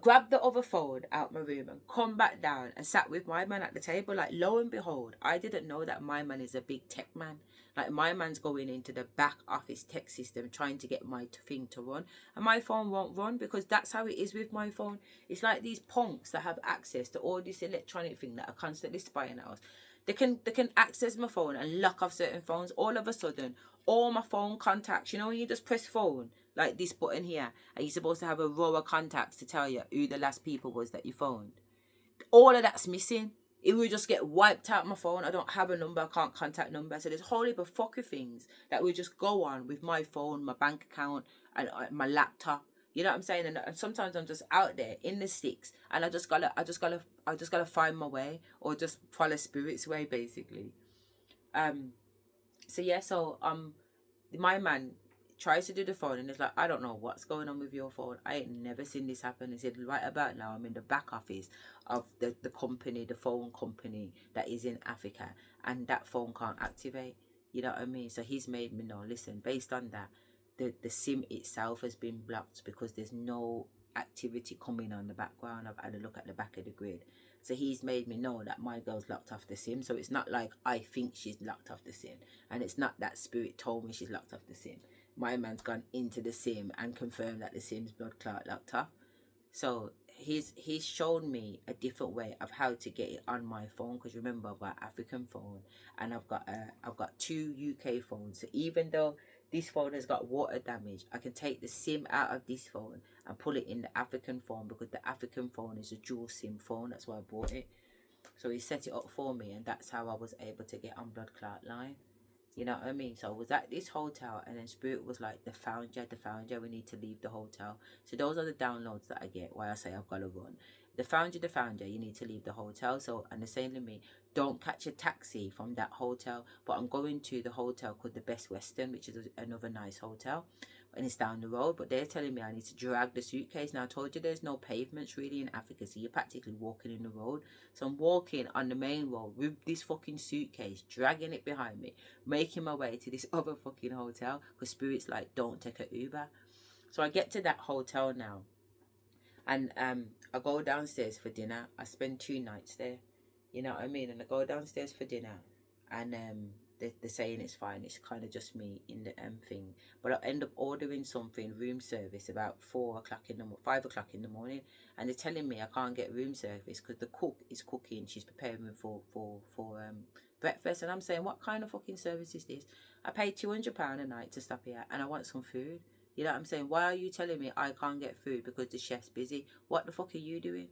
Grabbed the other phone out my room and come back down and sat with my man at the table. Like, lo and behold, I didn't know that my man is a big tech man. Like, my man's going into the back office tech system trying to get my thing to run. And my phone won't run because that's how it is with my phone. It's like these punks that have access to all this electronic thing that are constantly spying at us. They can access my phone and lock off certain phones. All of a sudden, all my phone contacts, you know, when you just press phone, like this button here, and you're supposed to have a row of contacts to tell you who the last people was that you phoned. All of that's missing. It will just get wiped out my phone. I don't have a number, I can't contact number. So there's a whole heap of fucking things that will just go on with my phone, my bank account, and my laptop. You know what I'm saying? And sometimes I'm just out there in the sticks, and I just gotta find my way, or just follow Spirit's way, basically. So yeah, so my man tries to do the phone, and it's like, I don't know what's going on with your phone. I ain't never seen this happen. He said, right about now, I'm in the back office of the company, the phone company that is in Africa, and that phone can't activate. You know what I mean? So he's made me know, listen, based on that, the SIM itself has been blocked because there's no activity coming on the background. I've had a look at the back of the grid. So he's made me know that my girl's locked off the SIM. So it's not like I think she's locked off the SIM. And it's not that Spirit told me she's locked off the SIM. My man's gone into the SIM and confirmed that the SIM's blood clot locked off. So he's shown me a different way of how to get it on my phone. Because remember, I've got an African phone and I've got 2 UK phones. So even though this phone has got water damage, I can take the SIM out of this phone and pull it in the African phone, because the African phone is a dual SIM phone. That's why I bought it. So he set it up for me, and that's how I was able to get on Blood Clot Line. You know what I mean? So I was at this hotel, and then Spirit was like, they found you, we need to leave the hotel. So those are the downloads that I get why I say I've got to run. They found you, you need to leave the hotel. So, and they're saying to me, don't catch a taxi from that hotel, but I'm going to the hotel called the Best Western, which is another nice hotel, and it's down the road. But they're telling me I need to drag the suitcase. Now, I told you there's no pavements really in Africa, so you're practically walking in the road. So I'm walking on the main road with this fucking suitcase, dragging it behind me, making my way to this other fucking hotel, because Spirit's like, don't take an Uber. So I get to that hotel now, and I go downstairs for dinner. I spend 2 nights there, you know what I mean? And I go downstairs for dinner, and they're saying it's fine, it's kind of just me in the thing. But I end up ordering something, room service, about 5 o'clock in the morning, and they're telling me I can't get room service because the cook is cooking, she's preparing me for breakfast. And I'm saying, what kind of fucking service is this? I paid £200 a night to stop here, and I want some food. You know what I'm saying? Why are you telling me I can't get food because the chef's busy? What the fuck are you doing?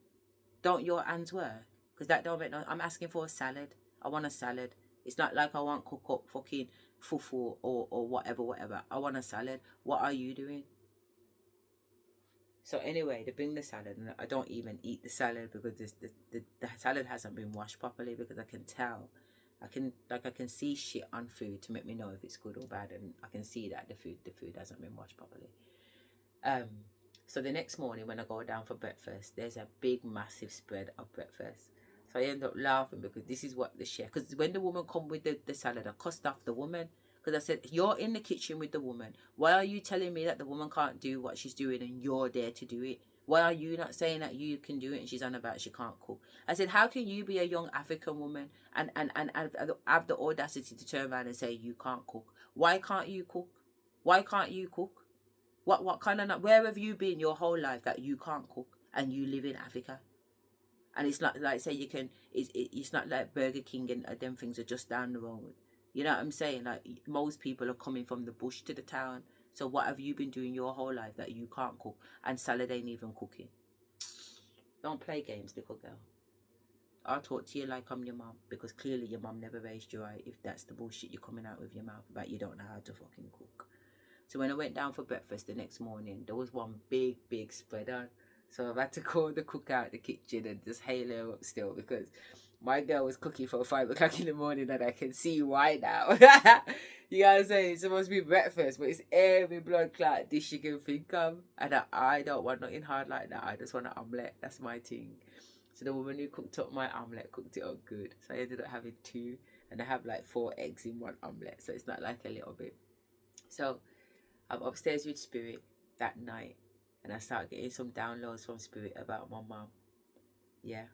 Don't your hands work? Because that don't make no... I'm asking for a salad. I want a salad. It's not like I want cook up fucking fufu or whatever. I want a salad. What are you doing? So anyway, they bring the salad, and I don't even eat the salad because the salad hasn't been washed properly, because I can tell. I can see shit on food to make me know if it's good or bad, and I can see that the food hasn't been washed properly. So the next morning when I go down for breakfast, there's a big massive spread of breakfast. So I end up laughing, because this is what the chef, because when the woman come with the salad, I cussed off the woman, because I said, you're in the kitchen with the woman. Why are you telling me that the woman can't do what she's doing and you're there to do it? Why are you not saying that you can do it? And she's on about she can't cook. I said, how can you be a young African woman and have the audacity to turn around and say you can't cook? Why can't you cook? Why can't you cook? What kind of, where have you been your whole life that you can't cook and you live in Africa? And it's not like, say, you can, it's not like Burger King and them things are just down the road. You know what I'm saying? Like, most people are coming from the bush to the town. So what have you been doing your whole life that you can't cook? And salad ain't even cooking. Don't play games, little girl. I'll talk to you like I'm your mum, because clearly your mum never raised you right if that's the bullshit you're coming out with your mouth about you don't know how to fucking cook. So when I went down for breakfast the next morning, there was one big spread on. So I've had to call the cook out the kitchen and just hail her up still, because my girl was cooking for 5 o'clock in the morning and I can see why now. You know what I'm saying? It's supposed to be breakfast, but it's every blood clot dish you can think of. And I don't want nothing hard like that. I just want an omelette. That's my thing. So the woman who cooked up my omelette cooked it up good. So I ended up having 2, and I have like 4 eggs in one omelette. So it's not like a little bit. So I'm upstairs with Spirit that night, and I start getting some downloads from Spirit about my mum. Yeah.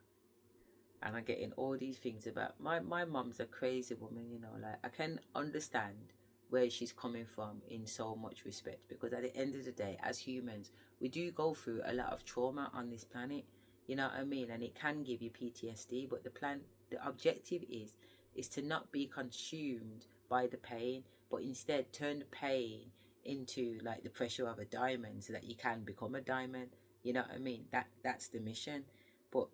And I'm getting all these things about my mum's a crazy woman, you know. Like, I can understand where she's coming from in so much respect, because at the end of the day, as humans, we do go through a lot of trauma on this planet, you know what I mean? And it can give you PTSD, but the objective is to not be consumed by the pain, but instead turn the pain into like the pressure of a diamond so that you can become a diamond. You know what I mean? That's the mission. But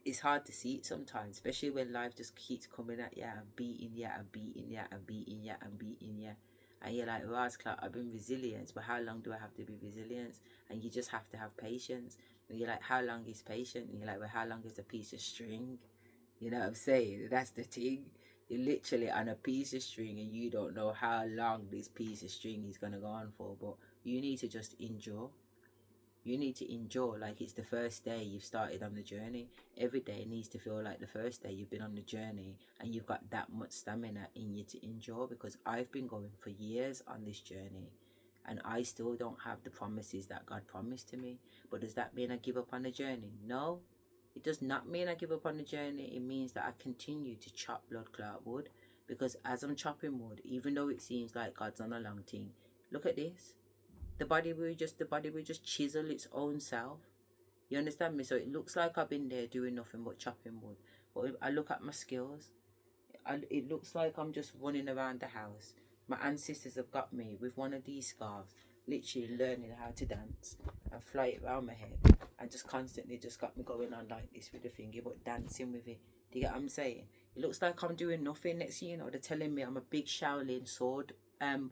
it's hard to see it sometimes, especially when life just keeps coming at you and beating you and beating you and beating you and beating you. And you're like, Raz Clark, I've been resilient, but how long do I have to be resilient? And you just have to have patience. And you're like, how long is patient? And you're like, well, how long is a piece of string? You know what I'm saying? That's the thing. You're literally on a piece of string and you don't know how long this piece of string is going to go on for. But you need to just endure. You need to endure like it's the first day you've started on the journey. Every day needs to feel like the first day you've been on the journey, and you've got that much stamina in you to endure, because I've been going for years on this journey and I still don't have the promises that God promised to me. But does that mean I give up on the journey? No, it does not mean I give up on the journey. It means that I continue to chop blood clot wood, because as I'm chopping wood, even though it seems like God's on a long thing, look at this. The body will just chisel its own self. You understand me? So it looks like I've been there doing nothing but chopping wood. But if I look at my skills, it looks like I'm just running around the house. My ancestors have got me with one of these scarves, literally learning how to dance and fly it around my head, and just constantly just got me going on like this with the finger, but dancing with it. Do you get what I'm saying? It looks like I'm doing nothing. Next thing you know, they're telling me I'm a big Shaolin sword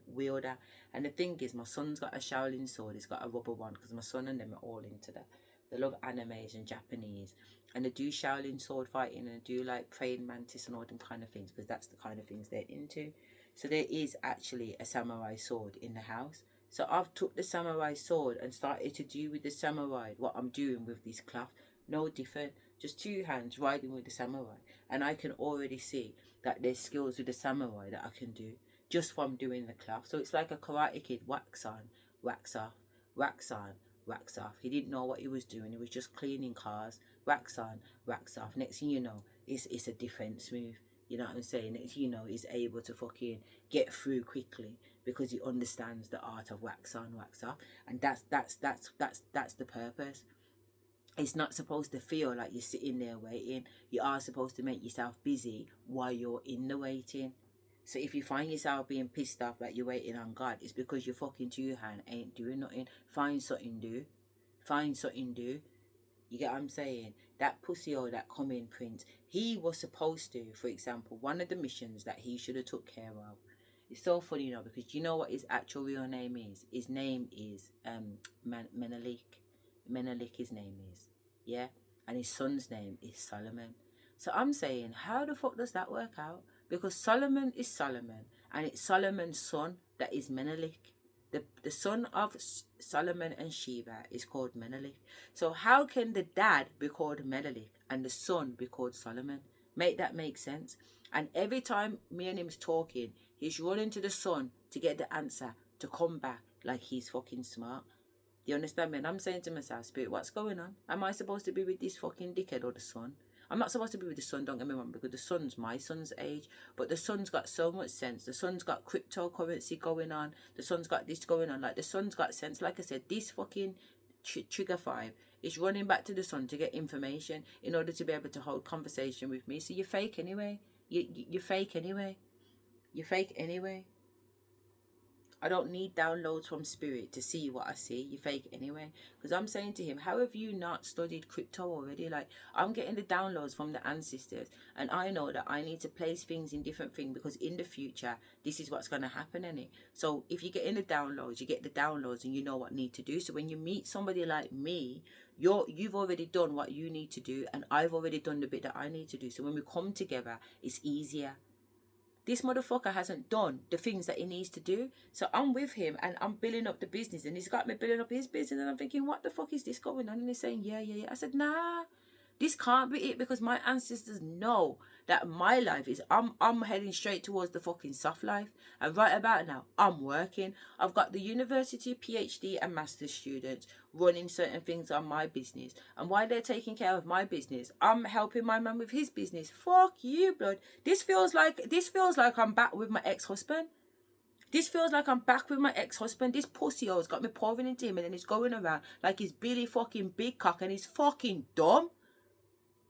wielder. And the thing is, my son's got a Shaolin sword. He's got a rubber one, because my son and them are all into that. They love animes and Japanese, and they do Shaolin sword fighting, and they do like praying mantis and all them kind of things, because that's the kind of things they're into. So there is actually a samurai sword in the house. So I've took the samurai sword and started to do with the samurai what I'm doing with this cloth. No different, just 2 hands riding with the samurai, and I can already see that there's skills with the samurai that I can do just from doing the cloth. So it's like a Karate Kid, wax on, wax off, wax on, wax off. He didn't know what he was doing. He was just cleaning cars, wax on, wax off. Next thing you know, it's a defense move. You know what I'm saying? Next thing you know, he's able to fucking get through quickly, because he understands the art of wax on, wax off. And that's the purpose. It's not supposed to feel like you're sitting there waiting. You are supposed to make yourself busy while you're in the waiting. So if you find yourself being pissed off like you're waiting on God, it's because your fucking 2 hand ain't doing nothing. Find something do. Find something do. You get what I'm saying? That pussy or that coming prince, he was supposed to, for example, one of the missions that he should have took care of. It's so funny, you know, because you know what his actual real name is? His name is Menelik. Menelik his name is. Yeah? And his son's name is Solomon. So I'm saying, how the fuck does that work out? Because Solomon is Solomon, and it's Solomon's son that is Menelik. The son of Solomon and Sheba is called Menelik. So how can the dad be called Menelik and the son be called Solomon? Make that make sense? And every time me and him's talking, he's running to the son to get the answer, to come back like he's fucking smart. You understand me? And I'm saying to myself, Spirit, what's going on? Am I supposed to be with this fucking dickhead or the son? I'm not supposed to be with the son, don't get me wrong, because the son's my son's age. But the son's got so much sense. The son's got cryptocurrency going on. The son's got this going on. Like, the son's got sense. Like I said, this fucking trigger 5 is running back to the son to get information in order to be able to hold conversation with me. So you're fake anyway. You're fake anyway. You're fake anyway. I don't need downloads from spirit to see what I see. You fake anyway. Because I'm saying to him, how have you not studied crypto already? Like, I'm getting the downloads from the ancestors. And I know that I need to place things in different things because in the future, this is what's going to happen in it. So if you get in the downloads, you get the downloads and you know what need to do. So when you meet somebody like me, you've already done what you need to do. And I've already done the bit that I need to do. So when we come together, it's easier. This motherfucker hasn't done the things that he needs to do. So I'm with him and I'm building up the business and he's got me building up his business and I'm thinking, what the fuck is this going on? And he's saying, yeah. I said, nah, this can't be it because my ancestors know that my life is, I'm heading straight towards the fucking soft life. And right about now, I'm working. I've got the university, PhD and master's students running certain things on my business. And while they're taking care of my business, I'm helping my man with his business. Fuck you, blood. This feels like I'm back with my ex-husband. This feels like I'm back with my ex-husband. This pussy hole's got me pouring into him and then he's going around like he's Billy fucking Big Cock and he's fucking dumb.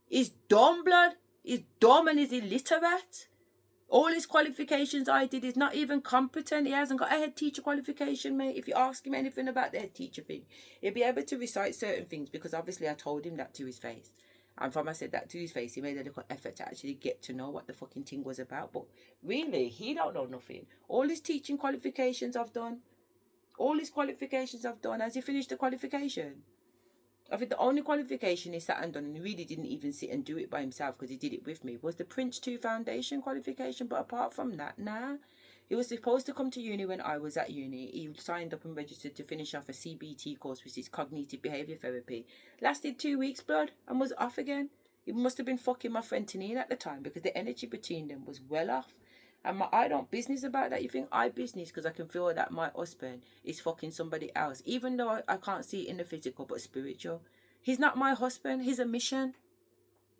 He's dumb, blood. He's dumb and he's illiterate. All his qualifications I did is not even competent. He hasn't got a head teacher qualification, mate. If you ask him anything about the head teacher thing, he'll be able to recite certain things because obviously I told him that to his face. And from I said that to his face, he made a little effort to actually get to know what the fucking thing was about. But really, he don't know nothing. All his teaching qualifications I've done. Has he finished the qualification? I think the only qualification he sat and done, and he really didn't even sit and do it by himself because he did it with me, was the Prince 2 Foundation qualification. But apart from that, nah. He was supposed to come to uni when I was at uni. He signed up and registered to finish off a CBT course, which is cognitive behaviour therapy. Lasted 2 weeks, blood, and was off again. He must have been fucking my friend Tanine at the time because the energy between them was well off. And I don't business about that. You think I business because I can feel that my husband is fucking somebody else. Even though I can't see it in the physical, but spiritual. He's not my husband. He's a mission.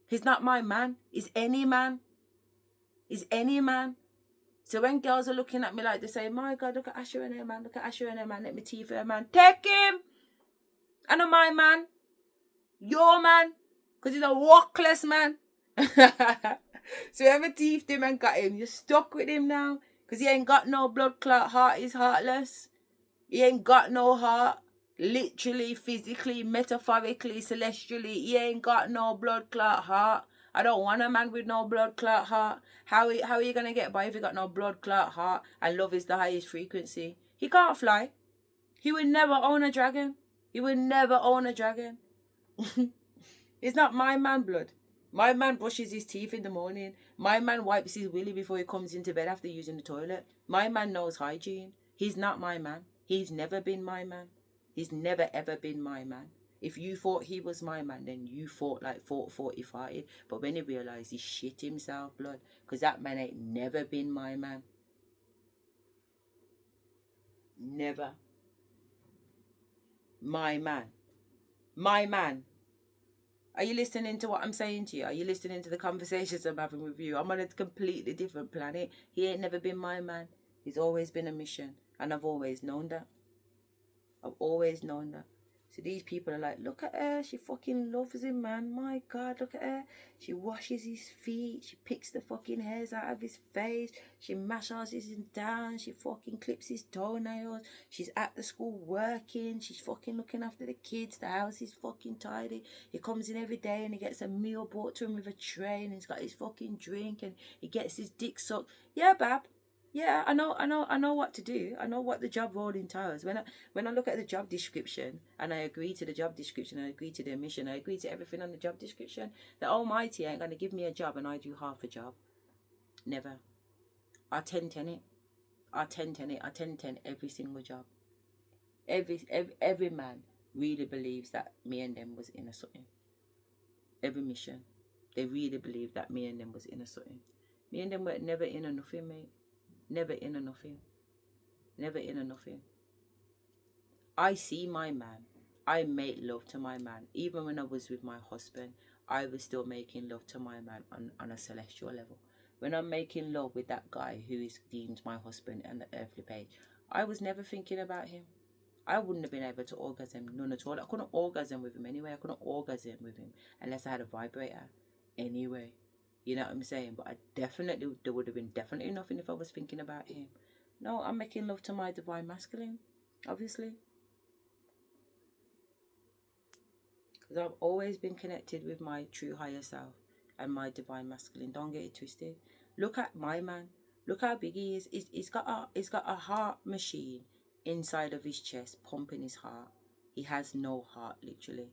He's not my man. He's any man. He's any man. So when girls are looking at me like they say, my God, look at Asherah and her man. Look at Asherah and her man. Let me tea for her man. Take him. I know my man. Your man. Because he's a walkless man. So whoever teethed him and got him, you're stuck with him now. Because he ain't got no blood clot heart. He's heartless. He ain't got no heart. Literally, physically, metaphorically, celestially. He ain't got no blood clot heart. I don't want a man with no blood clot heart. How are you going to get by if you got no blood clot heart and love is the highest frequency? He can't fly. He would never own a dragon. He would never own a dragon. He's not my man, blood. My man brushes his teeth in the morning. My man wipes his willy before he comes into bed after using the toilet. My man knows hygiene. He's not my man. He's never been my man. He's never ever been my man. If you thought he was my man, then you fought like 40-40. But when he realised he shit himself, blood, because that man ain't never been my man. Never. My man. My man. Are you listening to what I'm saying to you? Are you listening to the conversations I'm having with you? I'm on a completely different planet. He ain't never been my man. He's always been a mission. And I've always known that. I've always known that. So these people are like, look at her. She fucking loves him, man. My God, look at her. She washes his feet. She picks the fucking hairs out of his face. She massages him down. She fucking clips his toenails. She's at the school working. She's fucking looking after the kids. The house is fucking tidy. He comes in every day and he gets a meal brought to him with a tray and he's got his fucking drink and he gets his dick sucked. Yeah, bab. Yeah, I know what to do. I know what the job role entails. When I look at the job description and I agree to the job description, I agree to the mission, I agree to everything on the job description, the Almighty ain't gonna give me a job and I do half a job. Never. I 10-10 it. I 10-10 it. I 10-10 every single job. Every man really believes that me and them was in a something. Every mission. They really believe that me and them was in a something. Me and them were never in a nothing, mate. Never in a nothing. Never in a nothing. I see my man. I make love to my man. Even when I was with my husband, I was still making love to my man on a celestial level. When I'm making love with that guy who is deemed my husband on the earthly page, I was never thinking about him. I wouldn't have been able to orgasm, none at all. I couldn't orgasm with him anyway. I couldn't orgasm with him unless I had a vibrator anyway. You know what I'm saying? But there would have been definitely nothing if I was thinking about him. No, I'm making love to my divine masculine, obviously. Because I've always been connected with my true higher self and my divine masculine. Don't get it twisted. Look at my man. Look how big he is. He's got a heart machine inside of his chest pumping his heart. He has no heart, literally.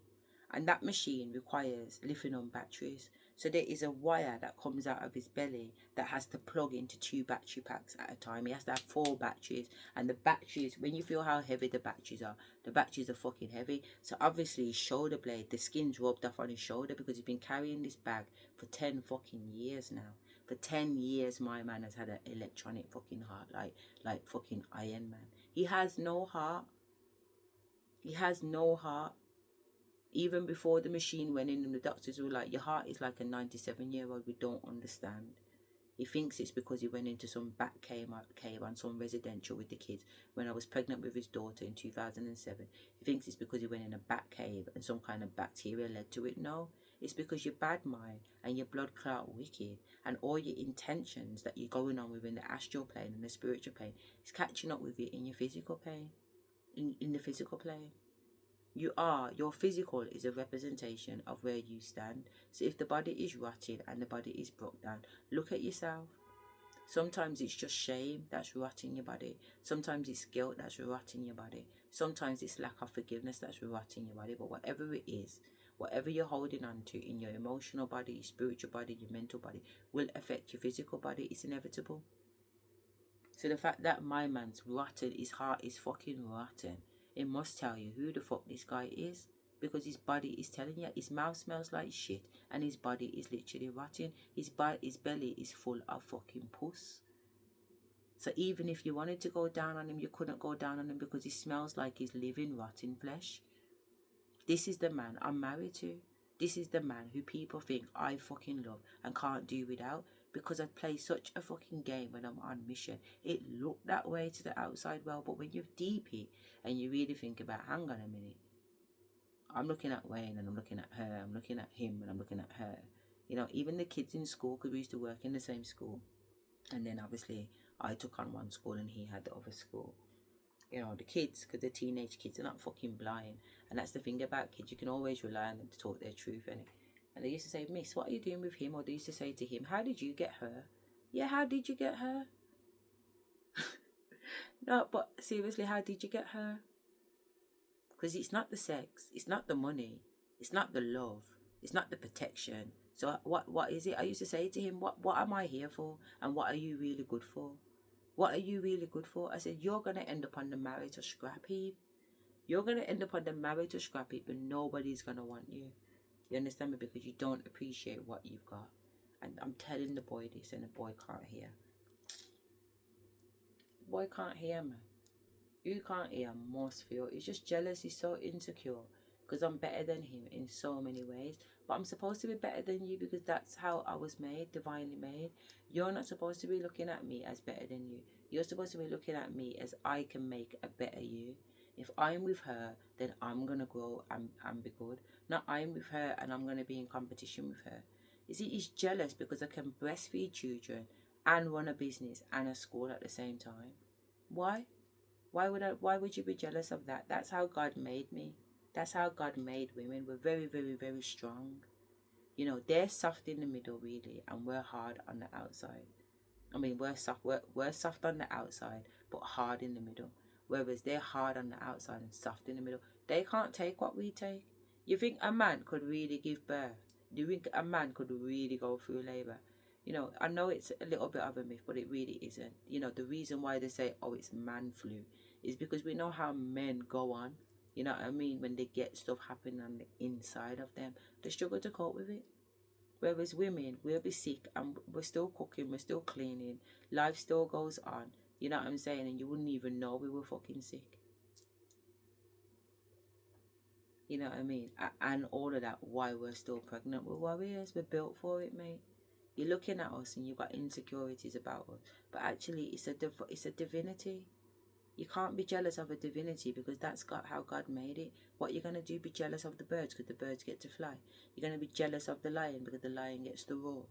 And that machine requires lithium batteries. So there is a wire that comes out of his belly that has to plug into 2 battery packs at a time. He has to have 4 batteries. And the batteries, when you feel how heavy the batteries are fucking heavy. So obviously his shoulder blade, the skin's rubbed off on his shoulder because he's been carrying this bag for 10 fucking years now. For 10 years, my man has had an electronic fucking heart, like fucking Iron Man. He has no heart. He has no heart. Even before the machine went in and the doctors were like, your heart is like a 97-year-old, we don't understand. He thinks it's because he went into some bat cave on some residential with the kids when I was pregnant with his daughter in 2007. He thinks it's because he went in a bat cave and some kind of bacteria led to it. No, it's because your bad mind and your blood clot wicked and all your intentions that you're going on within the astral plane and the spiritual plane is catching up with you in your physical plane, in the physical plane. Your physical is a representation of where you stand. So if the body is rotted and the body is broke down, look at yourself. Sometimes it's just shame that's rotting your body. Sometimes it's guilt that's rotting your body. Sometimes it's lack of forgiveness that's rotting your body. But whatever it is, whatever you're holding on to in your emotional body, your spiritual body, your mental body, will affect your physical body. It's inevitable. So the fact that my man's rotten, his heart is fucking rotten, it must tell you who the fuck this guy is. Because his body is telling you, his mouth smells like shit and his body is literally rotting. His belly is full of fucking puss. So even if you wanted to go down on him, you couldn't go down on him because he smells like he's living rotten flesh. This is the man I'm married to. This is the man who people think I fucking love and can't do without because I play such a fucking game when I'm on mission. It looked that way to the outside world, but when you deep it and you really think about, hang on a minute, I'm looking at Wayne and I'm looking at her, I'm looking at him and I'm looking at her. You know, even the kids in school, because we used to work in the same school. And then obviously I took on one school and he had the other school. You know, the kids, because they're teenage kids, they're not fucking blind. And that's the thing about kids, you can always rely on them to talk their truth, innit? And they used to say, Miss, what are you doing with him? Or they used to say to him, how did you get her? Yeah, how did you get her? No, but seriously, how did you get her? Because it's not the sex, it's not the money, it's not the love, it's not the protection. So what is it? I used to say to him, what am I here for? And what are you really good for? What are you really good for? I said, you're going to end up on the marital scrap heap. You're going to end up on the marital scrap heap, but nobody's going to want you. You understand me? Because you don't appreciate what you've got. And I'm telling the boy this, and the boy can't hear. The boy can't hear, man. You can't hear, must feel. He's just jealous. He's so insecure. Because I'm better than him in so many ways. But I'm supposed to be better than you because that's how I was made, divinely made. You're not supposed to be looking at me as better than you. You're supposed to be looking at me as I can make a better you. If I'm with her, then I'm going to grow and be good. Not I'm with her and I'm going to be in competition with her. You see, he's jealous because I can breastfeed children and run a business and a school at the same time. Why? Why would you be jealous of that? That's how God made me. That's how God made women. We're very, very, very strong. You know, they're soft in the middle, really, and we're hard on the outside. I mean, we're soft on the outside, but hard in the middle. Whereas they're hard on the outside and soft in the middle. They can't take what we take. You think a man could really give birth? Do you think a man could really go through labour? You know, I know it's a little bit of a myth, but it really isn't. You know, the reason why they say, oh, it's man flu, is because we know how men go on. You know what I mean? When they get stuff happening on the inside of them, they struggle to cope with it. Whereas women, we'll be sick and we're still cooking, we're still cleaning, life still goes on. You know what I'm saying? And you wouldn't even know we were fucking sick. You know what I mean? And all of that, why we're still pregnant. We're warriors. We're built for it, mate. You're looking at us and you've got insecurities about us. But actually, it's a divinity. You can't be jealous of a divinity because that's how God made it. What you're going to do, be jealous of the birds because the birds get to fly. You're going to be jealous of the lion because the lion gets to roar.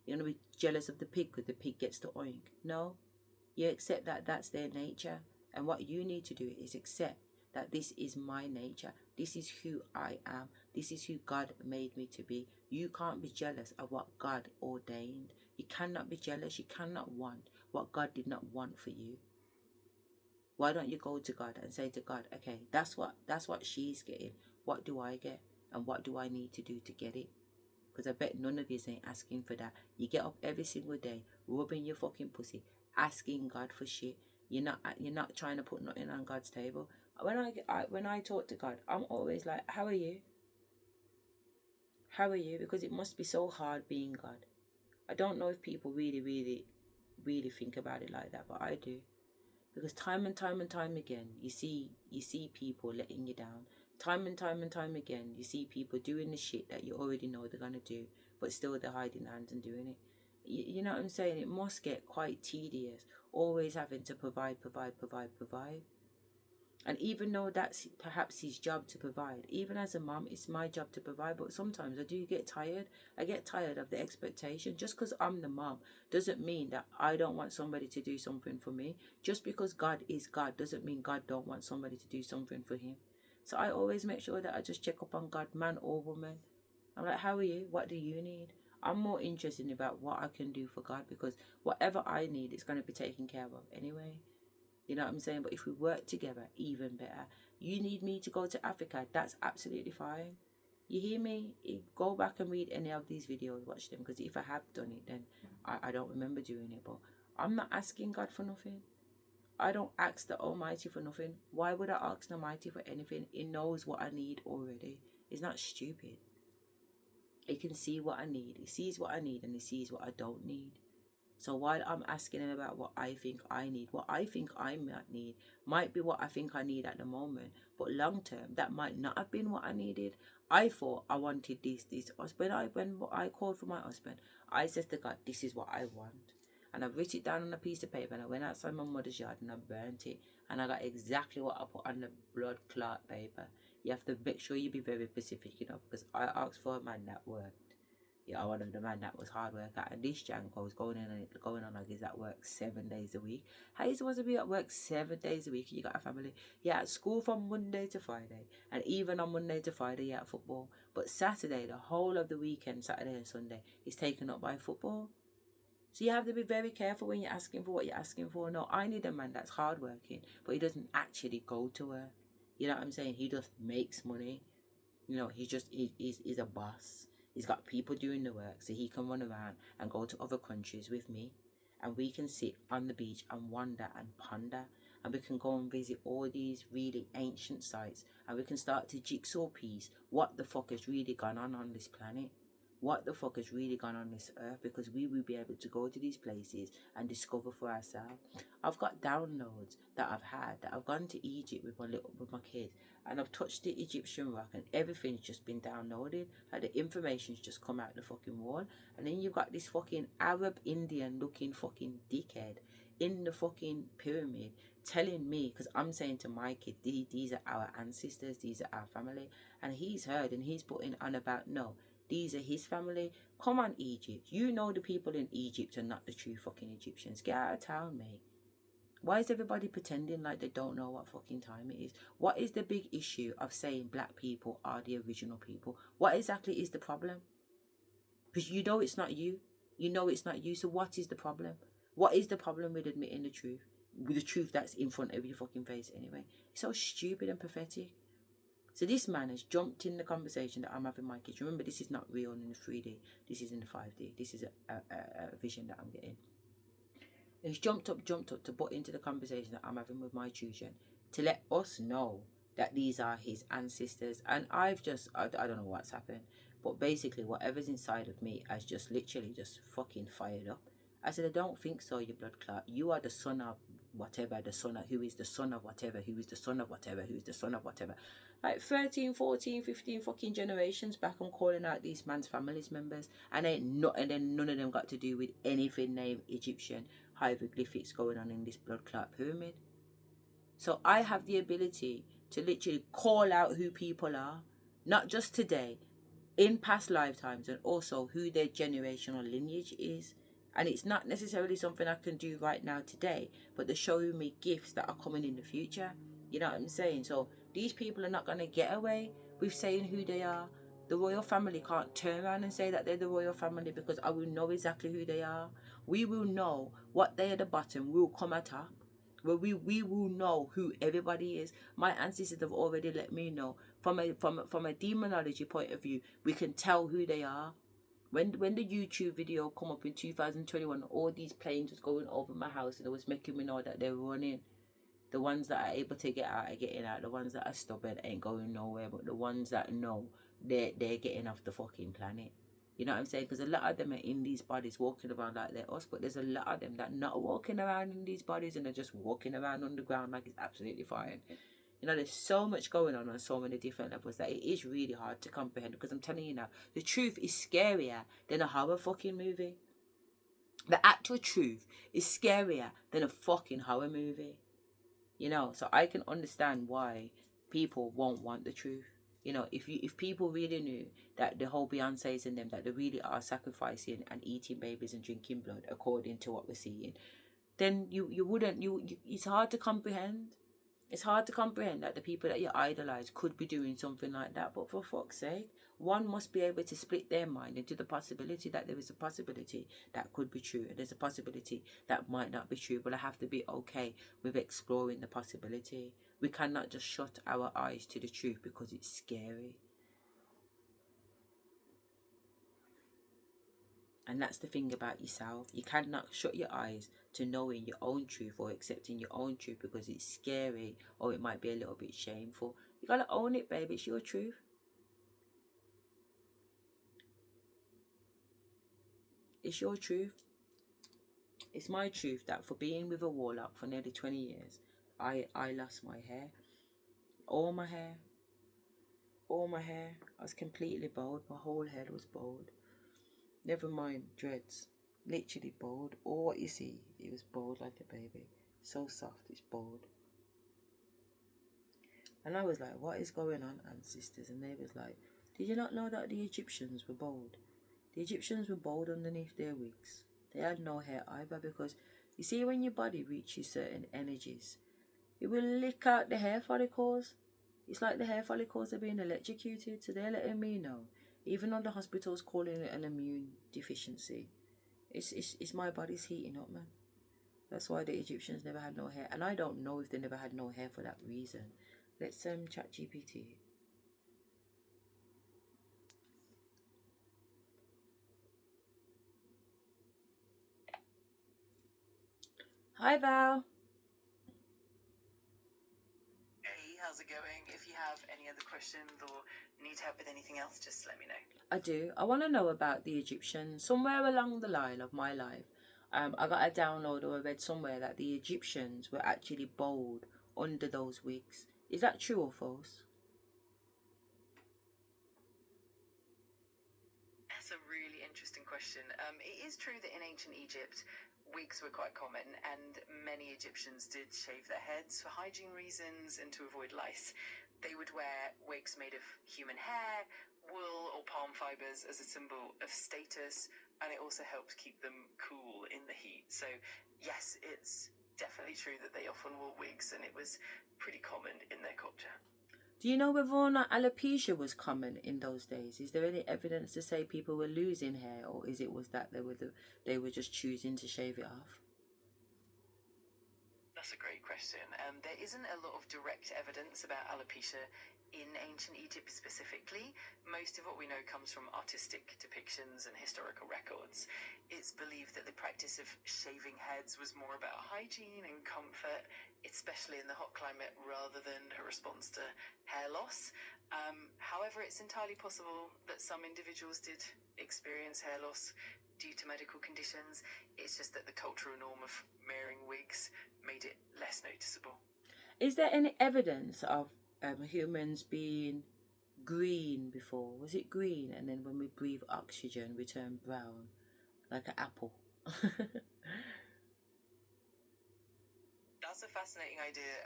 You're going to be jealous of the pig because the pig gets to oink. No. You accept that that's their nature. And what you need to do is accept that this is my nature. This is who I am. This is who God made me to be. You can't be jealous of what God ordained. You cannot be jealous. You cannot want what God did not want for you. Why don't you go to God and say to God, okay, that's what she's getting. What do I get? And what do I need to do to get it? Because I bet none of you ain't asking for that. You get up every single day, rubbing your fucking pussy, asking God for shit. You're not trying to put nothing on God's table. When I talk to God, I'm always like, how are you? How are you? Because it must be so hard being God. I don't know if people really, really, really think about it like that, but I do. Because time and time again, you see people letting you down. Time and time again, you see people doing the shit that you already know they're gonna do, but still they're hiding hands and doing it. You know what I'm saying? It must get quite tedious, always having to provide. And even though that's perhaps his job to provide, even as a mum, it's my job to provide. But sometimes I do get tired. I get tired of the expectation. Just because I'm the mum doesn't mean that I don't want somebody to do something for me. Just because God is God doesn't mean God don't want somebody to do something for him. So I always make sure that I just check up on God, man or woman. I'm like, how are you? What do you need? I'm more interested about what I can do for God, because whatever I need is going to be taken care of anyway. You know what I'm saying? But if we work together, even better. You need me to go to Africa, that's absolutely fine. You hear me? Go back and read any of these videos, watch them, because if I have done it, then I don't remember doing it. But I'm not asking God for nothing. I don't ask the Almighty for nothing. Why would I ask the Almighty for anything? He knows what I need already. He's not stupid. He can see what I need. He sees what I need and he sees what I don't need. So while I'm asking him about what I think I need, what I think I might need might be what I think I need at the moment. But long term, that might not have been what I needed. I thought I wanted this. When I called for my husband, I said to God, this is what I want. And I wrote it down on a piece of paper and I went outside my mother's yard and I burnt it. And I got exactly what I put on the blood clot paper. You have to make sure you be very specific, you know, because I asked for a man that worked. Yeah, I wanted a man that was hard worker, and this Janko was going on like he's at work 7 days a week. How you supposed to be at work 7 days a week? You got a family. Yeah, at school from Monday to Friday, and even on Monday to Friday, yeah, at football. But Saturday, the whole of the weekend, Saturday and Sunday, is taken up by football. So you have to be very careful when you're asking for what you're asking for. No, I need a man that's hard working, but he doesn't actually go to work. You know what I'm saying? He just makes money. You know, he's a boss. He's got people doing the work so he can run around and go to other countries with me, and we can sit on the beach and wonder and ponder, and we can go and visit all these really ancient sites, and we can start to jigsaw piece what the fuck has really gone on this planet. What the fuck has really gone on this earth, because we will be able to go to these places and discover for ourselves. I've got downloads that I've gone to Egypt with my kids, and I've touched the Egyptian rock and everything's just been downloaded. Like the information's just come out the fucking wall. And then you've got this fucking Arab Indian looking fucking dickhead in the fucking pyramid telling me, because I'm saying to my kid, these are our ancestors, these are our family, and he's heard and he's putting on about, no, these are his family. Come on, Egypt. You know the people in Egypt are not the true fucking Egyptians. Get out of town, mate. Why is everybody pretending like they don't know what fucking time it is? What is the big issue of saying black people are the original people? What exactly is the problem? Because you know it's not you. You know it's not you. So what is the problem? What is the problem with admitting the truth? With the truth that's in front of your fucking face anyway. It's so stupid and pathetic. So this man has jumped in the conversation that I'm having with my kids. Remember, this is not real in the 3D. This is in the 5D. This is a vision that I'm getting. He's jumped up to butt into the conversation that I'm having with my children to let us know that these are his ancestors. And I don't know what's happened, but basically whatever's inside of me has just literally just fucking fired up. I said, I don't think so, you blood clot. You are the son of whatever, the son of, who is the son of whatever, who is the son of whatever, who is the son of whatever. Like 13, 14, 15 fucking generations back, I'm calling out these man's family's members, and and then none of them got to do with anything named Egyptian hieroglyphics going on in this blood clot pyramid. So I have the ability to literally call out who people are, not just today, in past lifetimes, and also who their generational lineage is. And it's not necessarily something I can do right now today, but they're showing me gifts that are coming in the future. You know what I'm saying? So these people are not going to get away with saying who they are. The royal family can't turn around and say that they're the royal family, because I will know exactly who they are. We will know what they at the bottom will come at top. Where we will know who everybody is. My ancestors have already let me know. From a demonology point of view, we can tell who they are. When the YouTube video come up in 2021, all these planes was going over my house, and it was making me know that they're running. The ones that are able to get out are getting out. The ones that are stubborn ain't going nowhere. But the ones that know, they're getting off the fucking planet. You know what I'm saying? Because a lot of them are in these bodies walking around like they're us, but there's a lot of them that are not walking around in these bodies, and they're just walking around on the ground like it's absolutely fine. You know, there's so much going on so many different levels that it is really hard to comprehend, because I'm telling you now, the truth is scarier than a horror fucking movie. The actual truth is scarier than a fucking horror movie. You know, so I can understand why people won't want the truth. You know, if people really knew that the whole Beyonce's and them, that they really are sacrificing and eating babies and drinking blood according to what we're seeing, then you wouldn't, it's hard to comprehend. It's hard to comprehend that the people that you idolize could be doing something like that. But for fuck's sake, one must be able to split their mind into the possibility that there is a possibility that could be true, and there's a possibility that might not be true. But I have to be okay with exploring the possibility. We cannot just shut our eyes to the truth because it's scary. And that's the thing about yourself. You cannot shut your eyes to knowing your own truth or accepting your own truth because it's scary or it might be a little bit shameful. You gotta own it, baby. It's your truth. It's your truth. It's my truth that for being with a warlock for nearly 20 years, I lost my hair. All my hair. All my hair. I was completely bald. My whole head was bald. Never mind dreads. Literally bald. All what you see, it was bald like a baby. So soft, it's bald. And I was like, what is going on, ancestors? And they was like, did you not know that the Egyptians were bald? The Egyptians were bald underneath their wigs. They had no hair either, because you see, when your body reaches certain energies, it will lick out the hair follicles. It's like the hair follicles are being electrocuted. So they're letting me know, even though the hospital's calling it an immune deficiency, it's my body's heating up, man. That's why the Egyptians never had no hair. And I don't know if they never had no hair for that reason. Let's chat GPT. Hi, Val. Hey, how's it going? If you have any other questions or need help with anything else, just let me know. I do. I want to know about the Egyptians. Somewhere along the line of my life, I got a download or I read somewhere that the Egyptians were actually bald under those wigs. Is that true or false? That's a really interesting question. It is true that in ancient Egypt, wigs were quite common, and many Egyptians did shave their heads for hygiene reasons and to avoid lice. They would wear wigs made of human hair, wool, or palm fibers as a symbol of status, and it also helped keep them cool in the heat. So yes, it's definitely true that they often wore wigs, and it was pretty common in their culture. Do you know whether or not alopecia was common in those days? Is there any evidence to say people were losing hair, or is it was that they were just choosing to shave it off? That's a great question. There isn't a lot of direct evidence about alopecia In ancient Egypt specifically, most of what we know comes from artistic depictions and historical records. It's believed that the practice of shaving heads was more about hygiene and comfort, especially in the hot climate, rather than a response to hair loss. However, it's entirely possible that some individuals did experience hair loss due to medical conditions. It's just that the cultural norm of wearing wigs made it less noticeable. Is there any evidence of humans being green before? Was it green, and then when we breathe oxygen we turn brown like an apple? That's a fascinating idea.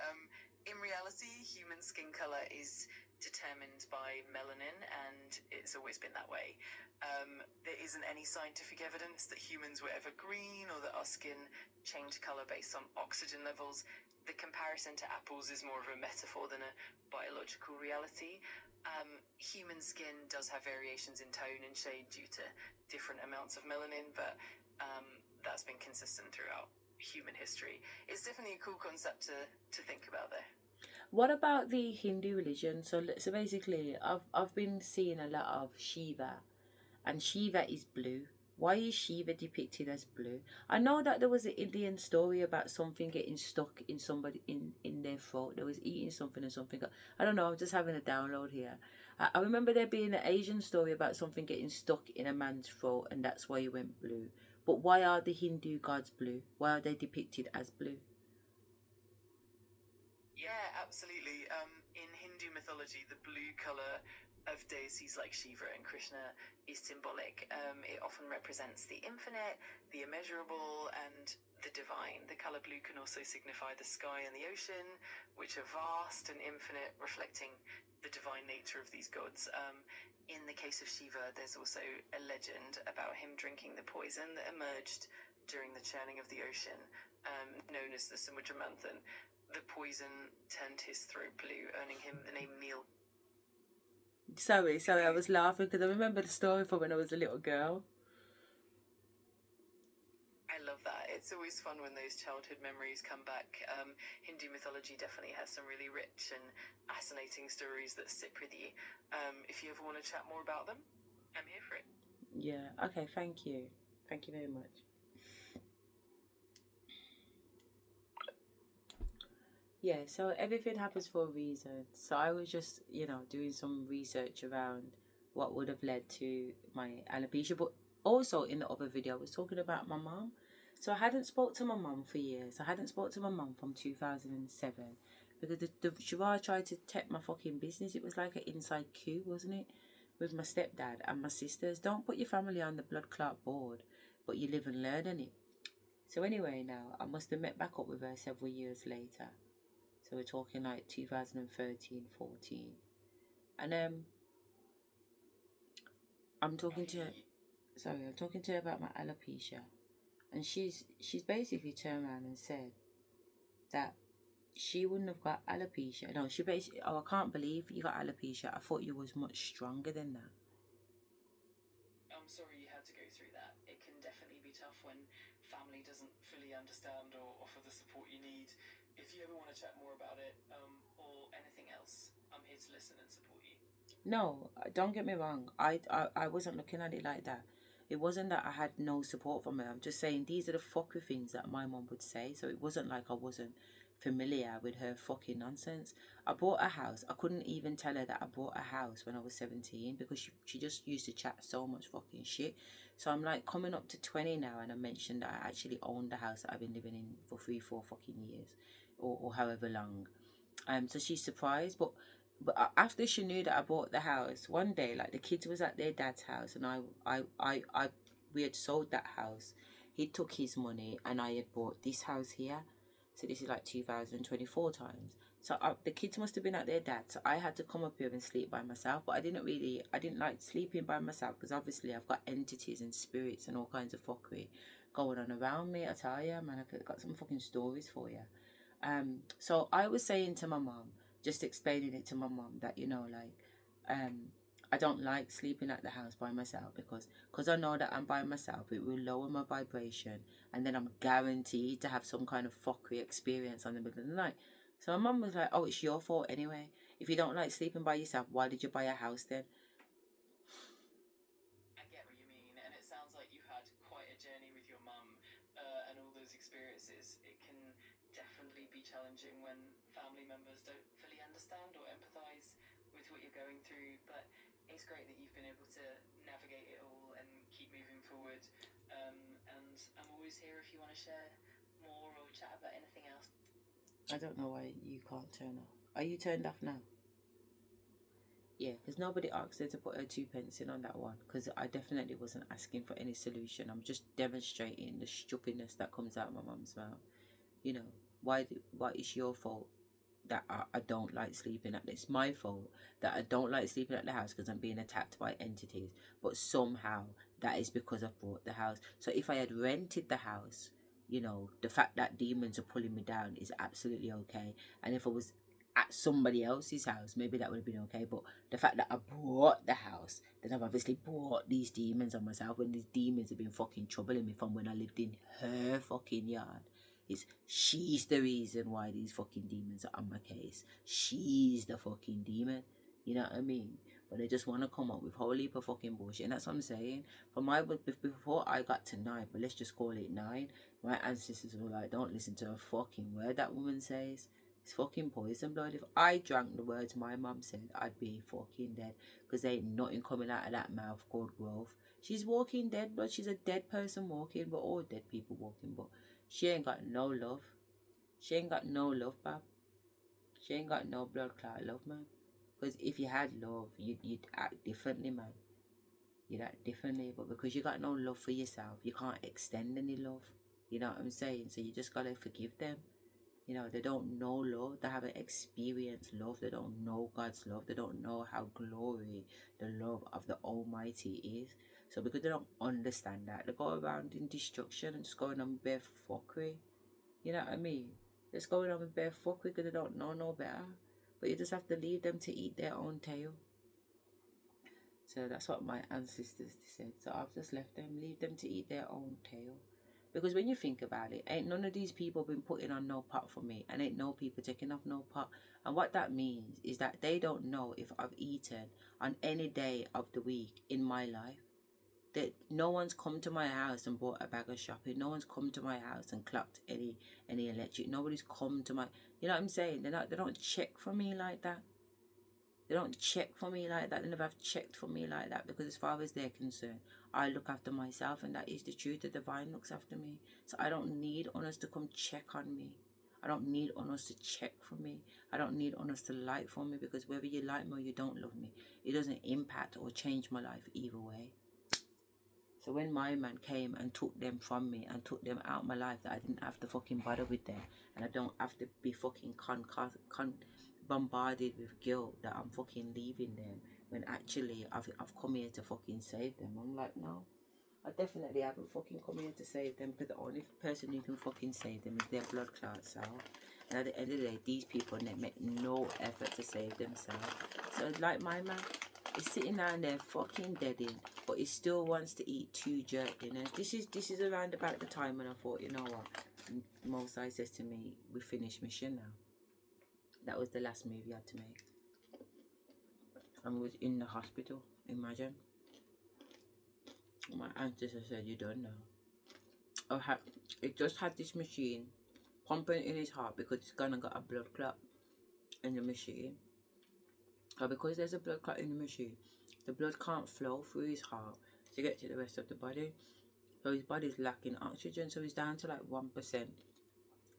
In reality, human skin color is determined by melanin, and it's always been that way. There isn't any scientific evidence that humans were ever green or that our skin changed color based on oxygen levels. The comparison to apples is more of a metaphor than a biological reality. Human skin does have variations in tone and shade due to different amounts of melanin, but that's been consistent throughout human history. It's definitely a cool concept to think about there. What about the Hindu religion? So basically, I've been seeing a lot of Shiva, and Shiva is blue. Why is Shiva depicted as blue? I know that there was an Indian story about something getting stuck in somebody in their throat. They was eating something or something. I don't know. I'm just having a download here. I remember there being an Asian story about something getting stuck in a man's throat, and that's why he went blue. But why are the Hindu gods blue? Why are they depicted as blue? Yeah, absolutely. In Hindu mythology, the blue color of deities like Shiva and Krishna is symbolic. It often represents the infinite, the immeasurable, and the divine. The color blue can also signify the sky and the ocean, which are vast and infinite, reflecting the divine nature of these gods. In the case of Shiva, there's also a legend about him drinking the poison that emerged during the churning of the ocean, known as the Samudra Manthan. The poison turned his throat blue, earning him the name Neil. Sorry, I was laughing because I remember the story from when I was a little girl. I love that. It's always fun when those childhood memories come back. Hindu mythology definitely has some really rich and fascinating stories that sit with you. If you ever want to chat more about them, I'm here for it. Yeah, okay, thank you. Thank you very much. Yeah, so everything happens for a reason. So I was just, doing some research around what would have led to my alopecia. But also in the other video, I was talking about my mum. So I hadn't spoke to my mum for years. I hadn't spoke to my mum from 2007 because the Asherah tried to take my fucking business. It was like an inside coup, wasn't it? With my stepdad and my sisters. Don't put your family on the blood clot board, but you live and learn in it. So anyway, now I must have met back up with her several years later. So we're talking like 2013, 14. And I'm talking to her about my alopecia. And she's basically turned around and said that she wouldn't have got alopecia. No, she basically, I can't believe you got alopecia. I thought you was much stronger than that. I'm sorry you had to go through that. It can definitely be tough when family doesn't fully understand or offer the support you need. If you ever want to chat more about it, or anything else, I'm here to listen and support you. No, don't get me wrong. I wasn't looking at it like that. It wasn't that I had no support from her. I'm just saying these are the fuckery things that my mum would say. So it wasn't like I wasn't familiar with her fucking nonsense. I bought a house. I couldn't even tell her that I bought a house when I was 17 because she just used to chat so much fucking shit. So I'm like coming up to 20 now, and I mentioned that I actually owned the house that I've been living in for 3-4 fucking years or however long. So she's surprised, but after she knew that I bought the house, one day, like the kids was at their dad's house, and we had sold that house. He took his money, and I had bought this house here. So this is like 2024 times. So the kids must have been at their dad. So I had to come up here and sleep by myself. But I didn't like sleeping by myself because obviously I've got entities and spirits and all kinds of fuckery going on around me. I tell you, man, I've got some fucking stories for you. So I was saying to my mom, just explaining it to my mom that, I don't like sleeping at the house by myself because I know that I'm by myself, it will lower my vibration, and then I'm guaranteed to have some kind of fuckery experience on the middle of the night. So my mum was like, oh, it's your fault anyway. If you don't like sleeping by yourself, why did you buy a house then? I get what you mean, and it sounds like you had quite a journey with your mum and all those experiences. It can definitely be challenging when family members don't fully understand or empathise with what you're going through, but it's great that you've been able to navigate it all and keep moving forward. And I'm always here if you want to share more or chat about anything else. I don't know why you can't turn off. Are you turned off now? Yeah, because nobody asked her to put her 2 pence in on that one. Because I definitely wasn't asking for any solution. I'm just demonstrating the stupidness that comes out of my mum's mouth. You know, why is your fault that I don't like sleeping at? It's my fault that I don't like sleeping at the house because I'm being attacked by entities. But somehow that is because I've bought the house. So if I had rented the house, you know, the fact that demons are pulling me down is absolutely okay. And if I was at somebody else's house, maybe that would have been okay. But the fact that I bought the house, then I've obviously brought these demons on myself, when these demons have been fucking troubling me from when I lived in her fucking yard. She's the reason why these fucking demons are on my case. She's the fucking demon. You know what I mean? But they just want to come up with a whole heap of fucking bullshit. And that's what I'm saying. Before I got to 9, but let's just call it 9, my ancestors were like, don't listen to a fucking word that woman says. It's fucking poison blood. If I drank the words my mum said, I'd be fucking dead. Because there ain't nothing coming out of that mouth called growth. She's walking dead, but she's a dead person walking. We're all dead people walking, but she ain't got no love. She ain't got no love, Bab. She ain't got no blood clot love, man. Because if you had love, you'd act differently, man. You'd act differently. But because you got no love for yourself, you can't extend any love. You know what I'm saying? So you just gotta forgive them. You know, they don't know love. They haven't experienced love. They don't know God's love. They don't know how glory the love of the Almighty is. So because they don't understand that, they go around in destruction and just going on with bare fuckery. You know what I mean? Just going on with bare fuckery because they don't know no better. But you just have to leave them to eat their own tail. So that's what my ancestors said. So I've just left them, leave them to eat their own tail. Because when you think about it, ain't none of these people been putting on no pot for me, and ain't no people taking off no pot. And what that means is that they don't know if I've eaten on any day of the week in my life. That no one's come to my house and bought a bag of shopping. No one's come to my house and clocked any electric. Nobody's come to my, you know what I'm saying? They don't check for me like that. They don't check for me like that. They never have checked for me like that, because as far as they're concerned, I look after myself, and that is the truth. The divine looks after me. So I don't need others to come check on me. I don't need others to check for me. I don't need others to like for me, because whether you like me or you don't love me, it doesn't impact or change my life either way. So when my man came and took them from me and took them out of my life, that I didn't have to fucking bother with them, and I don't have to be fucking bombarded with guilt that I'm fucking leaving them, when actually I've come here to fucking save them. I'm like, no, I definitely haven't fucking come here to save them, because the only person who can fucking save them is their blood clot self. And at the end of the day, these people make no effort to save themselves. So it's like my man, he's sitting down there fucking dead in, but he still wants to eat 2 jerk dinners. This is around about the time when I thought, you know what, Most High says to me, we finished mission now. That was the last move you had to make. And we was in the hospital, imagine. My ancestor said, you're done now. It just had this machine pumping in his heart, because it's gonna got a blood clot in the machine. But because there's a blood clot in the machine, the blood can't flow through his heart to get to the rest of the body. So his body's lacking oxygen, so he's down to like 1%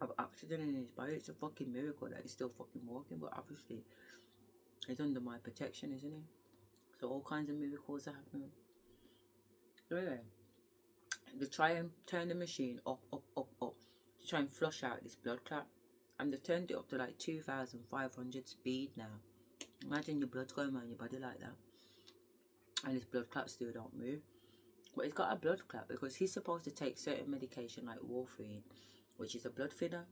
of oxygen in his body. It's a fucking miracle that he's still fucking walking, but obviously he's under my protection, isn't he? So all kinds of miracles are happening. So anyway, they try and turn the machine up to try and flush out this blood clot, and they've turned it up to like 2,500 speed now. Imagine your blood's going around your body like that, and this blood clot still don't move. But he's got a blood clot because he's supposed to take certain medication like warfarin, which is a blood thinner.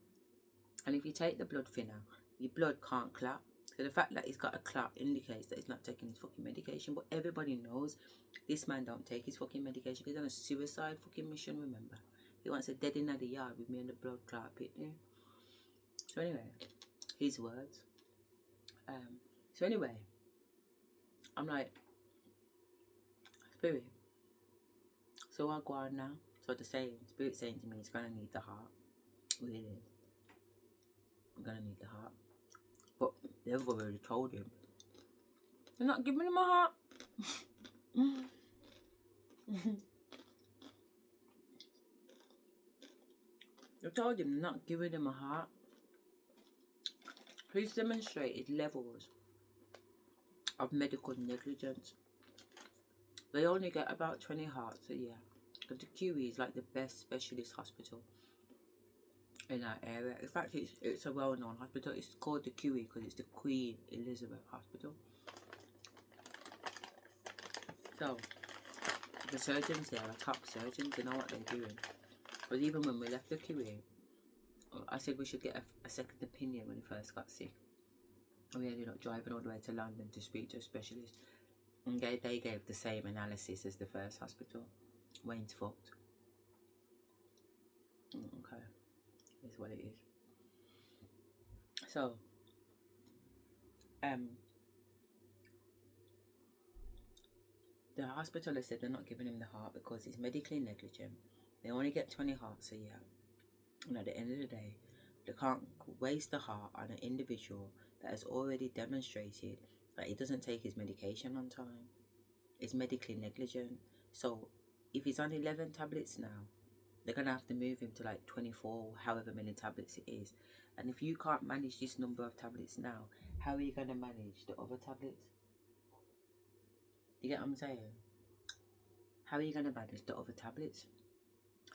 And if you take the blood thinner, your blood can't clot. So the fact that he's got a clot indicates that he's not taking his fucking medication. But everybody knows this man don't take his fucking medication, because he's on a suicide fucking mission, remember. He wants a dead in the yard with me in the blood clot pit there. So anyway, his words. So anyway, I'm like, Spirit, so I go on now. So the Spirit saying to me, it's gonna need the heart. Really, I'm gonna need the heart. But they've already told him, they're not giving him a heart. They told him they're not giving him a heart. He's demonstrated levels of medical negligence. They only get about 20 hearts a year. But the QE is like the best specialist hospital in our area. In fact, it's a well-known hospital. It's called the QE because it's the Queen Elizabeth Hospital. So the surgeons there are top surgeons. They know what they're doing. But even when we left the QE, I said we should get a second opinion when he first got sick. And we ended up driving all the way to London to speak to a specialist. And they gave the same analysis as the first hospital. Wayne's fucked. Okay. Is what it is. So, the hospital has said they're not giving him the heart because he's medically negligent. They only get 20 hearts a year. And at the end of the day, they can't waste the heart on an individual that has already demonstrated that he doesn't take his medication on time. Is medically negligent. So if he's on 11 tablets now, they're going to have to move him to like 24, however many tablets it is. And if you can't manage this number of tablets now, how are you going to manage the other tablets? You get what I'm saying? How are you going to manage the other tablets?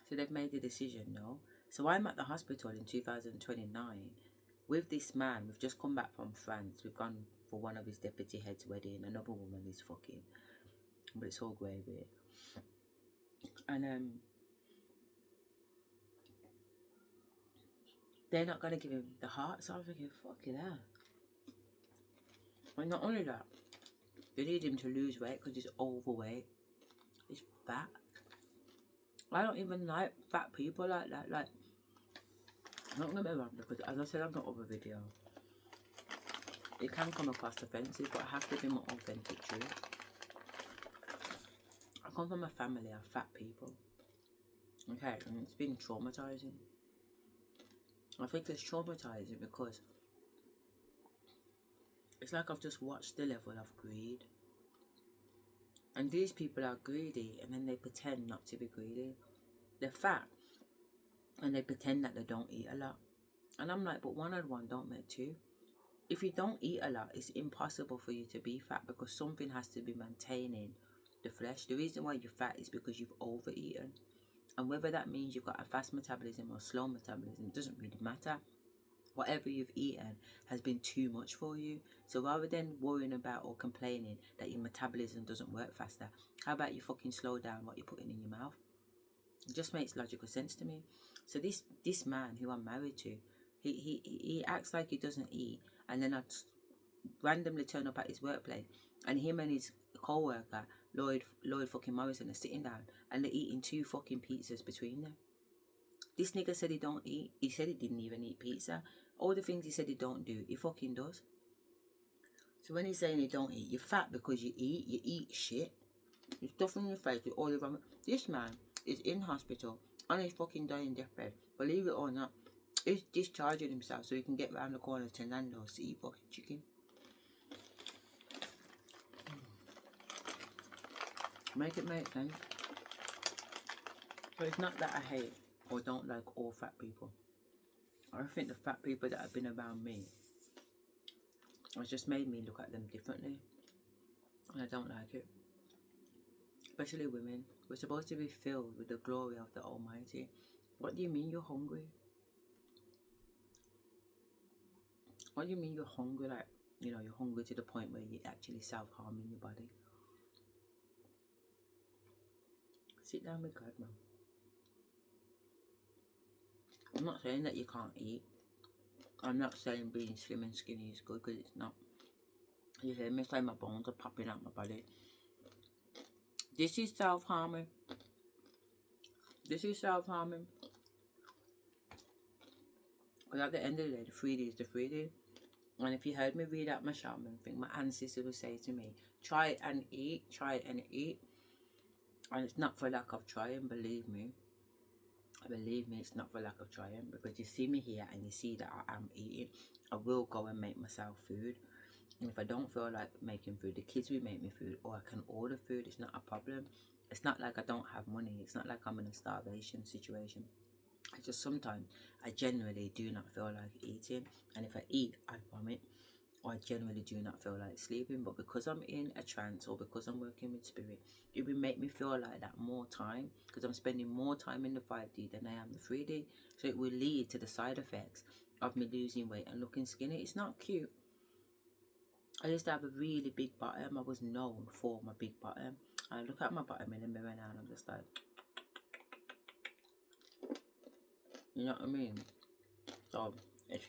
So they've made the decision, no? So I'm at the hospital in 2029 with this man. We've just come back from France. We've gone for one of his deputy head's wedding. Another woman is fucking. But it's all gravy. And they're not going to give him the heart. So I'm thinking, fucking hell. And not only that, they need him to lose weight because he's overweight. He's fat. I don't even like fat people like that. Like, not gonna be wrong, because as I said on the other video, it can come across offensive, but I have to be my authentic truth. I come from a family of fat people. Okay, and it's been traumatizing. I think it's traumatizing because it's like I've just watched the level of greed. And these people are greedy and then they pretend not to be greedy. They're fat and they pretend that they don't eat a lot. And I'm like, but 1 and 1 don't make 2. If you don't eat a lot, it's impossible for you to be fat because something has to be maintaining the flesh. The reason why you're fat is because you've overeaten. And whether that means you've got a fast metabolism or slow metabolism, doesn't really matter. Whatever you've eaten has been too much for you. So rather than worrying about or complaining that your metabolism doesn't work faster, how about you fucking slow down what you're putting in your mouth? It just makes logical sense to me. So this man who I'm married to, he acts like he doesn't eat, and then I randomly turn up at his workplace, and him and his co-worker Lloyd fucking Morrison are sitting down and they're eating 2 fucking pizzas between them. This nigga said he don't eat. He said he didn't even eat pizza. All the things he said he don't do, he fucking does. So when he's saying he don't eat, you're fat because you eat shit. You're stuffing your face with all the wrong. This man is in hospital on his fucking dying deathbed. Believe it or not, he's discharging himself so he can get round the corner to Nando's to eat fucking chicken. Make it make sense. But it's not that I hate or don't like all fat people. I think the fat people that have been around me has just made me look at them differently. And I don't like it. Especially women. We're supposed to be filled with the glory of the Almighty. What do you mean you're hungry? What do you mean you're hungry? Like, you know, you're hungry to the point where you're actually self-harming your body. Sit down with God, man. I'm not saying that you can't eat. I'm not saying being slim and skinny is good, because it's not. You hear me say my bones are popping out my body. This is self-harming. This is self-harming. Because at the end of the day, the 3D is the 3D. And if you heard me read out my shaman thing, my ancestors would say to me, try it and eat, try it and eat. And it's not for lack of trying, believe me. Believe me, it's not for lack of trying, because you see me here and you see that I am eating. I will go and make myself food. And if I don't feel like making food, the kids will make me food, or I can order food. It's not a problem. It's not like I don't have money. It's not like I'm in a starvation situation. I just sometimes, I generally do not feel like eating. And if I eat, I vomit. Or I generally do not feel like sleeping. But because I'm in a trance, or because I'm working with spirit, it will make me feel like that more time. Because I'm spending more time in the 5D than I am the 3D. So it will lead to the side effects of me losing weight and looking skinny. It's not cute. I used to have a really big bottom. I was known for my big bottom. I look at my bottom in the mirror now and I'm just like, you know what I mean? So it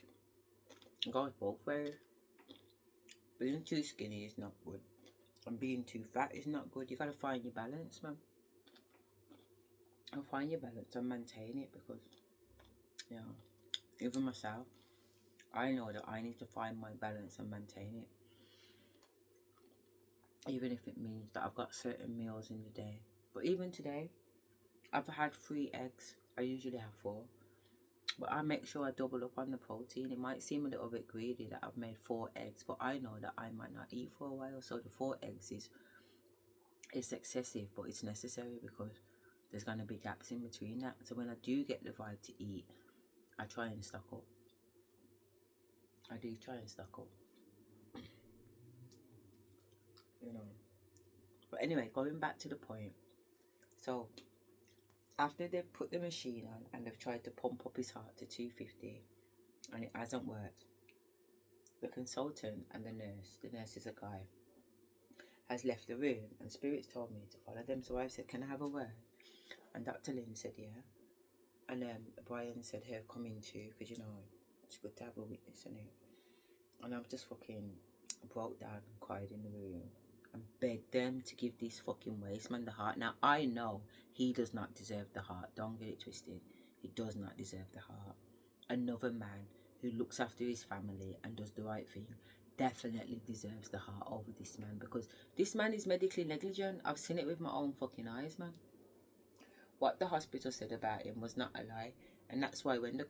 goes both ways. Being too skinny is not good, and being too fat is not good. You gotta find your balance, man. And find your balance and maintain it, because, you know, even myself, I know that I need to find my balance and maintain it. Even if it means that I've got certain meals in the day. But even today, I've had 3 eggs. I usually have 4. But I make sure I double up on the protein. It might seem a little bit greedy that I've made 4 eggs, but I know that I might not eat for a while. So the 4 eggs it's excessive, but it's necessary, because there's going to be gaps in between that. So when I do get the vibe to eat, I try and stock up. I do try and stock up. You know. But anyway, going back to the point. So after they've put the machine on and they've tried to pump up his heart to 250 and it hasn't worked, the consultant and the nurse is a guy, has left the room, and spirits told me to follow them. So I said, can I have a word? And Dr. Lynn said, yeah. And Brian said, here, come in too, because, you know, it's good to have a witness, isn't it? And I've just fucking broke down and cried in the room and begged them to give this fucking waste man the heart. Now, I know he does not deserve the heart. Don't get it twisted. He does not deserve the heart. Another man who looks after his family and does the right thing definitely deserves the heart over this man, because this man is medically negligent. I've seen it with my own fucking eyes, man. What the hospital said about him was not a lie. And that's why when the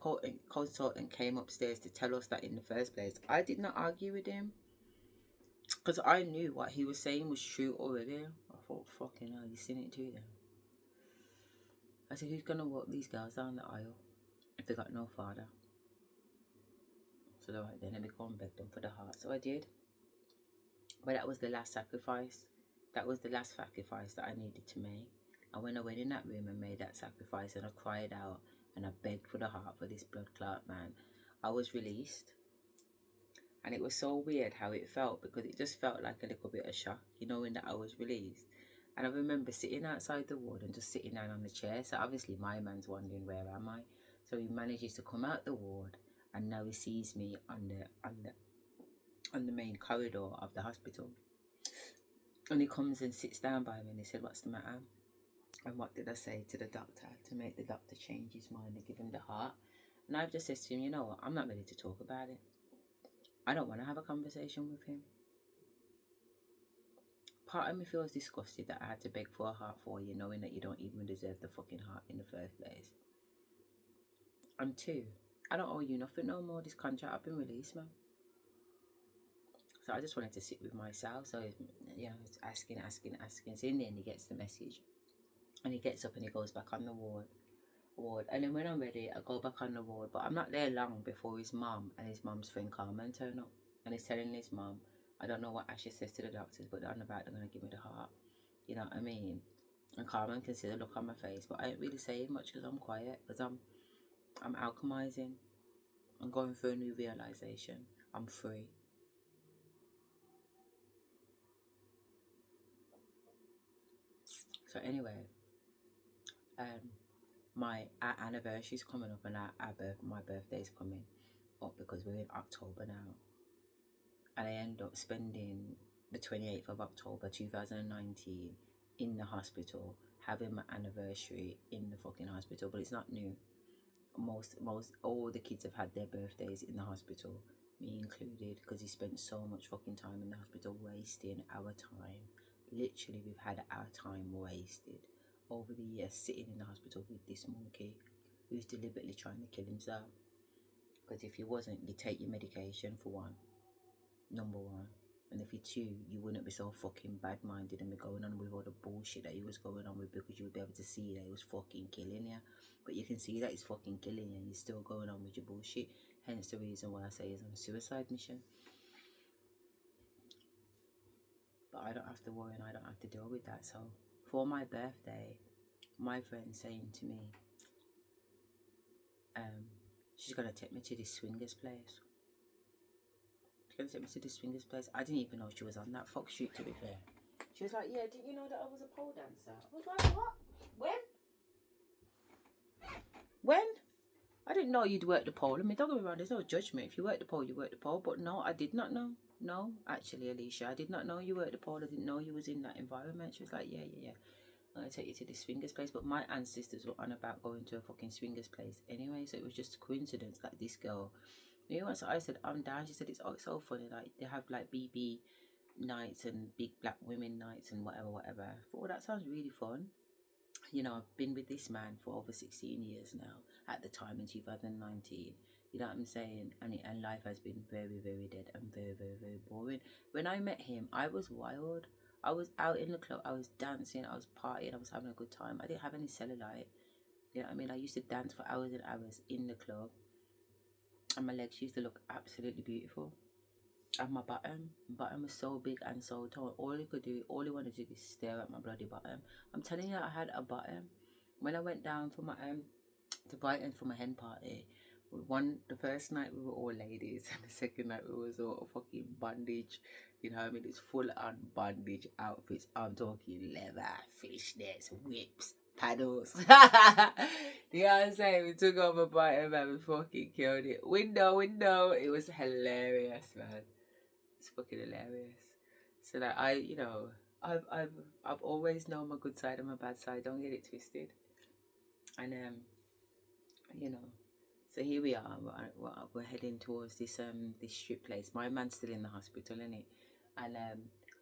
consultant came upstairs to tell us that in the first place, I did not argue with him. Because I knew what he was saying was true already. I thought, fucking hell, you seen it too then? I said, who's going to walk these girls down the aisle if they got no father? So right then, let me go and beg them for the heart. So I did. But that was the last sacrifice. That was the last sacrifice that I needed to make. And when I went in that room and made that sacrifice and I cried out and I begged for the heart for this blood clot man, I was released. And it was so weird how it felt, because it just felt like a little bit of shock, you know, in that I was released. And I remember sitting outside the ward and just sitting down on the chair. So obviously my man's wondering, where am I? So he manages to come out the ward, and now he sees me on the main corridor of the hospital. And he comes and sits down by me and he said, what's the matter? And what did I say to the doctor to make the doctor change his mind and give him the heart? And I've just said to him, you know what, I'm not ready to talk about it. I don't want to have a conversation with him. Part of me feels disgusted that I had to beg for a heart for you, knowing that you don't even deserve the fucking heart in the first place. And 2, I don't owe you nothing no more. This contract, I've been released, man. So I just wanted to sit with myself. So, you know, it's asking. So in the end, he gets the message. And he gets up and he goes back on the ward. And then when I'm ready, I go back on the ward. But I'm not there long before his mum and his mum's friend Carmen turn up. And he's telling his mum, I don't know what Asher says to the doctors, but on the back they're going to give me the heart. You know what I mean? And Carmen can see the look on my face. But I ain't really saying much because I'm quiet. Because I'm alchemizing. I'm going through a new realization. I'm free. So anyway, our anniversary's coming up, and my birthday's coming up, because we're in October now. And I end up spending the 28th of October 2019 in the hospital, having my anniversary in the fucking hospital. But it's not new. Most all the kids have had their birthdays in the hospital. me included, because he spent so much fucking time in the hospital wasting our time. Literally, we've had our time wasted over the years sitting in the hospital with this monkey who's deliberately trying to kill himself. Because if he wasn't, you take your medication for one, number one. And if you two, you wouldn't be so fucking bad-minded and be going on with all the bullshit that he was going on with, because you would be able to see that he was fucking killing you. But you can see that he's fucking killing you and you're still going on with your bullshit. Hence the reason why I say he's on a suicide mission. But I don't have to worry and I don't have to deal with that. So for my birthday, my friend saying to me, she's gonna take me to this swingers place. She's gonna take me to this swingers place. I didn't even know she was on that fuck shoot, to be fair. She was like, yeah, didn't you know that I was a pole dancer? I was like, what? When? I didn't know you'd work the pole. I mean, don't get me wrong, there's no judgment. If you work the pole, you work the pole. But no, I did not know. No, actually, Alicia, I did not know you worked the pole. I didn't know you was in that environment. She was like, yeah. I'm going to take you to this swingers place. But my ancestors were on about going to a fucking swingers place anyway. So it was just a coincidence that this girl, you know, so I said, I'm down. She said, it's so funny. Like, they have like BB nights and big black women nights and whatever. I thought, that sounds really fun. You know, I've been with this man for over 16 years now, at the time in 2019. You know what I'm saying? And life has been very, very dead and very, very, very boring. When I met him, I was wild. I was out in the club, I was dancing, I was partying, I was having a good time. I didn't have any cellulite. You know what I mean? I used to dance for hours and hours in the club. And my legs used to look absolutely beautiful. And my bottom was so big and so tall. All he wanted to do is stare at my bloody bottom. I'm telling you, I had a bottom. When I went down for my to Brighton for my hen party, the first night we were all ladies, and the second night we was all fucking bondage. You know what I mean? It's full on bondage outfits. I'm talking leather, fishnets, whips, paddles. You know what I'm saying? We took over Brighton and we fucking killed it. Window. It was hilarious, man. It's fucking hilarious. So that I've always known my good side and my bad side. Don't get it twisted. And you know, so here we are. We're heading towards this strip place. My man's still in the hospital, innit? And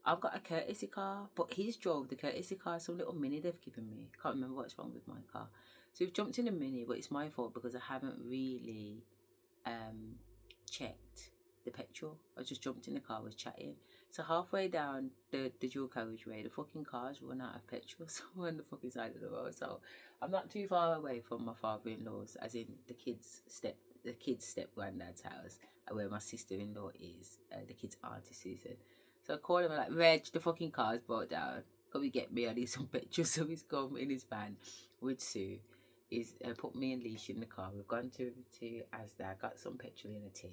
I've got a courtesy car, but he's drove the courtesy car. Some little mini they've given me. Can't remember what's wrong with my car. So we've jumped in a mini, but it's my fault because I haven't really checked the petrol. I just jumped in the car, was chatting. So halfway down the dual carriageway, the fucking cars run out of petrol. So we're on the fucking side of the road. So I'm not too far away from my father-in-law's, as in the kids' step granddad's house, where my sister-in-law is, the kids' auntie Susan. So I called him, like, Reg, the fucking car's brought down. Can we get me? I need some petrol. So he's come in his van with Sue. He's put me and Leisha in the car. We've gone to Asda, got some petrol in a tin.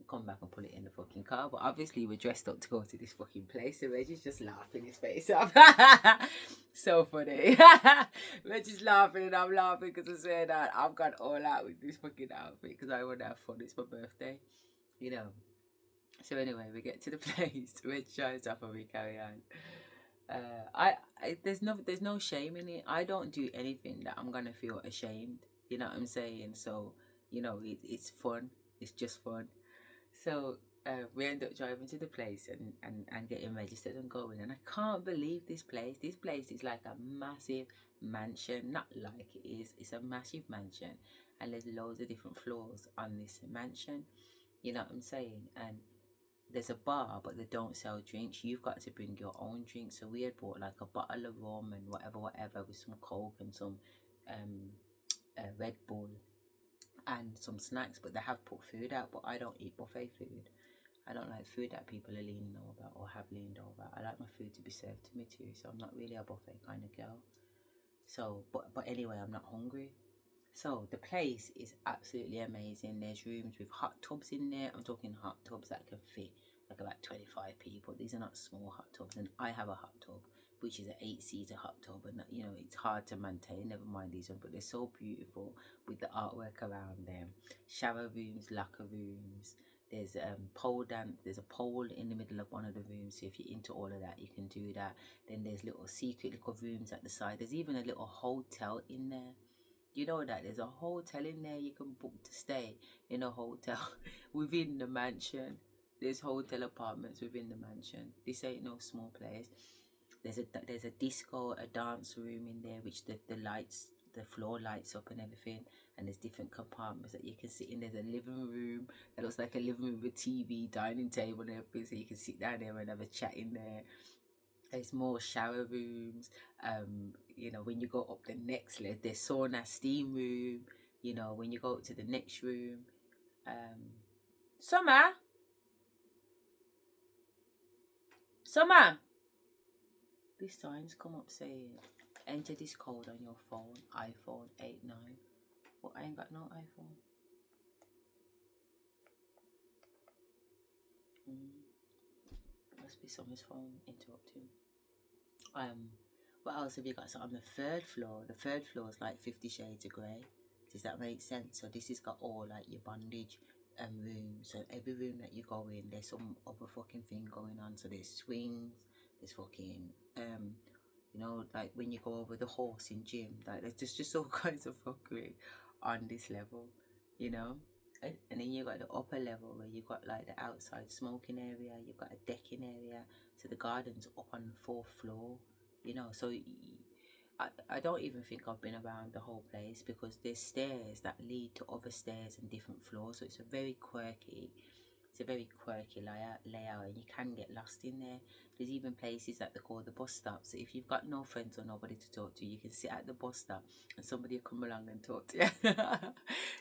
Come back and put it in the fucking car. But obviously we're dressed up to go to this fucking place. So Reggie's just laughing his face off. So funny. Reggie's laughing and I'm laughing because I said that I've gone all out with this fucking outfit because I want to have fun. It's my birthday, you know. So anyway, we get to the place. Reg shines off and we carry on. There's no shame in it. I don't do anything that I'm gonna feel ashamed. You know what I'm saying? So, you know, it's fun. It's just fun. So we end up driving to the place and getting registered and going. And I can't believe this place. This place is like a massive mansion. Not like it is. It's a massive mansion. And there's loads of different floors on this mansion. You know what I'm saying? And there's a bar, but they don't sell drinks. You've got to bring your own drinks. So we had bought like a bottle of rum and whatever, with some Coke and some Red Bull and some snacks. But they have put food out, but I don't eat buffet food. I don't like food that people are leaning over or have leaned over. I like my food to be served to me too. So I'm not really a buffet kind of girl. So, but anyway, I'm not hungry. So the place is absolutely amazing. There's rooms with hot tubs in there. I'm talking hot tubs that can fit like about 25 people. These are not small hot tubs. And I have a hot tub, which is an 8-seater hot tub. And, you know, it's hard to maintain. Never mind these ones. But they're so beautiful with the artwork around them. Shower rooms, locker rooms. There's pole dance. There's a pole in the middle of one of the rooms. So if you're into all of that, you can do that. Then there's little secret little rooms at the side. There's even a little hotel in there. You know that there's a hotel in there you can book to stay in a hotel within the mansion. There's hotel apartments within the mansion. This ain't no small place. There's a disco, a dance room in there, which the lights, the floor lights up and everything. And there's different compartments that you can sit in. There's a living room that looks like a living room with a TV, dining table and everything, so you can sit down there and have a chat in there. There's more shower rooms. You know, when you go up the next level, there's sauna, steam room. You know, when you go up to the next room, Summer, this sign's come up saying, enter this code on your phone, iPhone 89. Well, I ain't got no iPhone. Must be someone's phone interrupting. What else have you got? So on the third floor is like 50 Shades of Grey. Does that make sense? So this has got all like your bondage rooms. So every room that you go in, there's some other fucking thing going on. So there's swings, there's fucking you know, like when you go over the horse in gym, like there's just all kinds of fuckery on this level, you know. And then you got the upper level where you got like the outside smoking area, you've got a decking area, so the garden's up on the fourth floor, you know. So I don't even think I've been around the whole place, because there's stairs that lead to other stairs and different floors, so it's a very quirky layout, and you can get lost in there. There's even places that they call the bus stops. So if you've got no friends or nobody to talk to, you can sit at the bus stop and somebody will come along and talk to you.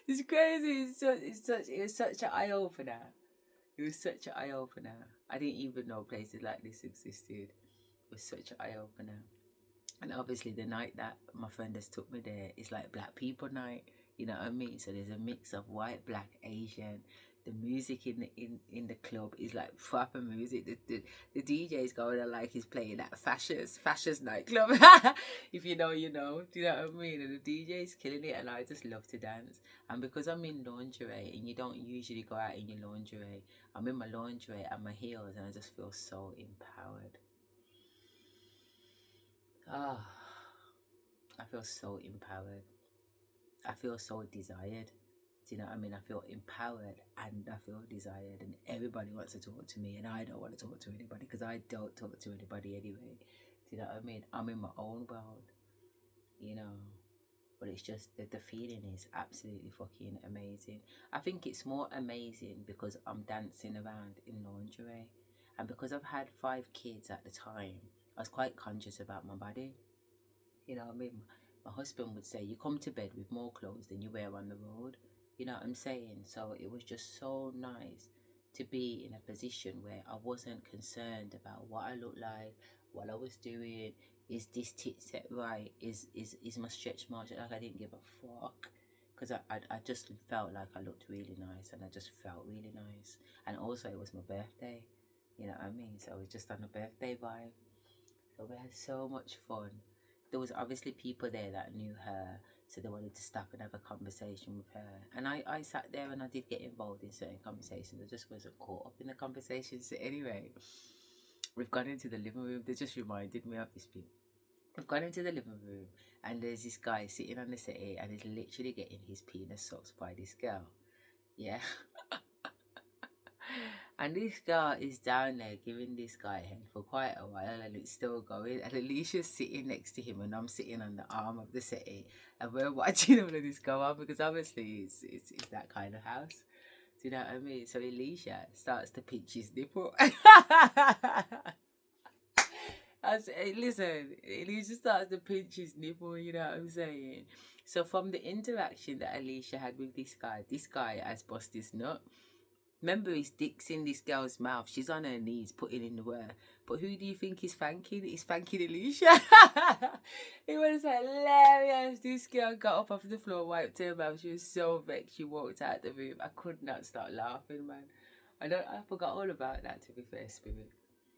It's crazy. It was such an eye-opener. I didn't even know places like this existed. It was such an eye-opener. And obviously the night that my friend has took me there, it's like black people night, you know what I mean? So there's a mix of white, black, Asian. The music in the club is like proper music. The DJ's going on like he's playing at Fascists nightclub. If you know, you know. Do you know what I mean? And the DJ's killing it, and I just love to dance. And because I'm in lingerie, and you don't usually go out in your lingerie, I'm in my lingerie and my heels, and I just feel so empowered. I feel so empowered. I feel so desired. Do you know what I mean? I feel empowered and I feel desired, and everybody wants to talk to me, and I don't want to talk to anybody because I don't talk to anybody anyway. Do you know what I mean? I'm in my own world, you know. But it's just that the feeling is absolutely fucking amazing. I think it's more amazing because I'm dancing around in lingerie, and because I've had 5 kids at the time, I was quite conscious about my body. You know what I mean? My husband would say, you come to bed with more clothes than you wear on the road. You know what I'm saying? So it was just so nice to be in a position where I wasn't concerned about what I looked like, what I was doing. Is this tit set right? Is my stretch mark? Like, I didn't give a fuck, because I just felt like I looked really nice, and I just felt really nice. And also it was my birthday, you know what I mean? So it was just on a birthday vibe. So we had so much fun. There was obviously people there that knew her, so they wanted to stop and have a conversation with her. And I sat there and I did get involved in certain conversations. I just wasn't caught up in the conversations. So anyway, we've gone into the living room. They just reminded me of this bit. We've gone into the living room, and there's this guy sitting on the settee, and he's literally getting his penis sucked by this girl. Yeah. And this girl is down there giving this guy head for quite a while, and it's still going. And Alicia's sitting next to him, and I'm sitting on the arm of the settee, and we're watching all of this go on, because obviously it's that kind of house. Do you know what I mean? So Alicia starts to pinch his nipple. Listen, Alicia starts to pinch his nipple, you know what I'm saying? So from the interaction that Alicia had with this guy has bust his nut. Remember, his dick's in this girl's mouth. She's on her knees putting in the work. But who do you think he's thanking? He's thanking Alicia. It was hilarious. This girl got up off the floor, wiped her mouth. She was so vexed. She walked out the room. I could not stop laughing, man. I forgot all about that, to be fair, Spirit.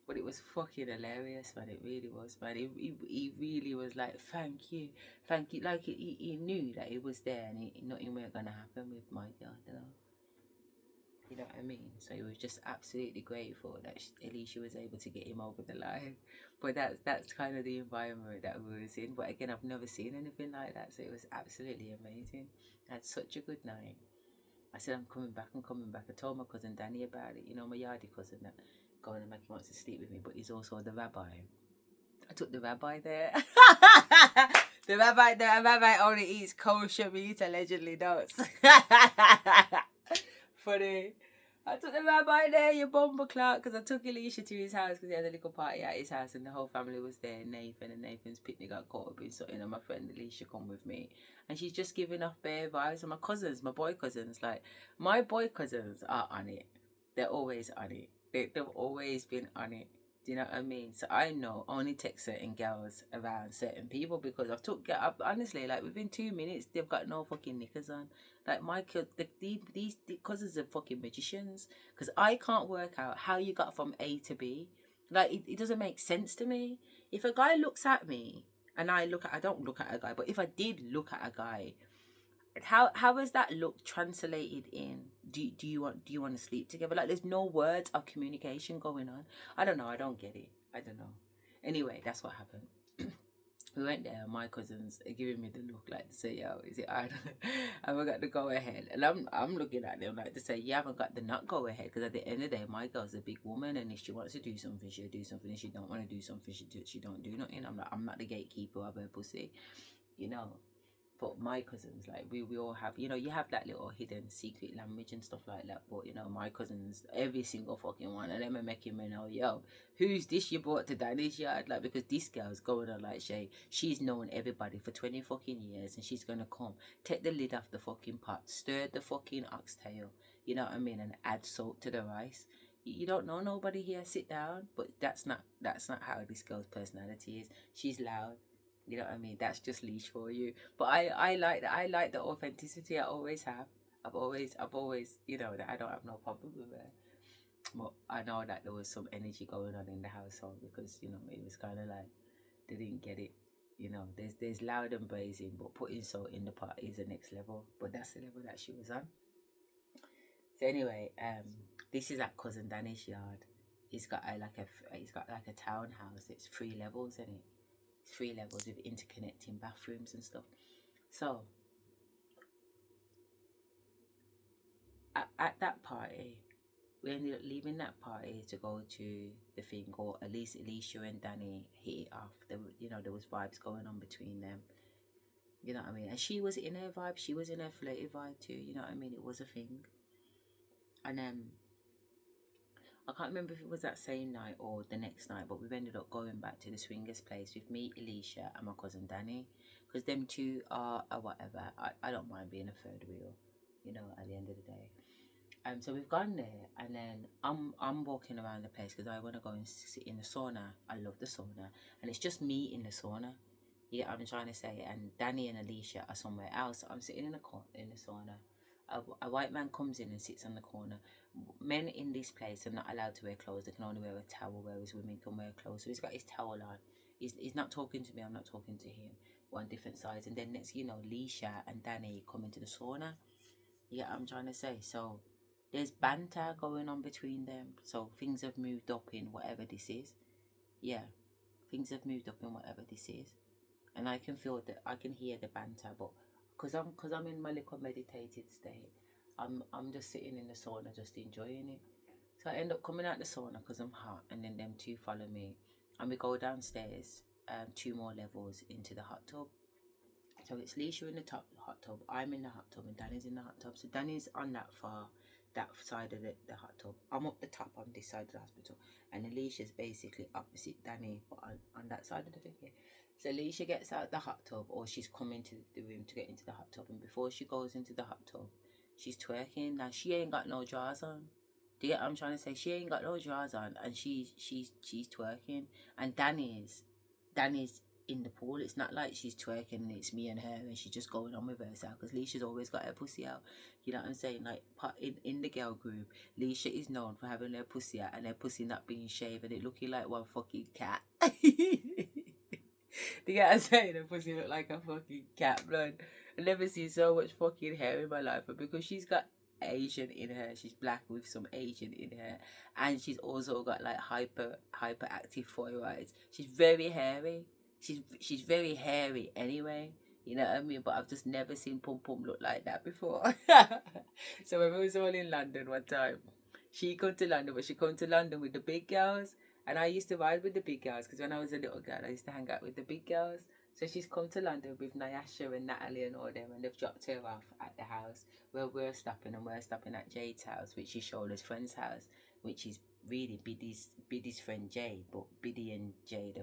But it was fucking hilarious, man. It really was, man. He really was like, thank you. Like, he knew that it was there, and nothing was going to happen with my girl, you know. You know what I mean? So he was just absolutely grateful that Alicia was able to get him over the line. But that's kind of the environment that we was in. But again, I've never seen anything like that, so it was absolutely amazing. I had such a good night. I said, I'm coming back. I told my cousin Danny about it. You know, my yardie cousin that going and he wants to sleep with me, but he's also the rabbi. I took the rabbi there. the rabbi only eats kosher meat, allegedly does. Funny. I took the rabbi there, you bumble clock, because I took Alicia to his house because he had a little party at his house and the whole family was there. Nathan and Nathan's picnic got caught up in something, and my friend Alicia come with me. And she's just giving off bare vibes. And my cousins, my boy cousins, like, my boy cousins are on it. They're always on it. They've always been on it. Do you know what I mean? So I know only text certain girls around certain people because I've honestly, like, within 2 minutes they've got no fucking knickers on. Like, my kid, these cousins are fucking magicians, because I can't work out how you got from A to B. Like, it doesn't make sense to me. If a guy looks at me and I don't look at a guy, but if I did look at a guy, how is that look translated in? Do you want to sleep together? Like, there's no words of communication going on. I don't know. I don't get it. I don't know. Anyway, that's what happened. We went there. My cousins are giving me the look, like to say, "Yo, is it hard?" And we got the go ahead, and I'm looking at them like to say, "You haven't got the not go ahead," because at the end of the day, my girl's a big woman, and if she wants to do something, she'll do something. If she don't want to do something, she don't do nothing. I'm not the gatekeeper of her pussy, you know. But my cousins, like, we all have, you know, you have that little hidden secret language and stuff like that. But, you know, my cousins, every single fucking one of them are making me know, yo, who's this you brought to Danny's yard? Like, because this girl's going on like she's known everybody for 20 fucking years, and she's gonna come, take the lid off the fucking pot, stir the fucking oxtail, you know what I mean, and add salt to the rice. You don't know nobody here, sit down. But that's not how this girl's personality is. She's loud. You know what I mean? That's just leash for you. But I like that. I like the authenticity. I always have. I've always, you know, that I don't have no problem with it. But I know that there was some energy going on in the household because, you know, it was kind of like they didn't get it. You know, there's loud and brazen, but putting salt in the pot is the next level. But that's the level that she was on. So anyway, this is at cousin Danny's yard. He's got like a townhouse. It's 3 levels in it. 3 levels with interconnecting bathrooms and stuff. So at that party, we ended up leaving that party to go to the thing, or at least Alicia and Danny hit it off. There was vibes going on between them. You know what I mean? And she was in her vibe. She was in her flirty vibe too. You know what I mean? It was a thing. And I can't remember if it was that same night or the next night, but we've ended up going back to the swingers place with me, Alicia, and my cousin Danny, because them two are whatever. I don't mind being a third wheel, you know, at the end of the day. So we've gone there, and then I'm walking around the place because I want to go and sit in the sauna. I love the sauna, and it's just me in the sauna. Yeah, I'm trying to say, and Danny and Alicia are somewhere else. So I'm sitting in the sauna. A white man comes in and sits on the corner. Men in this place are not allowed to wear clothes. They can only wear a towel, whereas women can wear clothes. So he's got his towel on. He's not talking to me. I'm not talking to him. We're on different sides. And then next, you know, Alicia and Danny come into the sauna. Yeah, I'm trying to say. So there's banter going on between them. So things have moved up in whatever this is. Yeah, things have moved up in whatever this is. And I can feel that, I can hear the banter, but because I'm in my little meditated state, I'm just sitting in the sauna, just enjoying it. So I end up coming out the sauna because I'm hot, and then them two follow me, and we go downstairs, 2 more levels into the hot tub. So it's Leisha in the hot tub, I'm in the hot tub, and Danny's in the hot tub. So Danny's on that side of the hot tub. I'm up the top on this side of the hospital, and Alicia's basically opposite Danny, but on that side of the thing. So Alicia gets out the hot tub, or she's coming to the room to get into the hot tub, and before she goes into the hot tub, she's twerking. Now she ain't got no drawers on. Do you get what I'm trying to say? She ain't got no drawers on, and she's twerking. And Danny's in the pool. It's not like she's twerking and it's me and her and she's just going on with herself, because Leisha's always got her pussy out. You know what I'm saying? Like, in the girl group, Leisha is known for having her pussy out and her pussy not being shaved and it looking like one fucking cat. Do you get what I'm saying? Her pussy look like a fucking cat, blood. I've never seen so much fucking hair in my life, but because she's got Asian in her. She's black with some Asian in her, and she's also got like hyperactive thyroids. She's very hairy. She's very hairy anyway. You know what I mean? But I've just never seen Pum Pum look like that before. So when we was all in London one time, she come to London, but she come to London with the big girls. And I used to ride with the big girls because when I was a little girl, I used to hang out with the big girls. So she's come to London with Nyasha and Natalie and all them, and they've dropped her off at the house where we're stopping, and we're stopping at Jade's house, which is Shola's friend's house, which is really Biddy's friend Jade, but Biddy and Jade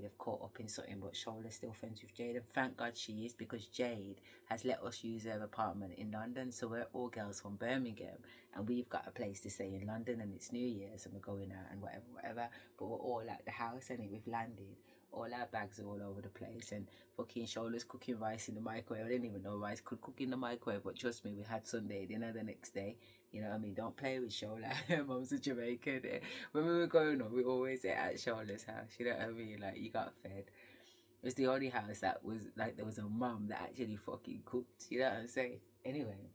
have caught up in something, but Shola's still friends with Jade, and thank God she is, because Jade has let us use her apartment in London, so we're all girls from Birmingham, and we've got a place to stay in London, and it's New Year's, and we're going out and whatever, but we're all at the house, and we've landed. All our bags are all over the place, and fucking Shola's cooking rice in the microwave. I didn't even know rice could cook in the microwave, but trust me, we had Sunday dinner the next day. You know what I mean? Don't play with Shola. Her mum's a Jamaican. When we were growing up, we always ate at Shola's house. You know what I mean? Like, you got fed. It was the only house that was like, there was a mum that actually fucking cooked. You know what I'm saying? Anyway.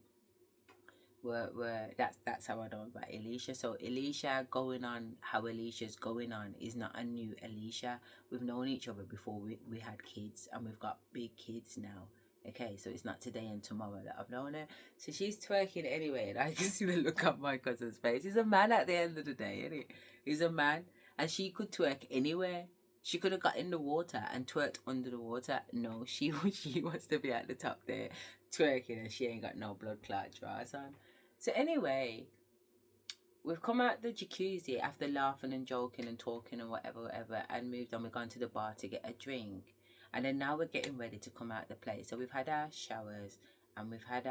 That's how I know about Alicia. So Alicia going on, how Alicia's going on is not a new Alicia. We've known each other before we had kids, and we've got big kids now. Okay, so it's not today and tomorrow that I've known her. So she's twerking anyway, and I can see the look on my cousin's face. He's a man at the end of the day, isn't he? He's a man, and she could twerk anywhere. She could have got in the water and twerked under the water. No, she wants to be at the top there twerking, and she ain't got no blood clot drawers on. So anyway, we've come out the jacuzzi after laughing and joking and talking and whatever, and moved on. We've gone to the bar to get a drink. And then now we're getting ready to come out the place. So we've had our showers, and we've had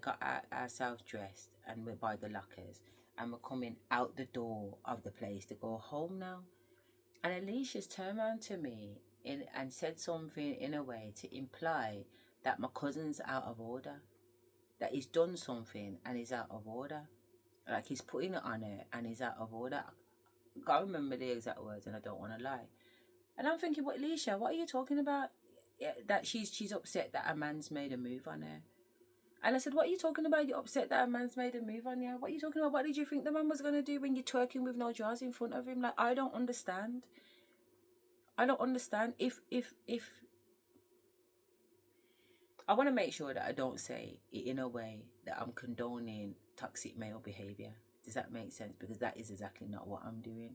got ourselves dressed, and we're by the lockers. And we're coming out the door of the place to go home now. And Alicia's turned around to me and said something in a way to imply that my cousin's out of order. That he's done something and he's out of order. Like, he's putting it on her and he's out of order. I can't remember the exact words, and I don't want to lie. And I'm thinking, what, Alicia, what are you talking about? Yeah, that she's upset that a man's made a move on her. And I said, what are you talking about? You're upset that a man's made a move on you? What are you talking about? What did you think the man was going to do when you're twerking with no drawers in front of him? Like, I don't understand. I don't understand. If I want to make sure that I don't say it in a way that I'm condoning toxic male behaviour. Does that make sense? Because that is exactly not what I'm doing.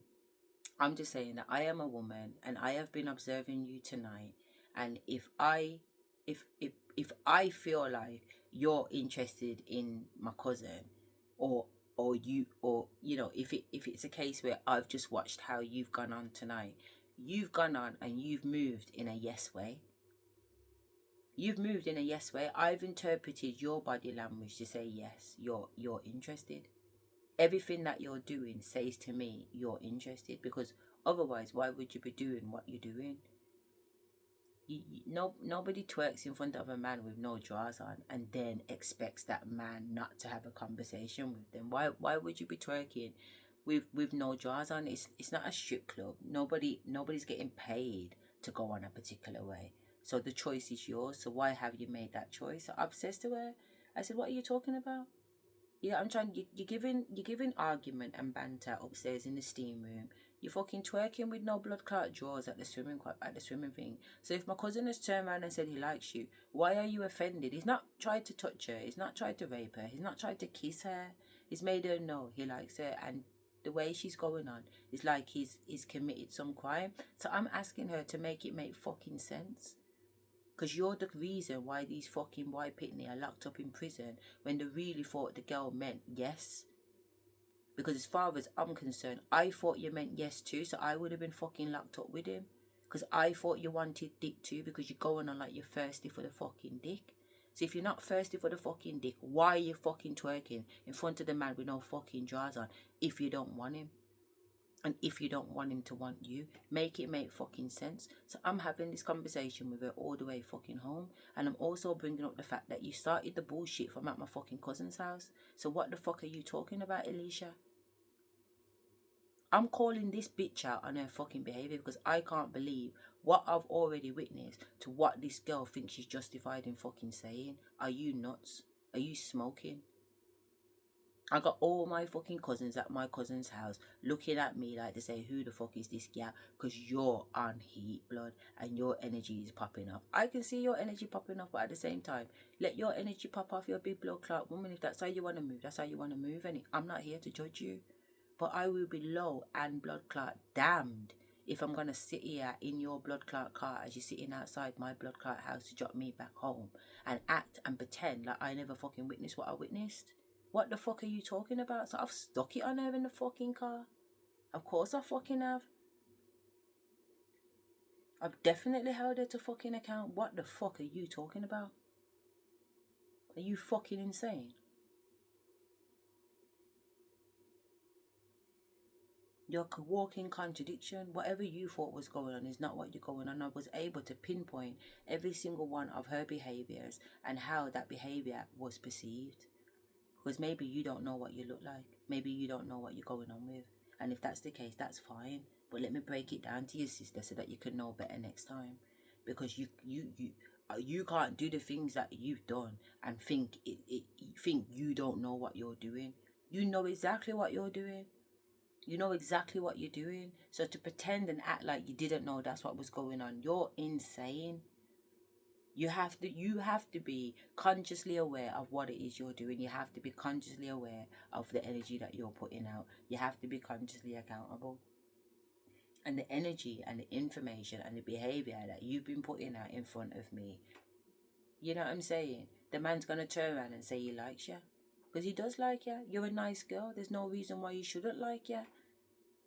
I'm just saying that I am a woman, and I have been observing you tonight. And if I feel like you're interested in my cousin, or you know, if it's a case where I've just watched how you've gone on tonight, you've gone on and you've moved in a yes way. You've moved in a yes way. I've interpreted your body language to say yes, you're interested. Everything that you're doing says to me you're interested, because otherwise, why would you be doing what you're doing? Nobody twerks in front of a man with no drawers on and then expects that man not to have a conversation with them. Why would you be twerking with no drawers on? It's not a strip club. Nobody's getting paid to go on a particular way. So the choice is yours. So why have you made that choice? So I've said to her, I said, what are you talking about? Yeah, I'm trying. You're giving argument and banter upstairs in the steam room. You're fucking twerking with no blood clot drawers at the swimming thing. So if my cousin has turned around and said he likes you, why are you offended? He's not tried to touch her. He's not tried to rape her. He's not tried to kiss her. He's made her know he likes her, and the way she's going on is like he's committed some crime. So I'm asking her to make it make fucking sense. Because you're the reason why these fucking white pitney are locked up in prison when they really thought the girl meant yes. Because as far as I'm concerned, I thought you meant yes too, so I would have been fucking locked up with him. Because I thought you wanted dick too, because you're going on like you're thirsty for the fucking dick. So if you're not thirsty for the fucking dick, why are you fucking twerking in front of the man with no fucking drawers on if you don't want him? And if you don't want him to want you, make it make fucking sense. So I'm having this conversation with her all the way fucking home. And I'm also bringing up the fact that you started the bullshit from at my fucking cousin's house. So what the fuck are you talking about, Alicia? I'm calling this bitch out on her fucking behaviour, because I can't believe what I've already witnessed to what this girl thinks she's justified in fucking saying. Are you nuts? Are you smoking? I got all my fucking cousins at my cousin's house looking at me like to say, who the fuck is this gal? Because you're on heat, blood, and your energy is popping off. I can see your energy popping off, but at the same time, let your energy pop off, your big blood clot woman. If that's how you want to move, that's how you want to move. And I'm not here to judge you, but I will be low and blood clot damned if I'm going to sit here in your blood clot car as you're sitting outside my blood clot house to drop me back home and act and pretend like I never fucking witnessed what I witnessed. What the fuck are you talking about? So I've stuck it on her in the fucking car. Of course I fucking have. I've definitely held her to fucking account. What the fuck are you talking about? Are you fucking insane? You're a walking contradiction. Whatever you thought was going on is not what you're going on. I was able to pinpoint every single one of her behaviours and how that behaviour was perceived. Because maybe you don't know what you look like. Maybe you don't know what you're going on with. And if that's the case, that's fine. But let me break it down to your sister so that you can know better next time. Because you can't do the things that you've done and think you don't know what you're doing. You know exactly what you're doing. You know exactly what you're doing. So to pretend and act like you didn't know that's what was going on, you're insane. You have to be consciously aware of what it is you're doing. You have to be consciously aware of the energy that you're putting out. You have to be consciously accountable. And the energy and the information and the behavior that you've been putting out in front of me, you know what I'm saying? The man's going to turn around and say he likes you. Because he does like you. You're a nice girl. There's no reason why you shouldn't like you.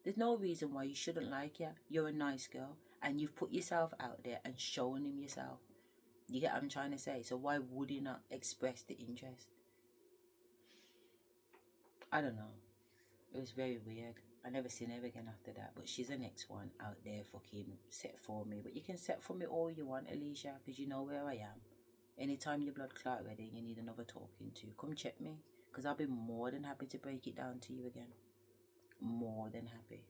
There's no reason why you shouldn't like you. You're a nice girl. And you've put yourself out there and shown him yourself. You get what I'm trying to say? So why would he not express the interest? I don't know. It was very weird. I never seen her again after that. But she's the next one out there fucking set for me. But you can set for me all you want, Alicia, because you know where I am. Anytime your blood clot ready and you need another talking to, come check me. Because I'll be more than happy to break it down to you again. More than happy.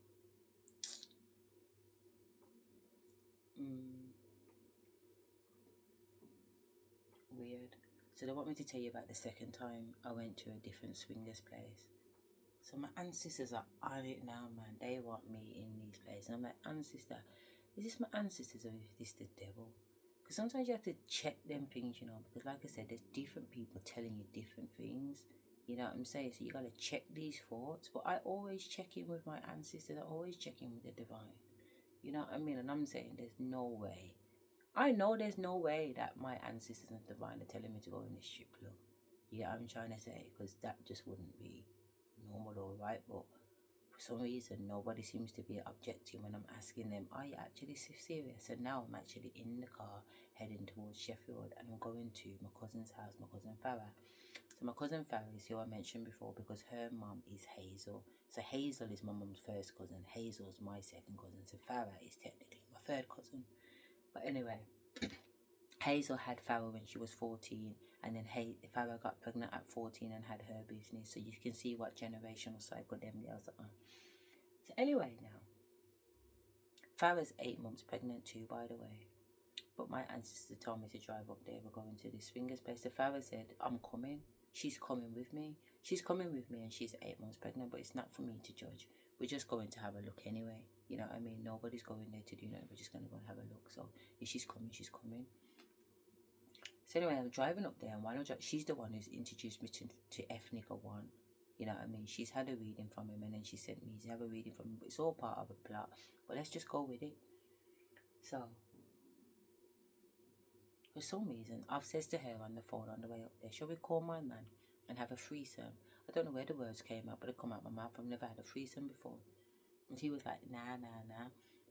Weird. So they want me to tell you about the second time I went to a different swingers place. So my ancestors are on it now, man. They want me in these places. And I'm like, ancestor, is this my ancestors or is this the devil? Because sometimes you have to check them things, you know. Because like I said, there's different people telling you different things. You know what I'm saying? So you got to check these thoughts. But I always check in with my ancestors. I always check in with the divine. You know what I mean? And I'm saying there's no way. I know there's no way that my ancestors and divine are telling me to go in this ship, look. You get what I'm trying to say? Because that just wouldn't be normal or right. But for some reason, nobody seems to be objecting when I'm asking them, are you actually serious? And now I'm actually in the car heading towards Sheffield and I'm going to my cousin's house, my cousin Farah. So my cousin Farah is who I mentioned before because her mum is Hazel. So Hazel is my mum's first cousin. Hazel's my second cousin. So Farah is technically my third cousin. But anyway, Hazel had Farah when she was 14, and then Farah got pregnant at 14 and had her business. So you can see what generational cycle them girls are on. So anyway, now Farah's 8 months pregnant too, by the way. But my ancestor told me to drive up there. We're going to this swingers place. So Farah said, I'm coming. She's coming with me. She's coming with me and she's 8 months pregnant, but it's not for me to judge. We're just going to have a look anyway. You know what I mean? Nobody's going there to do nothing. We're just going to go and have a look. So if she's coming, she's coming. So anyway, I'm driving up there and she's the one who's introduced me to Ethnica 1. You know what I mean? She's had a reading from him and then she sent me to have a reading from him. But it's all part of a plot. But let's just go with it. So for some reason, I've said to her on the phone on the way up there, shall we call my man and have a threesome? I don't know where the words came out, but they come out my mouth. I've never had a threesome before. And she was like, nah.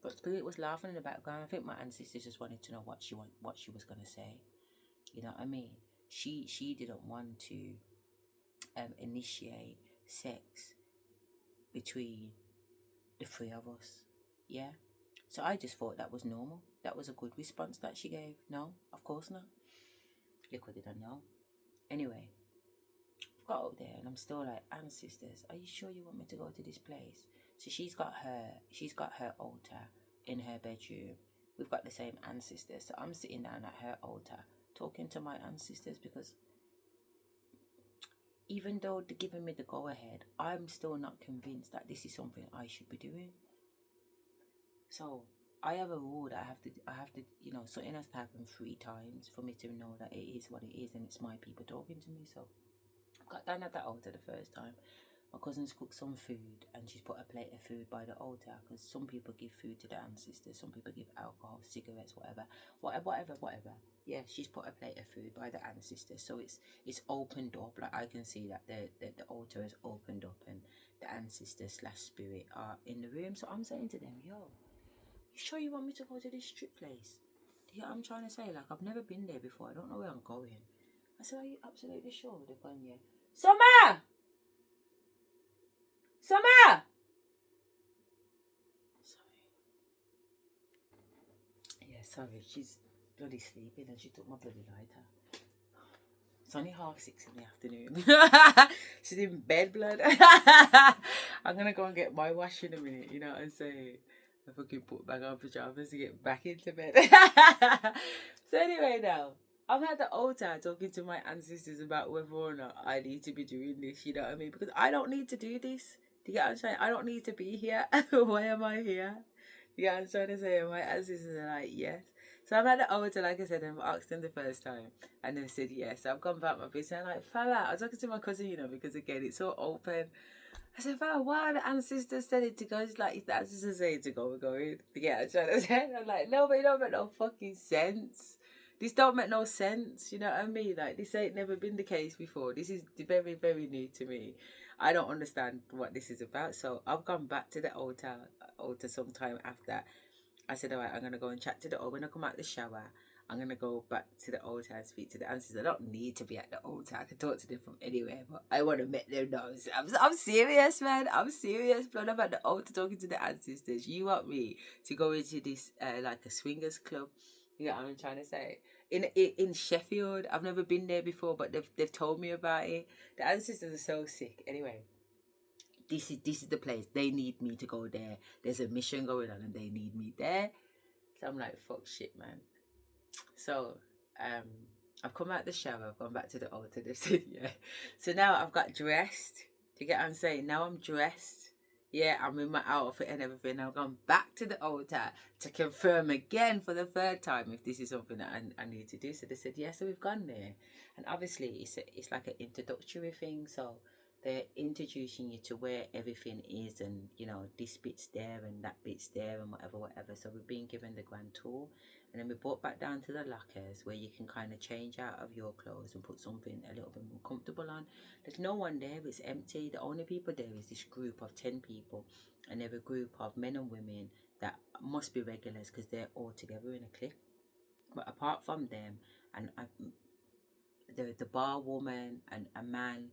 But Spirit was laughing in the background. I think my ancestors just wanted to know what she was going to say. You know what I mean? She didn't want to initiate sex between the 3 of us. Yeah? So I just thought that was normal. That was a good response that she gave. No, of course not. Look what did I know? Anyway, I've got up there and I'm still like, ancestors, are you sure you want me to go to this place? So she's got her altar in her bedroom. We've got the same ancestors. So I'm sitting down at her altar talking to my ancestors because even though they're giving me the go ahead, I'm still not convinced that this is something I should be doing. So I have a rule that I have to, you know, something has to happen 3 times for me to know that it is what it is and it's my people talking to me. So I got down at the altar the first time. My cousin's cooked some food and she's put a plate of food by the altar, because some people give food to the ancestors, some people give alcohol, cigarettes, whatever. Yeah, she's put a plate of food by the ancestors, so it's opened up. Like I can see that the altar is opened up and the ancestors / spirit are in the room. So I'm saying to them, yo, you sure you want me to go to this strip place? Do you know what I'm trying to say? Like, I've never been there before. I don't know where I'm going. I said, are you absolutely sure? They've gone, yeah. Summer! Sorry. Yeah, sorry. She's bloody sleeping and she took my bloody lighter. It's only 6:30 in the afternoon. She's in bed, blood. I'm going to go and get my wash in a minute, you know what I'm saying? I fucking put back on pajamas to get back into bed. So anyway now, I'm at the altar talking to my ancestors about whether or not I need to be doing this, you know what I mean? Because I don't need to do this. Do you get what I'm saying? I don't need to be here. Why am I here? You get what I'm trying to say? And my ancestors are like, yes. So I'm at the altar, like I said, and I've asked them the first time, and they've said yes. So I've gone back my business, and I'm like, Farah, I was talking to my cousin, you know, because again, it's so open. I said, Farah, why are the ancestors telling to go? It's like, if the ancestors saying to go, we're going. Yeah, I'm trying to say. I'm like, no, but it don't make no fucking sense. This don't make no sense, you know what I mean? Like, this ain't never been the case before. This is very, very new to me. I don't understand what this is about. So I've gone back to the altar sometime after. I said, all right, I'm going to go and chat to the altar. When I come out the shower, I'm going to go back to the altar and speak to the ancestors. I don't need to be at the altar. I can talk to them from anywhere, but I want to make them know. I'm serious, man. I'm serious, blood. I'm at the altar talking to the ancestors. You want me to go into this, like a swingers club? You know what I'm trying to say? In Sheffield, I've never been there before, but they've told me about it. The ancestors are so sick. Anyway, this is the place. They need me to go there. There's a mission going on, and they need me there. So I'm like, fuck shit, man. So I've come out the shower. I've gone back to the altar. They said yeah. So now I've got dressed. Do you get what I'm saying? Now I'm dressed. Yeah, I'm in my outfit and everything. I've gone back to the altar to confirm again for the 3rd time if this is something that I need to do. So they said, yeah, so we've gone there. And obviously it's like an introductory thing. So they're introducing you to where everything is, and, you know, this bit's there and that bit's there and whatever. So we've been given the grand tour. And then we brought back down to the lockers where you can kind of change out of your clothes and put something a little bit more comfortable on. There's no one there, it's empty. The only people there is this group of 10 people, and they're a group of men and women that must be regulars because they're all together in a clique. But apart from them, and the bar woman and a man,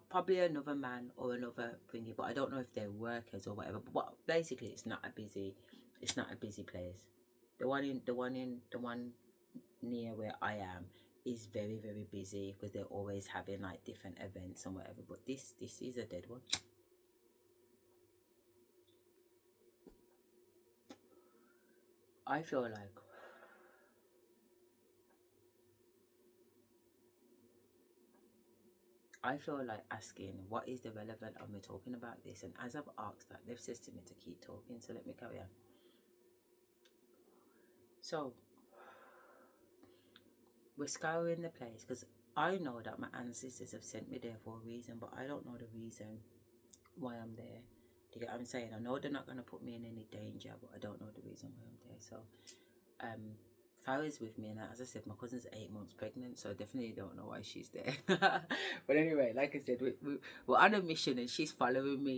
probably another man or another thingy, but I don't know if they're workers or whatever. But basically, it's not a busy place. The one near where I am is very, very busy because they're always having like different events and whatever. But this is a dead one. I feel like asking, what is the relevant of me talking about this? And as I've asked that, they've said to me to keep talking, so let me carry on. So we're scouring the place because I know that my ancestors have sent me there for a reason, but I don't know the reason why I'm there. Do you get what I'm saying? I know they're not going to put me in any danger, but I don't know the reason why I'm there. So Farah's with me, and as I said, my cousin's 8 months pregnant, so I definitely don't know why she's there. But anyway, like I said, we're on a mission, and she's following me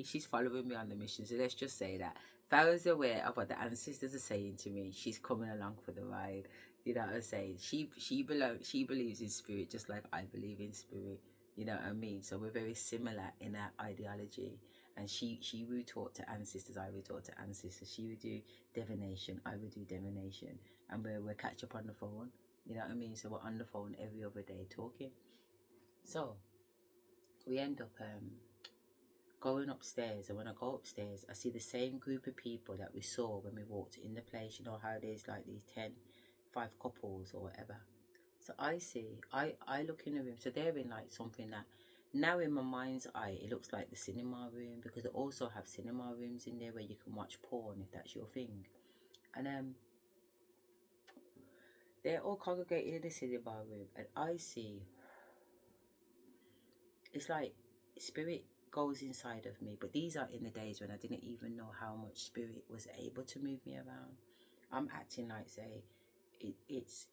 on the mission. So let's just say that Farah's aware of what the ancestors are saying to me. She's coming along for the ride. You know what I'm saying? She believes in spirit just like I believe in spirit. You know what I mean? So we're very similar in our ideology. And she would talk to ancestors, I would talk to ancestors. She would do divination, I would do divination. And we'll catch up on the phone. You know what I mean? So we're on the phone every other day talking. So we end up going upstairs. And when I go upstairs, I see the same group of people that we saw when we walked in the place. You know how there's like these 5 couples or whatever. So I look in the room. So they're in like something that now in my mind's eye, it looks like the cinema room, because they also have cinema rooms in there where you can watch porn if that's your thing. And they're all congregated in the cinema room, and I see it's like spirit goes inside of me. But these are in the days when I didn't even know how much spirit was able to move me around. I'm acting like, say, it's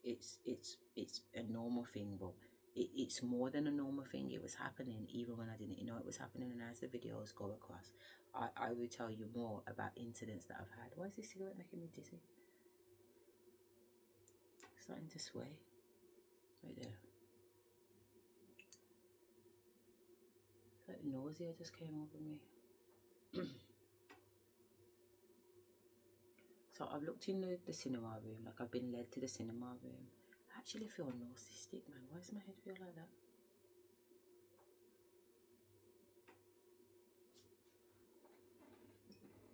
a normal thing, but it's more than a normal thing. It was happening even when I didn't know it was happening. And as the videos go across, I will tell you more about incidents that I've had. Why is this cigarette making me dizzy? Starting to sway right there. That nausea just came over me. So I've looked in the cinema room, like I've been led to the cinema room. I actually feel narcissistic, man. Why does my head feel like that?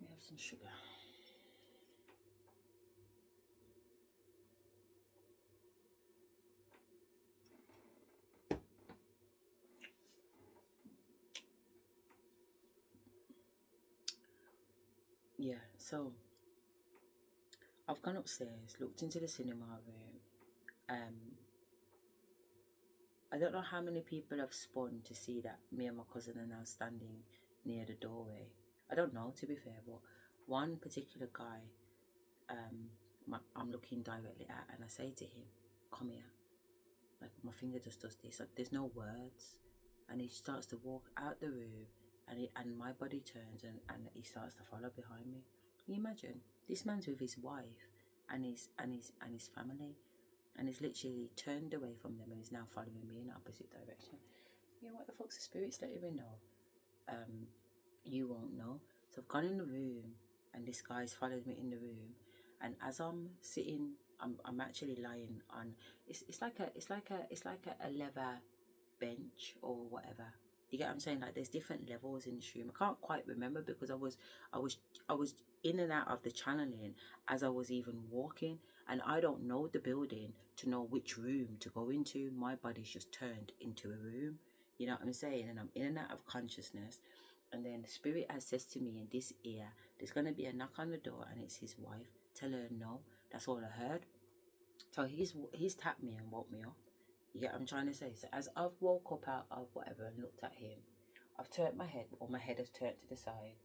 Let me have some sugar. Yeah, so I've gone upstairs, looked into the cinema room. I don't know how many people have spun to see that me and my cousin are now standing near the doorway. I don't know, to be fair, but one particular guy, I'm looking directly at, and I say to him, "Come here." Like my finger just does this. Like there's no words, and he starts to walk out the room, and my body turns, and he starts to follow behind me. Can you imagine? This man's with his wife and his family, and he's literally turned away from them and is now following me in the opposite direction. You know what the fuck's the spirits let you know? You won't know. So I've gone in the room, and this guy's followed me in the room, and as I'm sitting, I'm actually lying on. It's like a leather bench or whatever. You get what I'm saying? Like there's different levels in this room. I can't quite remember because I was in and out of the channeling as I was even walking, and I don't know the building to know which room to go into. My body's just turned into a room. You know what I'm saying? And I'm in and out of consciousness. And then the spirit has says to me in this ear, there's gonna be a knock on the door, and it's his wife. Tell her no. That's all I heard. So he's tapped me and woke me up. You get what I'm trying to say? So as I've woke up out of whatever and looked at him, I've turned my head, or my head has turned to the side,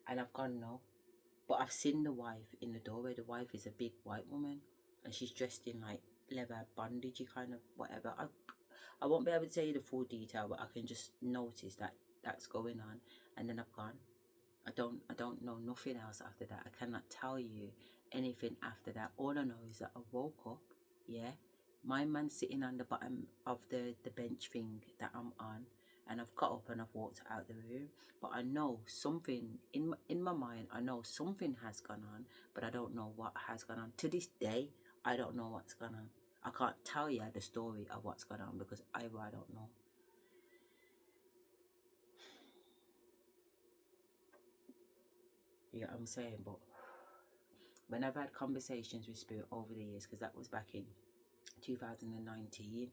and I've gone no. But I've seen the wife in the doorway. The wife is a big white woman, and she's dressed in like leather bandagey kind of whatever. I won't be able to tell you the full detail, but I can just notice that that's going on, and then I've gone. I don't know nothing else after that. I cannot tell you anything after that. All I know is that I woke up, yeah. My man's sitting on the bottom of the bench thing that I'm on, and I've got up and I've walked out the room. But I know something in my mind. I know something has gone on, but I don't know what has gone on. To this day, I don't know what's gone on. I can't tell you the story of what's gone on because I don't know. You know what I'm saying? But when I've had conversations with spirit over the years, because that was back in 2019,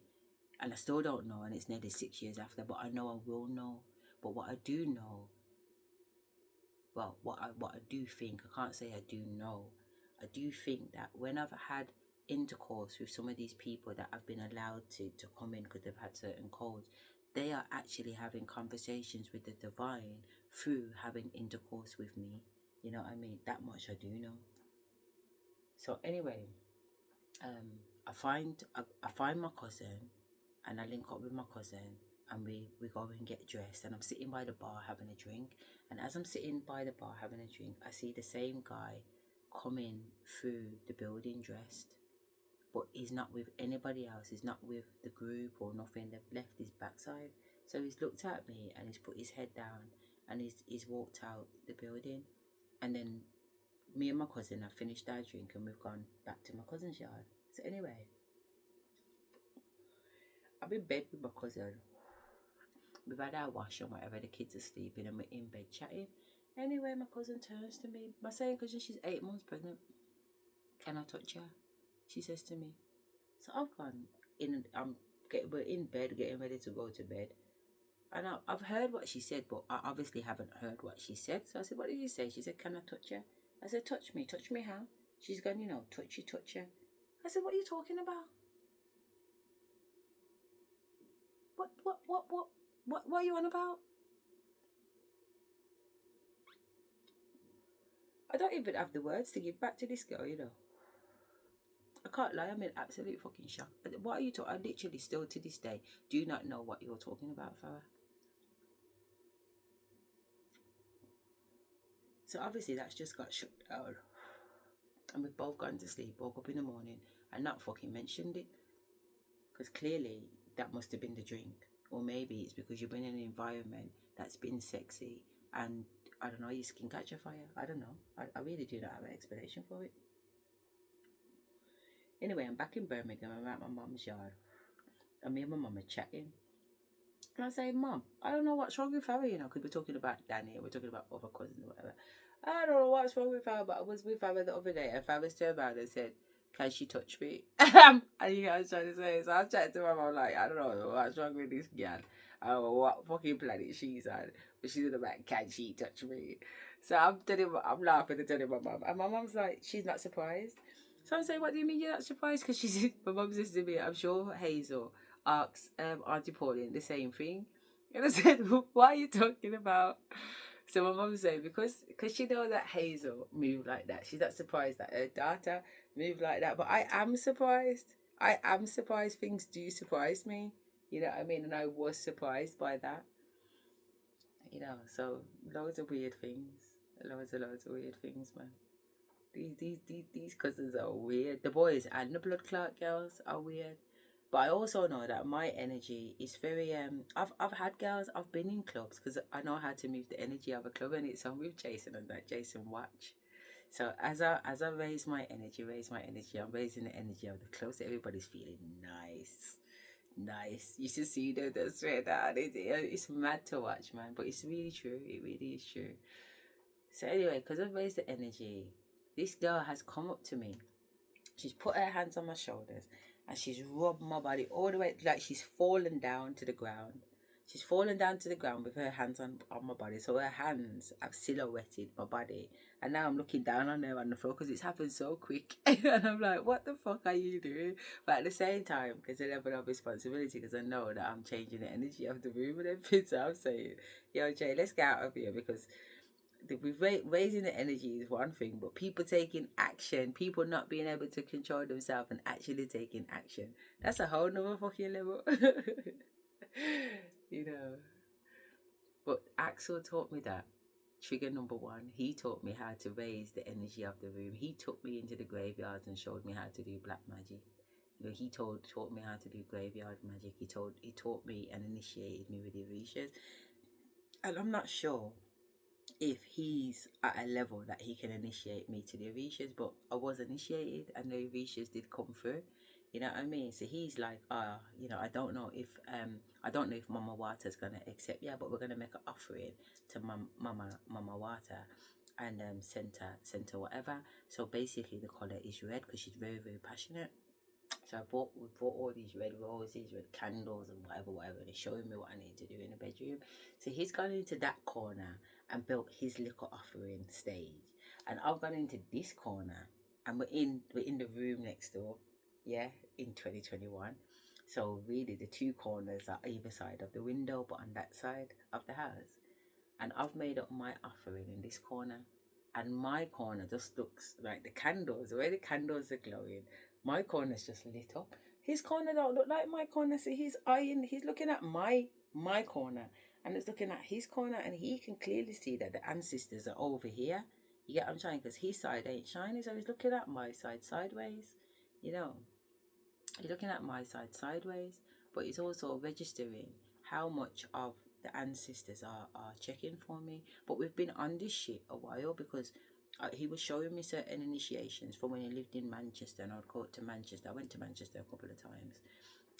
and I still don't know, and it's nearly 6 years after, but I know I will know. But what I do know, well, what I do think, I can't say I do know, I do think that when I've had intercourse with some of these people that have been allowed to come in because they've had certain codes, they are actually having conversations with the divine through having intercourse with me. You know what I mean? That much I do know. So anyway, I find my cousin, and I link up with my cousin, and we go and get dressed, and I'm sitting by the bar having a drink, and as I'm sitting by the bar having a drink, I see the same guy coming through the building dressed, but he's not with anybody else. He's not with the group or nothing. They've left his backside. So he's looked at me and he's put his head down, and he's walked out the building. And then me and my cousin have finished our drink and we've gone back to my cousin's yard. So anyway, I'm in bed with my cousin. We've had our wash and whatever, the kids are sleeping and we're in bed chatting. Anyway, my cousin turns to me. My second cousin, she's 8 months pregnant. Can I touch her? She says to me. So I've gone, we're in bed, getting ready to go to bed. And I've heard what she said, but I obviously haven't heard what she said. So I said, what did you say? She said, can I touch you? I said, touch me. Touch me how? She's gone, touch you. I said, what are you talking about? What are you on about? I don't even have the words to give back to this girl, I can't lie, I'm in absolute fucking shock. What are you talking? I literally still to this day do not know what you're talking about, Farah. So obviously that's just got shut down. And we've both gone to sleep, woke up in the morning and not fucking mentioned it. Because clearly that must have been the drink. Or maybe it's because you've been in an environment that's been sexy and, I don't know, your skin catch a fire. I don't know. I really do not have an explanation for it. Anyway, I'm back in Birmingham. I'm at my mum's yard. And me and my mum are chatting. And I say, Mum, I don't know what's wrong with Farah, because we're talking about Danny and we're talking about other cousins or whatever. I don't know what's wrong with Farah, but I was with Farah the other day and Farah turned around and said, can she touch me? And you know what I was trying to say? So I was chatting to my mum like, I don't know what's wrong with this girl. I don't know what fucking planet she's on. But she's in the back, can she touch me? So I'm laughing and telling my mum. And my mum's like, she's not surprised. So I'm saying, what do you mean you're not surprised? Because my mum says to me, I'm sure Hazel asked Auntie Pauline the same thing. And I said, what are you talking about? So my mum said, because she knows that Hazel moved like that. She's not surprised that her daughter moved like that. But I am surprised. I am surprised. Things do surprise me. You know what I mean? And I was surprised by that. So loads of weird things. Loads of weird things, man. These cousins are weird. The boys and the blood clot girls are weird. But I also know that my energy is very I've had girls, I've been in clubs because I know how to move the energy of a club, and it's on with Jason and that Jason watch. So as I raise my energy, I'm raising the energy of the club, so everybody's feeling nice. You should see the sweat out. It's mad to watch, man, but it's really true. It really is true. So anyway, because I've raised the energy, this girl has come up to me. She's put her hands on my shoulders and she's rubbed my body all the way, like she's fallen down to the ground. She's fallen down to the ground with her hands on my body. So her hands have silhouetted my body. And now I'm looking down on her on the floor because it's happened so quick. And I'm like, what the fuck are you doing? But at the same time, because I level of responsibility, because I know that I'm changing the energy of the room and everything. So I'm saying, yo, Jay, let's get out of here, because raising the energy is one thing, but people taking action, people not being able to control themselves and actually taking action, that's a whole nother fucking level. But Axel taught me that. Trigger number one, he taught me how to raise the energy of the room. He took me into the graveyards and showed me how to do black magic. He taught me how to do graveyard magic. He taught me and initiated me with the Orishas. And I'm not sure if he's at a level that he can initiate me to the Orishas, but I was initiated and the Orishas did come through. You know what I mean? So he's like, I don't know if Mama Water's gonna accept you, but we're gonna make an offering to Mama Water and send her whatever. So basically the colour is red because she's very, very passionate. So we bought all these red roses, red candles and whatever, and he's showing me what I need to do in the bedroom. So he's gone into that corner and built his liquor offering stage. And I've gone into this corner and we're in the room next door, in 2021. So really the two corners are either side of the window, but on that side of the house. And I've made up my offering in this corner. And my corner just looks like the way the candles are glowing, my corner's just lit up. His corner don't look like my corner. So he's looking at my corner and it's looking at his corner, and he can clearly see that the ancestors are over here. You get what I'm saying? Because his side ain't shiny, so he's looking at my side sideways. He's looking at my side sideways, but he's also registering how much of the ancestors are checking for me. But we've been on this shit a while because he was showing me certain initiations from when he lived in Manchester, and I'd go to Manchester. I went to Manchester a couple of times,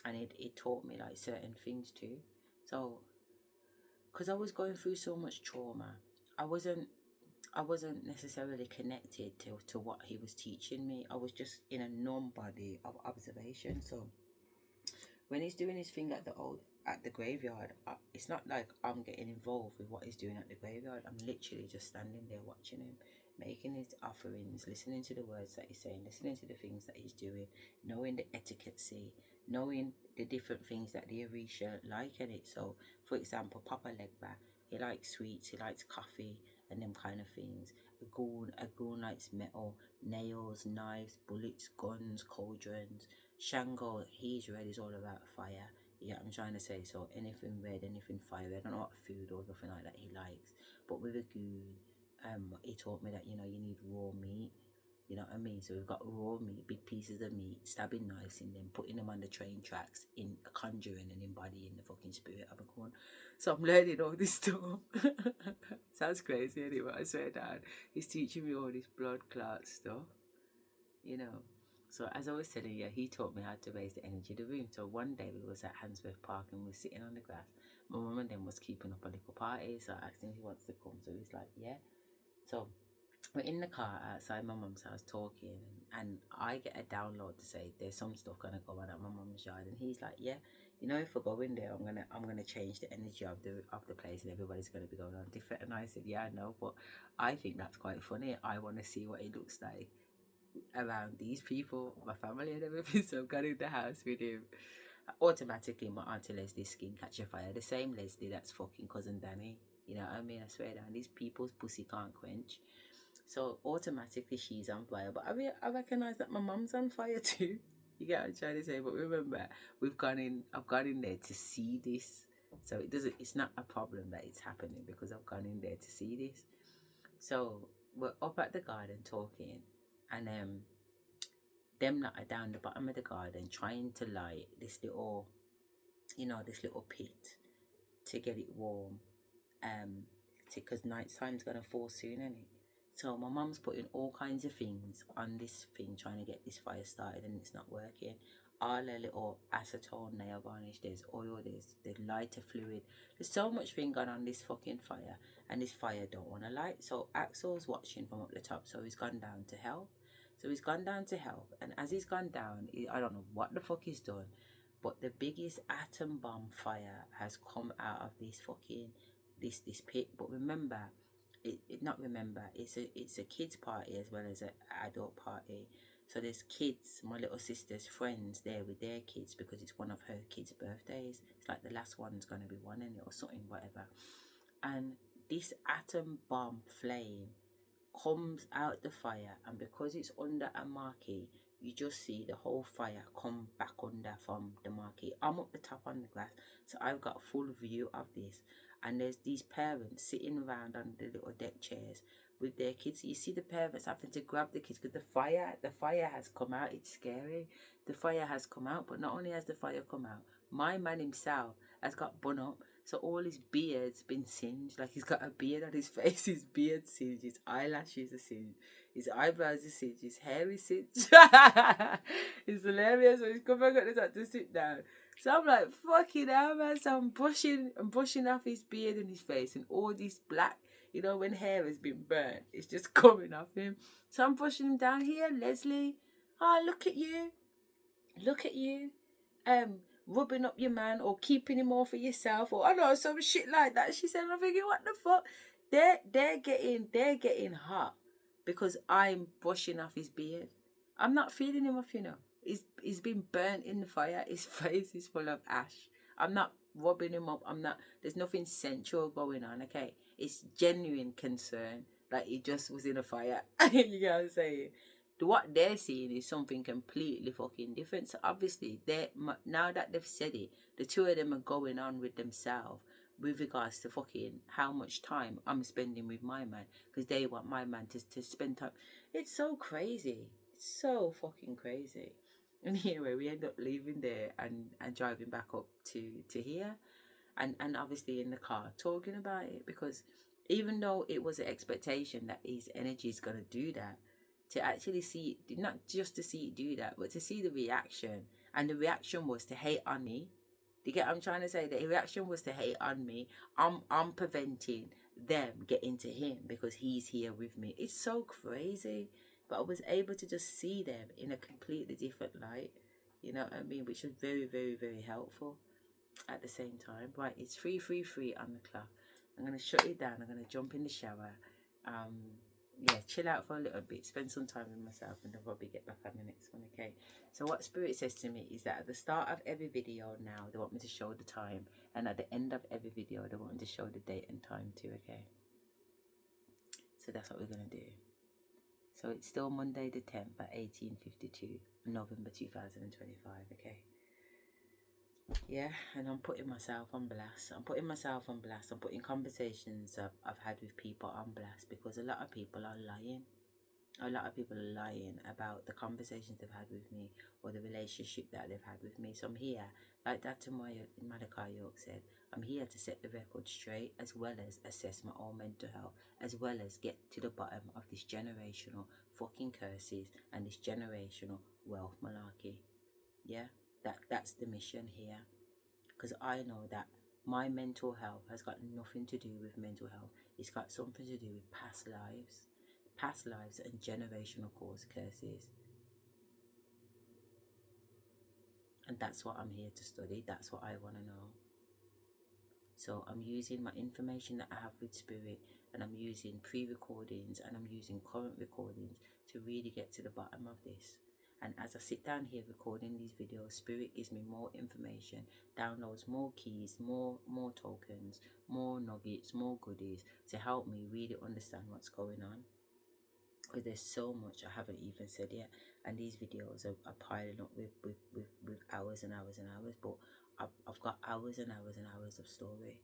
and it taught me like certain things too. So, because I was going through so much trauma, I wasn't necessarily connected to what he was teaching me. I was just in a numb body of observation. So when he's doing his thing at the graveyard, it's not like I'm getting involved with what he's doing at the graveyard. I'm literally just standing there watching him, making his offerings, listening to the words that he's saying, listening to the things that he's doing, knowing the etiquette, knowing the different things that the Orisha like in it. So, for example, Papa Legba, he likes sweets, he likes coffee, and them kind of things. A goon likes metal, nails, knives, bullets, guns, cauldrons. Shango, he's red, he's all about fire. Yeah, I'm trying to say, so anything red, anything fire. I don't know what food or nothing like that he likes. But with a goon, he taught me that, you need raw meat. You know what I mean? So we've got raw meat, big pieces of meat, stabbing knives in them, putting them on the train tracks, in conjuring and embodying the fucking spirit of a corn. So I'm learning all this stuff. Sounds crazy anyway, I swear down. He's teaching me all this blood clot stuff, So as I was telling you, he taught me how to raise the energy of the room. So one day we was at Handsworth Park and we were sitting on the grass. My mum and them was keeping up a little party, so I asked him if he wants to come. So he's like, yeah. So we're in the car outside my mum's house talking, and I get a download to say there's some stuff gonna go on at my mum's yard, and he's like, yeah, if I go in there, I'm gonna change the energy of the place, and everybody's gonna be going on different. And I said, yeah, I know, but I think that's quite funny. I want to see what it looks like around these people, my family and everything. So I've got in the house with him. Automatically my auntie Leslie's skin catch a fire. The same Leslie that's fucking cousin Danny. You know what I mean? I swear down, these people's pussy can't quench. So automatically she's on fire. But I recognise that my mum's on fire too. You get what I'm trying to say? But remember, I've gone in there to see this. So it's not a problem that it's happening, because I've gone in there to see this. So we're up at the garden talking, and them lot are down the bottom of the garden trying to light this little pit to get it warm, because night time's gonna fall soon, innit? So my mum's putting all kinds of things on this thing, trying to get this fire started, and it's not working. All a little acetone, nail varnish, there's oil, there's lighter fluid. There's so much thing going on this fucking fire, and this fire don't want to light. So Axel's watching from up the top, so he's gone down to help. And as he's gone down, I don't know what the fuck he's done, but the biggest atom bomb fire has come out of this fucking this pit. But remember, it's a kids party as well as an adult party. So there's kids, my little sister's friends there with their kids, because it's one of her kids' birthdays. It's like the last one's gonna be one in it or something, whatever. And this atom bomb flame comes out the fire, and because it's under a marquee, you just see the whole fire come back under from the marquee. I'm up the top on the glass, so I've got a full view of this. And there's these parents sitting around on the little deck chairs with their kids. You see the parents having to grab the kids because the fire has come out. It's scary. The fire has come out, but not only has the fire come out, my man himself has got bun up. So all his beard's been singed. Like, he's got a beard on his face. His beard's singed. His eyelashes are singed. His eyebrows are singed. His hair is singed. It's hilarious. So he's come back at the top to sit down. So I'm like, fucking hell, man. So I'm brushing off his beard and his face, and all this black, when hair has been burnt, it's just coming off him. So I'm brushing him down. Here, Leslie. Oh, look at you. Rubbing up your man, or keeping him all for yourself, or I don't know, some shit like that. She said, I'm thinking, what the fuck? They're getting hot because I'm brushing off his beard. I'm not feeling him off, He's been burnt in the fire. His face is full of ash. I'm not rubbing him up. There's nothing sensual going on, okay? It's genuine concern. Like, he just was in a fire. You get what I'm saying? What they're seeing is something completely fucking different. So obviously, now that they've said it, the two of them are going on with themselves with regards to fucking how much time I'm spending with my man, because they want my man to spend time. It's so crazy. It's so fucking crazy. And anyway, we end up leaving there and driving back up to here, and obviously in the car talking about it, because even though it was an expectation that his energy is going to do that, to actually see it, not just to see it do that, but to see the reaction. And the reaction was to hate on me. Do you get what I'm trying to say? The reaction was to hate on me. I'm preventing them getting to him because he's here with me. It's so crazy. But I was able to just see them in a completely different light. you know what I mean, which was very, very, very helpful at the same time. Right, it's 3:33 on the clock. I'm going to shut it down. I'm going to jump in the shower. Yeah, chill out for a little bit, spend some time with myself, and then probably get back on the next one. Okay, so what Spirit says to me is that at the start of every video now, they want me to show the time, and at the end of every video, they want me to show the date and time too. Okay, so that's what we're going to do. So it's still Monday the 10th at 18:52, November 2025. Okay. Yeah, and I'm putting myself on blast. I'm putting conversations I've had with people on blast, because a lot of people are lying. A lot of people are lying about the conversations they've had with me, or the relationship that they've had with me. So I'm here, like Dr. Malachi York said, I'm here to set the record straight, as well as assess my own mental health, as well as get to the bottom of this generational fucking curses and this generational wealth malarkey. Yeah, that's the mission here. Because I know that my mental health has got nothing to do with mental health. It's got something to do with past lives and generational curses. And that's what I'm here to study. That's what I want to know. So I'm using my information that I have with Spirit, and I'm using pre-recordings, and I'm using current recordings to really get to the bottom of this. And as I sit down here recording these videos, Spirit gives me more information, downloads more keys, more tokens, more nuggets, more goodies to help me really understand what's going on. Because there's so much I haven't even said yet, and these videos are piling up with hours and hours and hours, but I've got hours and hours and hours of story.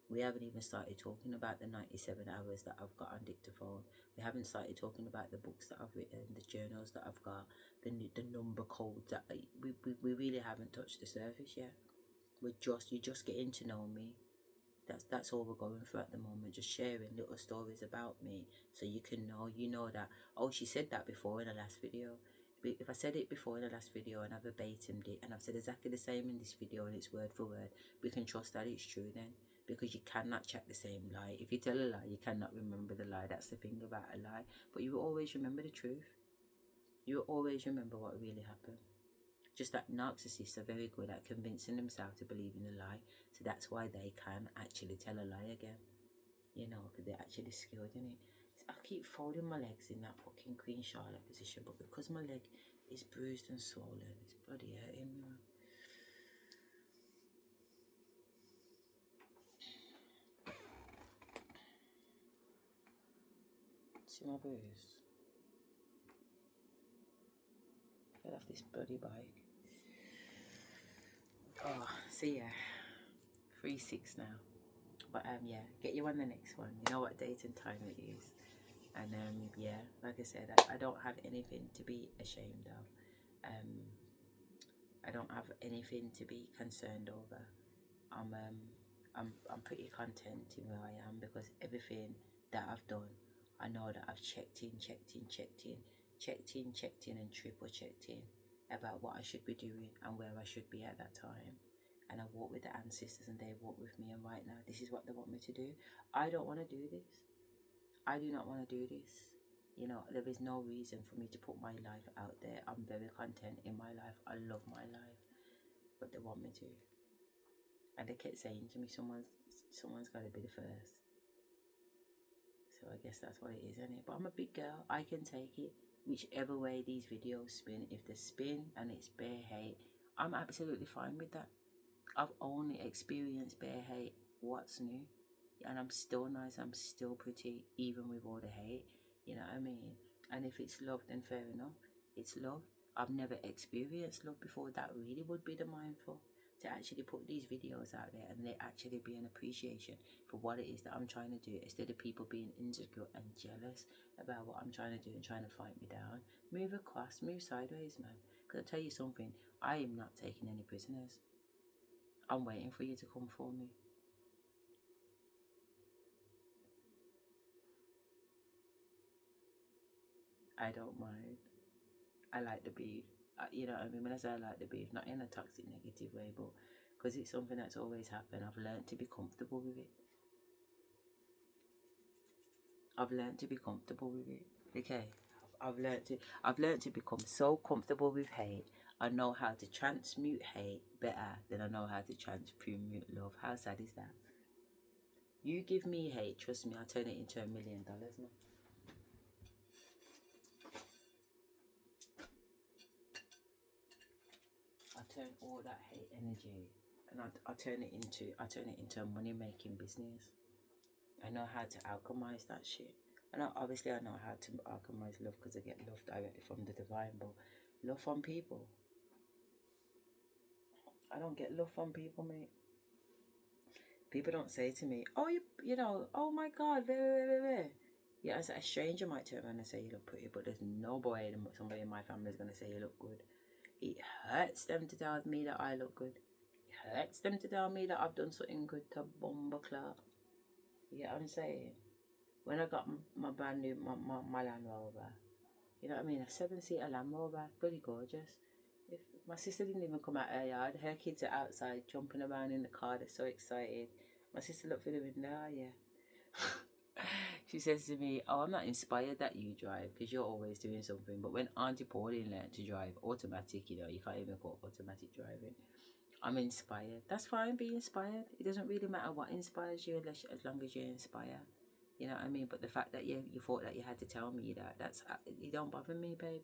We haven't even started talking about the 97 hours that I've got on dictaphone. We haven't started talking about the books that I've written, the journals that I've got, the number codes that we really haven't touched the surface yet. You're just getting to know me. That's all we're going through at the moment, just sharing little stories about me, so you can know, that, oh, she said that before in the last video. If I said it before in the last video and I've verbatimed it, and I've said exactly the same in this video and it's word for word, we can trust that it's true then, because you cannot check the same lie. If you tell a lie, you cannot remember the lie. That's the thing about a lie. But you will always remember the truth. You will always remember what really happened. Just that narcissists are very good at convincing themselves to believe in a lie. So that's why they can actually tell a lie again. Because they're actually skilled in it. I keep folding my legs in that fucking Queen Charlotte position, but because my leg is bruised and swollen, it's bloody hurting me. See my bruise? Get off this bloody bike. Oh, so yeah, 3-6 now. But yeah, get you on the next one. You know what date and time it is. And yeah, like I said, I don't have anything to be ashamed of. I don't have anything to be concerned over. I'm pretty content in where I am, because everything that I've done, I know that I've checked in, and triple checked in about what I should be doing and where I should be at that time. And I walk with the ancestors, and they walk with me, and right now this is what they want me to do. I don't want to do this. I do not want to do this. There is no reason for me to put my life out there. I'm very content in my life. I love my life, but they want me to. And they kept saying to me, someone's got to be the first. So I guess that's what it is, isn't it? But I'm a big girl. I can take it whichever way these videos spin. If they spin and it's bare hate, I'm absolutely fine with that. I've only experienced bare hate. What's new? And I'm still nice. I'm still pretty, even with all the hate. You know what I mean? And if it's love, then fair enough. It's love. I've never experienced love before. That really would be the mindful, to actually put these videos out there and there actually be an appreciation for what it is that I'm trying to do, instead of people being insecure and jealous about what I'm trying to do and trying to fight me down. Move across, move sideways, man. Because I'll tell you something, I am not taking any prisoners. I'm waiting for you to come for me. I don't mind. I like the beef. You know what I mean? When I say I like the beef, not in a toxic, negative way, but because it's something that's always happened. I've learned to be comfortable with it. I've learned to be comfortable with it. Okay, I've learned to become so comfortable with hate I know how to transmute hate better than I know how to transmute love. How sad is that? You give me hate, trust me, I'll turn it into $1 million, man. I turn all that hate energy and I turn it into a money making business. I know how to alchemize that shit. And obviously I know how to alchemize love because I get love directly from the divine, but love from people, I don't get love from people, mate. People don't say to me, oh, you know, oh my God, very. Yeah, as a stranger might turn around and say you look pretty, but there's no way somebody in my family is going to say you look good. It hurts them to tell me that I look good. It hurts them to tell me that I've done something good to bomb a clock. You get what I'm saying? When I got my brand new, my Land Rover, you know what I mean? A 7-seater Land Rover, pretty gorgeous. If my sister didn't even come out her yard, her kids are outside jumping around in the car, they're so excited. My sister looked through the window, oh yeah. She says to me, oh, I'm not inspired that you drive because you're always doing something. But when Auntie Pauline learned to drive automatic, you know, you can't even call automatic driving. I'm inspired. That's fine, be inspired. It doesn't really matter what inspires you as long as you inspire. You know what I mean? But the fact that you thought that you had to tell me that, you don't bother me, babe.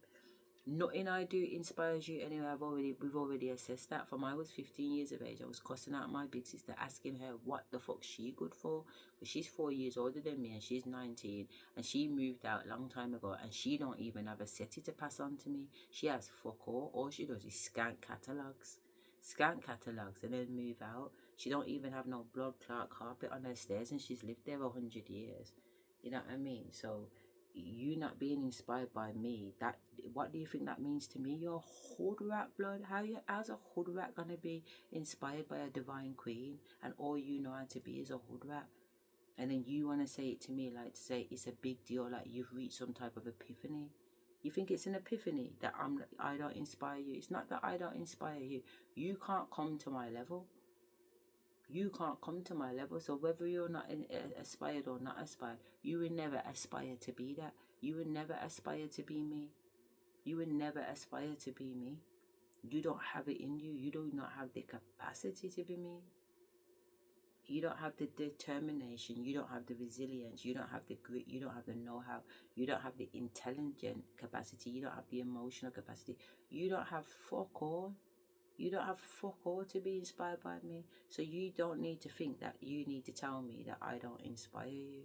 Nothing I do inspires you anyway. We've already assessed that. From I was 15 years of age, I was cussing out my big sister, asking her what the fuck she good for. But she's 4 years older than me and she's 19, and she moved out a long time ago, and she don't even have a SETI to pass on to me. She has fuck all. All she does is scan catalogues, and then move out. She don't even have no blood clot carpet on her stairs, and she's lived there 100 years. You know what I mean? So you not being inspired by me, that, what do you think that means to me? You're a hood rat, blood. How's a hood rat gonna be inspired by a divine queen and all you know how to be is a hood rat? And then you want to say it to me like to say it's a big deal, like you've reached some type of epiphany. You think it's an epiphany that I don't inspire you? It's not that I don't inspire you. You can't come to my level. You can't come to my level. So whether you're not aspired or not aspired, you will never aspire to be that. You will never aspire to be me. You will never aspire to be me. You don't have it in you. You do not have the capacity to be me. You don't have the determination. You don't have the resilience. You don't have the grit. You don't have the know-how. You don't have the intelligent capacity. You don't have the emotional capacity. You don't have fuck all. You don't have fuck all to be inspired by me. So you don't need to think that you need to tell me that I don't inspire you.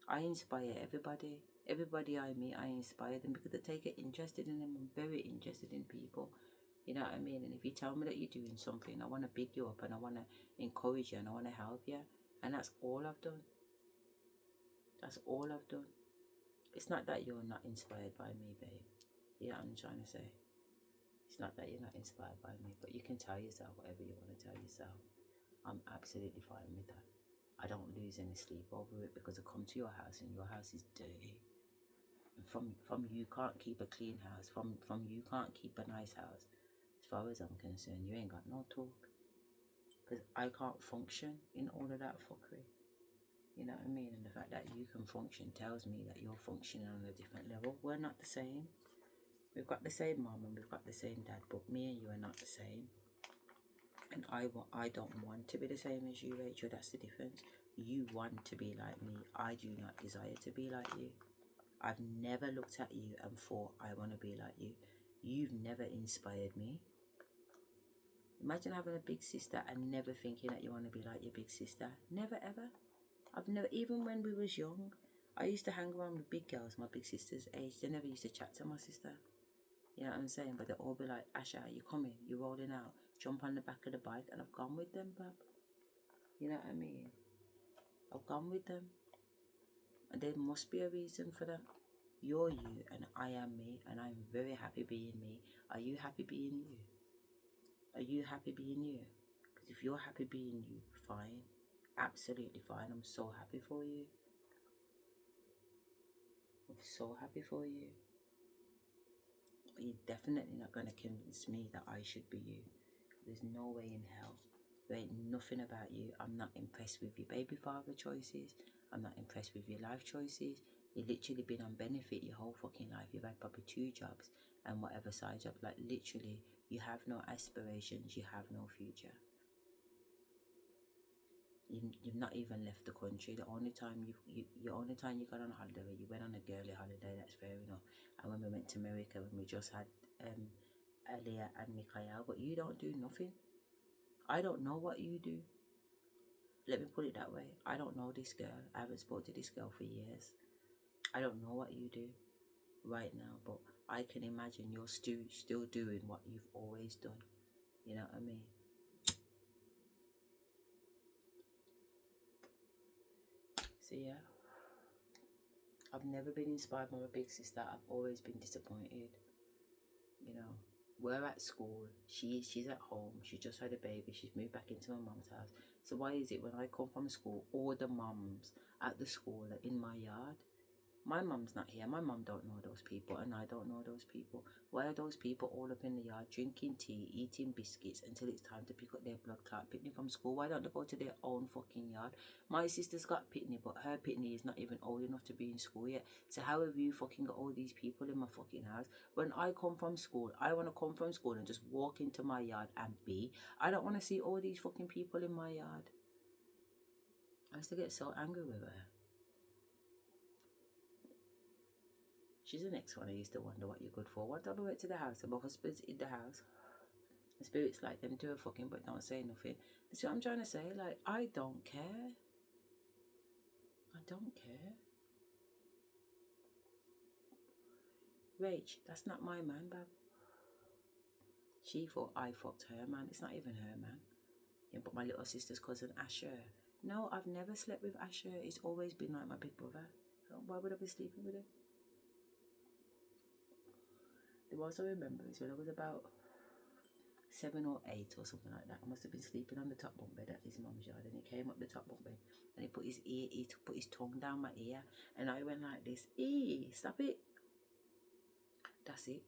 I inspire everybody. Everybody I meet, I inspire them because I take it interested in them. I'm very interested in people. You know what I mean? And if you tell me that you're doing something, I want to big you up and I want to encourage you and I want to help you. And that's all I've done. That's all I've done. It's not that you're not inspired by me, babe. You know what I'm trying to say? It's not that you're not inspired by me, but you can tell yourself whatever you want to tell yourself. I'm absolutely fine with that. I don't lose any sleep over it because I come to your house and your house is dirty. And from you can't keep a clean house. From you can't keep a nice house. As far as I'm concerned, you ain't got no talk. Because I can't function in all of that fuckery. You know what I mean? And the fact that you can function tells me that you're functioning on a different level. We're not the same. We've got the same mom and we've got the same dad, but me and you are not the same. And I don't want to be the same as you, Rachel. That's the difference. You want to be like me. I do not desire to be like you. I've never looked at you and thought I want to be like you. You've never inspired me. Imagine having a big sister and never thinking that you want to be like your big sister. Never ever. I've never, even when we was young, I used to hang around with big girls, my big sister's age. They never used to chat to my sister. You know what I'm saying? But they'll all be like, Asherah, you coming? You rolling out? Jump on the back of the bike. And I've gone with them, bub. You know what I mean? I've gone with them. And there must be a reason for that. You're you and I am me. And I'm very happy being me. Are you happy being you? Are you happy being you? Because if you're happy being you, fine. Absolutely fine. I'm so happy for you. I'm so happy for you. But you're definitely not going to convince me that I should be you. There's no way in hell. There ain't nothing about you. I'm not impressed with your baby father choices. I'm not impressed with your life choices. You've literally been on benefit your whole fucking life. You've had probably 2 jobs and whatever side job. Like literally, you have no aspirations. You have no future. You've not even left the country. The only time the only time you got on holiday, you went on a girly holiday. That's fair enough. And when we went to America, when we just had Aliyah and Mikhail, but you don't do nothing. I don't know what you do. Let me put it that way. I don't know this girl. I haven't spoken to this girl for years. I don't know what you do right now, but I can imagine you're still doing what you've always done. You know what I mean? So yeah, I've never been inspired by my big sister. I've always been disappointed. You know, we're at school. She's at home. She just had a baby. She's moved back into my mum's house. So why is it when I come from school, all the mums at the school are in my yard? My mum's not here. My mum don't know those people, and I don't know those people. Why are those people all up in the yard drinking tea, eating biscuits until it's time to pick up their blood clot pitney from school? Why don't they go to their own fucking yard? My sister's got pitney, but her pitney is not even old enough to be in school yet. So how have you fucking got all these people in my fucking house? When I come from school, I want to come from school and just walk into my yard and be. I don't want to see all these fucking people in my yard. I used to get so angry with her. She's the next one I used to wonder what you're good for. One time I went to the house and my husband's in the house. The spirits like them do a fucking but don't say nothing. That's what I'm trying to say. Like, I don't care. I don't care. Rach, that's not my man, bab. She thought I fucked her man. It's not even her man. Yeah, but my little sister's cousin Asherah. No, I've never slept with Asherah. It's always been like my big brother. Why would I be sleeping with him? The most I remember is when I was about 7 or 8 or something like that. I must have been sleeping on the top bunk bed at his mum's yard, and he came up the top bunk bed and he put his tongue down my ear, and I went like this. Stop it. That's it.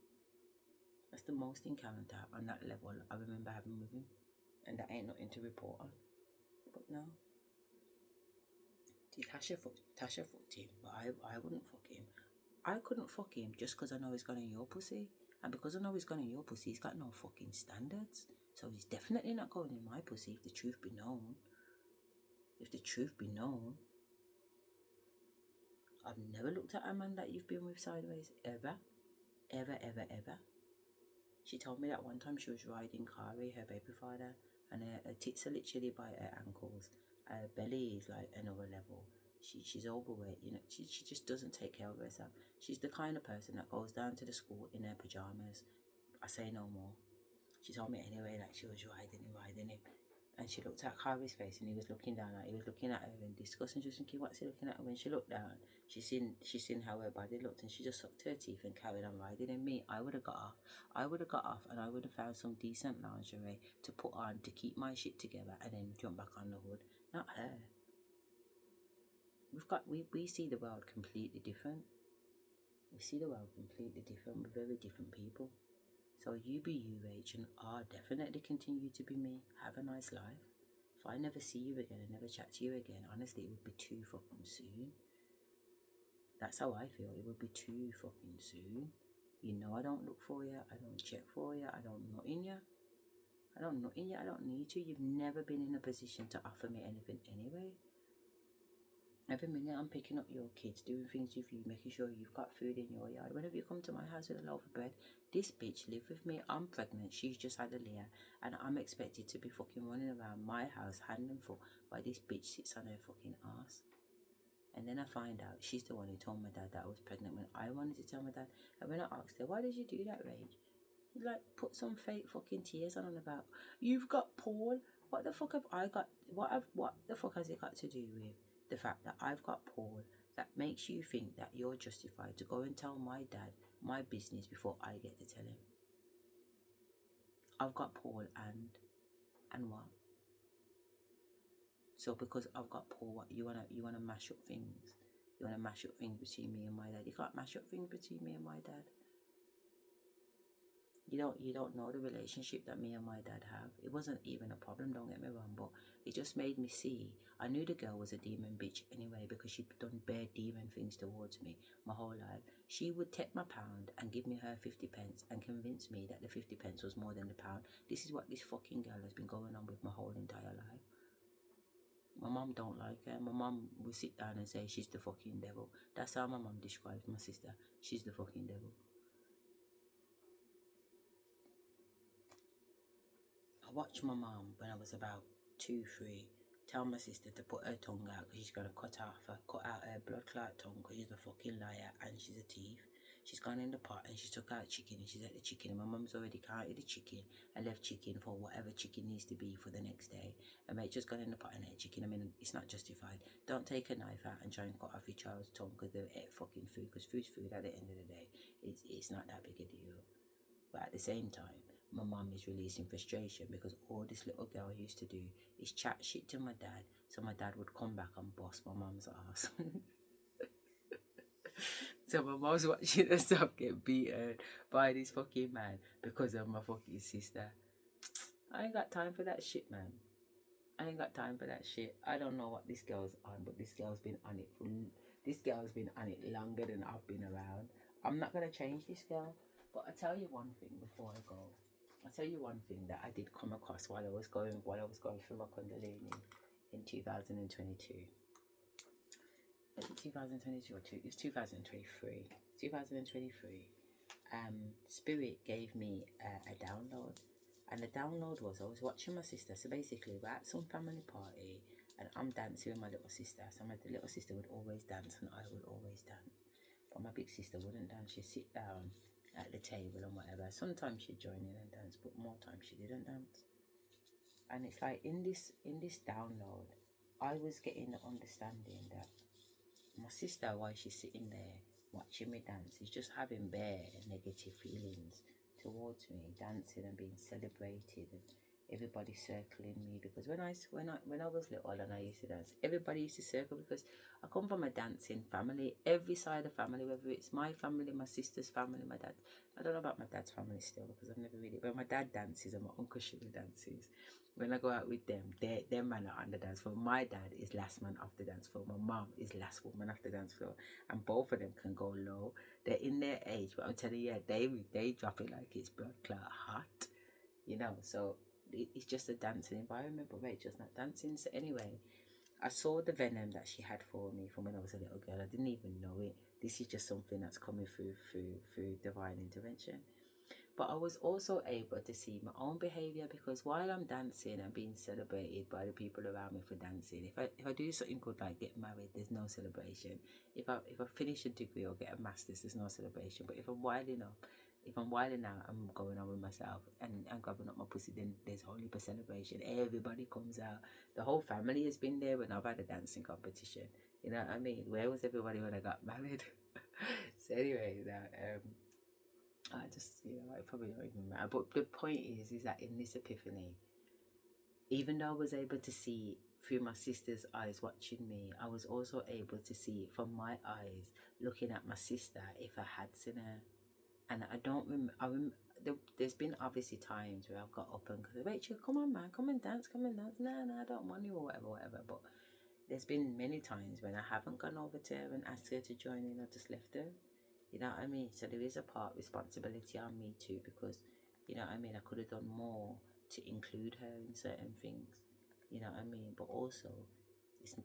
That's the most encounter on that level I remember having with him, and that ain't nothing to report on. But no, Tasha fucked him, but I wouldn't fuck him. I couldn't fuck him just because I know he's got in your pussy. And because I know he's got in your pussy, he's got no fucking standards. So he's definitely not going in my pussy if the truth be known. If the truth be known. I've never looked at a man that you've been with sideways. Ever. Ever, ever, ever. She told me that one time she was riding Kari, her baby father, and her tits are literally by her ankles. Her belly is like another level. She's overweight, you know. She just doesn't take care of herself. She's the kind of person that goes down to the school in her pajamas. I say no more. She told me anyway that she was riding him. And she looked at Kari's face and he was looking down, like he was looking at her in disgust, and she was thinking, what's he looking at her? When she looked down, she seen how her body looked, and she just sucked her teeth and carried on riding. And me, I would have got off and I would have found some decent lingerie to put on to keep my shit together and then jump back on the hood. Not her. We see the world completely different. We see the world completely different. We're very different people. So you be you, Rach, and I'll definitely continue to be me. Have a nice life. If I never see you again and never chat to you again, honestly, it would be too fucking soon. That's how I feel. It would be too fucking soon. You know I don't look for you. I don't check for you. I don't nut in you. I don't need to. You've never been in a position to offer me anything anyway. Every minute I'm picking up your kids, doing things with you, making sure you've got food in your yard. Whenever you come to my house with a loaf of bread, this bitch live with me. I'm pregnant. She's just had a Leah, and I'm expected to be fucking running around my house hand and foot while this bitch sits on her fucking ass. And then I find out she's the one who told my dad that I was pregnant when I wanted to tell my dad. And when I asked her, why did you do that, Rage? He like put some fake fucking tears on and about, you've got Paul. What the fuck have I got? What the fuck has it got to do with the fact that I've got Paul that makes you think that you're justified to go and tell my dad my business before I get to tell him? I've got Paul and what? So because I've got Paul, what you wanna mash up things? You wanna mash up things between me and my dad? You can't mash up things between me and my dad. You don't know the relationship that me and my dad have. It wasn't even a problem, don't get me wrong, but it just made me see. I knew the girl was a demon bitch anyway because she'd done bare demon things towards me my whole life. She would take my pound and give me her 50 pence and convince me that the 50 pence was more than the pound. This is what this fucking girl has been going on with my whole entire life. My mum don't like her. My mum will sit down and say she's the fucking devil. That's how my mum describes my sister. She's the fucking devil. I watched my mum when I was about 2, 3 tell my sister to put her tongue out because she's going to cut out her blood clot tongue because she's a fucking liar and she's a thief. She's gone in the pot and she took out chicken and she's ate the chicken, and my mum's already counted the chicken and left chicken for whatever chicken needs to be for the next day. And mate just gone in the pot and ate chicken. I mean, it's not justified. Don't take a knife out and try and cut off your child's tongue because they ate fucking food, because food's food at the end of the day. It's not that big a deal. But at the same time, my mum is releasing frustration because all this little girl used to do is chat shit to my dad, so my dad would come back and boss my mum's ass. So my mum's watching herself get beaten by this fucking man because of my fucking sister. I ain't got time for that shit, man. I ain't got time for that shit. I don't know what this girl's on, but this girl's been on it longer than I've been around. I'm not gonna change this girl, but I tell you one thing before I go. I'll tell you one thing that I did come across while I was going through my Kundalini in 2022. Was it 2022 or it was 2023. 2023. Spirit gave me a download, and the download was I was watching my sister. So basically, we're at some family party, and I'm dancing with my little sister. So my little sister would always dance, and I would always dance. But my big sister wouldn't dance. She'd sit down at the table and whatever. Sometimes she'd join in and dance, but more times she didn't dance. And it's like in this download, I was getting the understanding that my sister, while she's sitting there watching me dance, is just having bare negative feelings towards me, dancing and being celebrated, and everybody circling me. Because when I was little and I used to dance, everybody used to circle because I come from a dancing family. Every side of family, whether it's my family, my sister's family, my dad. I don't know about my dad's family still because I've never really. But my dad dances and my uncle Sugar dances. When I go out with them, their man are on the dance floor. My dad is last man off the dance floor. My mom is last woman off the dance floor. And both of them can go low. They're in their age, but I'm telling you, they drop it like it's blood clot hot. You know, so it's just a dancing environment, but Rachel's not dancing. So anyway, I saw the venom that she had for me from when I was a little girl. I didn't even know it. This is just something that's coming through divine intervention. But I was also able to see my own behaviour, because while I'm dancing and being celebrated by the people around me for dancing, if I do something good like get married, there's no celebration. If I finish a degree or get a master's, there's no celebration. But if I'm wilding out, I'm going on with myself and grabbing up my pussy, then there's whole heap of celebration. Everybody comes out. The whole family has been there when I've had a dancing competition. You know what I mean? Where was everybody when I got married? So anyway, I just, I probably don't even matter. But the point is that in this epiphany, even though I was able to see through my sister's eyes watching me, I was also able to see from my eyes looking at my sister if I had seen her. And I don't remember. There's been obviously times where I've got up and go, Rachel, come on, man, come and dance. No, I don't want you or whatever. But there's been many times when I haven't gone over to her and asked her to join in. I just left her. You know what I mean? So there is a part responsibility on me too, because, you know what I mean, I could have done more to include her in certain things. You know what I mean? But also,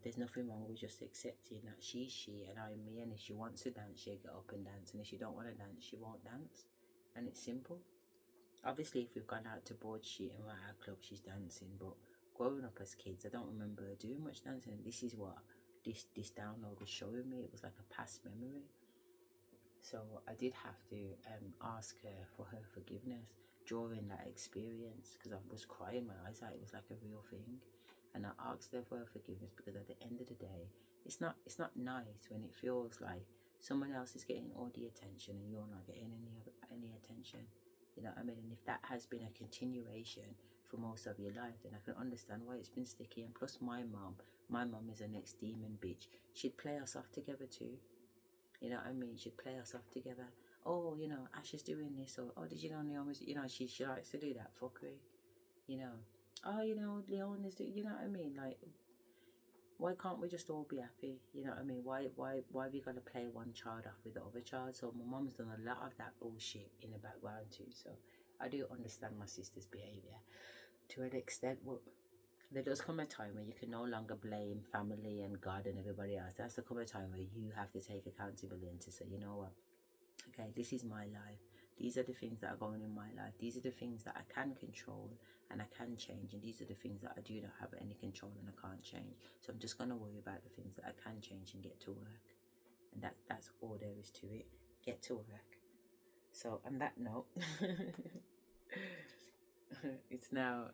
there's nothing wrong with just accepting that she's she and I'm me, and if she wants to dance, she'll get up and dance, and if she don't want to dance, she won't dance. And it's simple. Obviously, if we've gone out to board shit and we're at a club, she's dancing, but growing up as kids, I don't remember her doing much dancing. This is what this download was showing me. It was like a past memory. So I did have to ask her for her forgiveness during that experience, because I was crying my eyes out. It was like a real thing. And I asked her for her forgiveness because at the end of the day, it's not nice when it feels like someone else is getting all the attention and you're not getting any attention. You know what I mean? And if that has been a continuation for most of your life, then I can understand why it's been sticky. And plus my mum is an ex-demon bitch. She'd play us off together too. You know what I mean? She'd play us off together. oh, you know, Asher's doing this, or oh, did you know Leon was, you know, she likes to do that fuckery, you know. Oh, you know, Leon is doing, you know what I mean? Like, why can't we just all be happy? You know what I mean? Why we gotta play one child off with the other child? So my mom's done a lot of that bullshit in the background too. So I do understand my sister's behaviour to an extent. But there does come a time where you can no longer blame family and God and everybody else. There has to come a time where you have to take accountability and to say, you know what? Okay, this is my life. These are the things that are going in my life. These are the things that I can control and I can change. And these are the things that I do not have any control and I can't change. So I'm just going to worry about the things that I can change and get to work. And that's all there is to it. Get to work. So on that note, it's now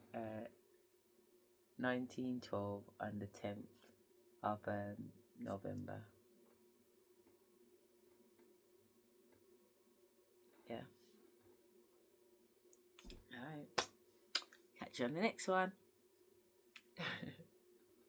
19:12 on the 10th of November. Yeah. All right. Catch you on the next one.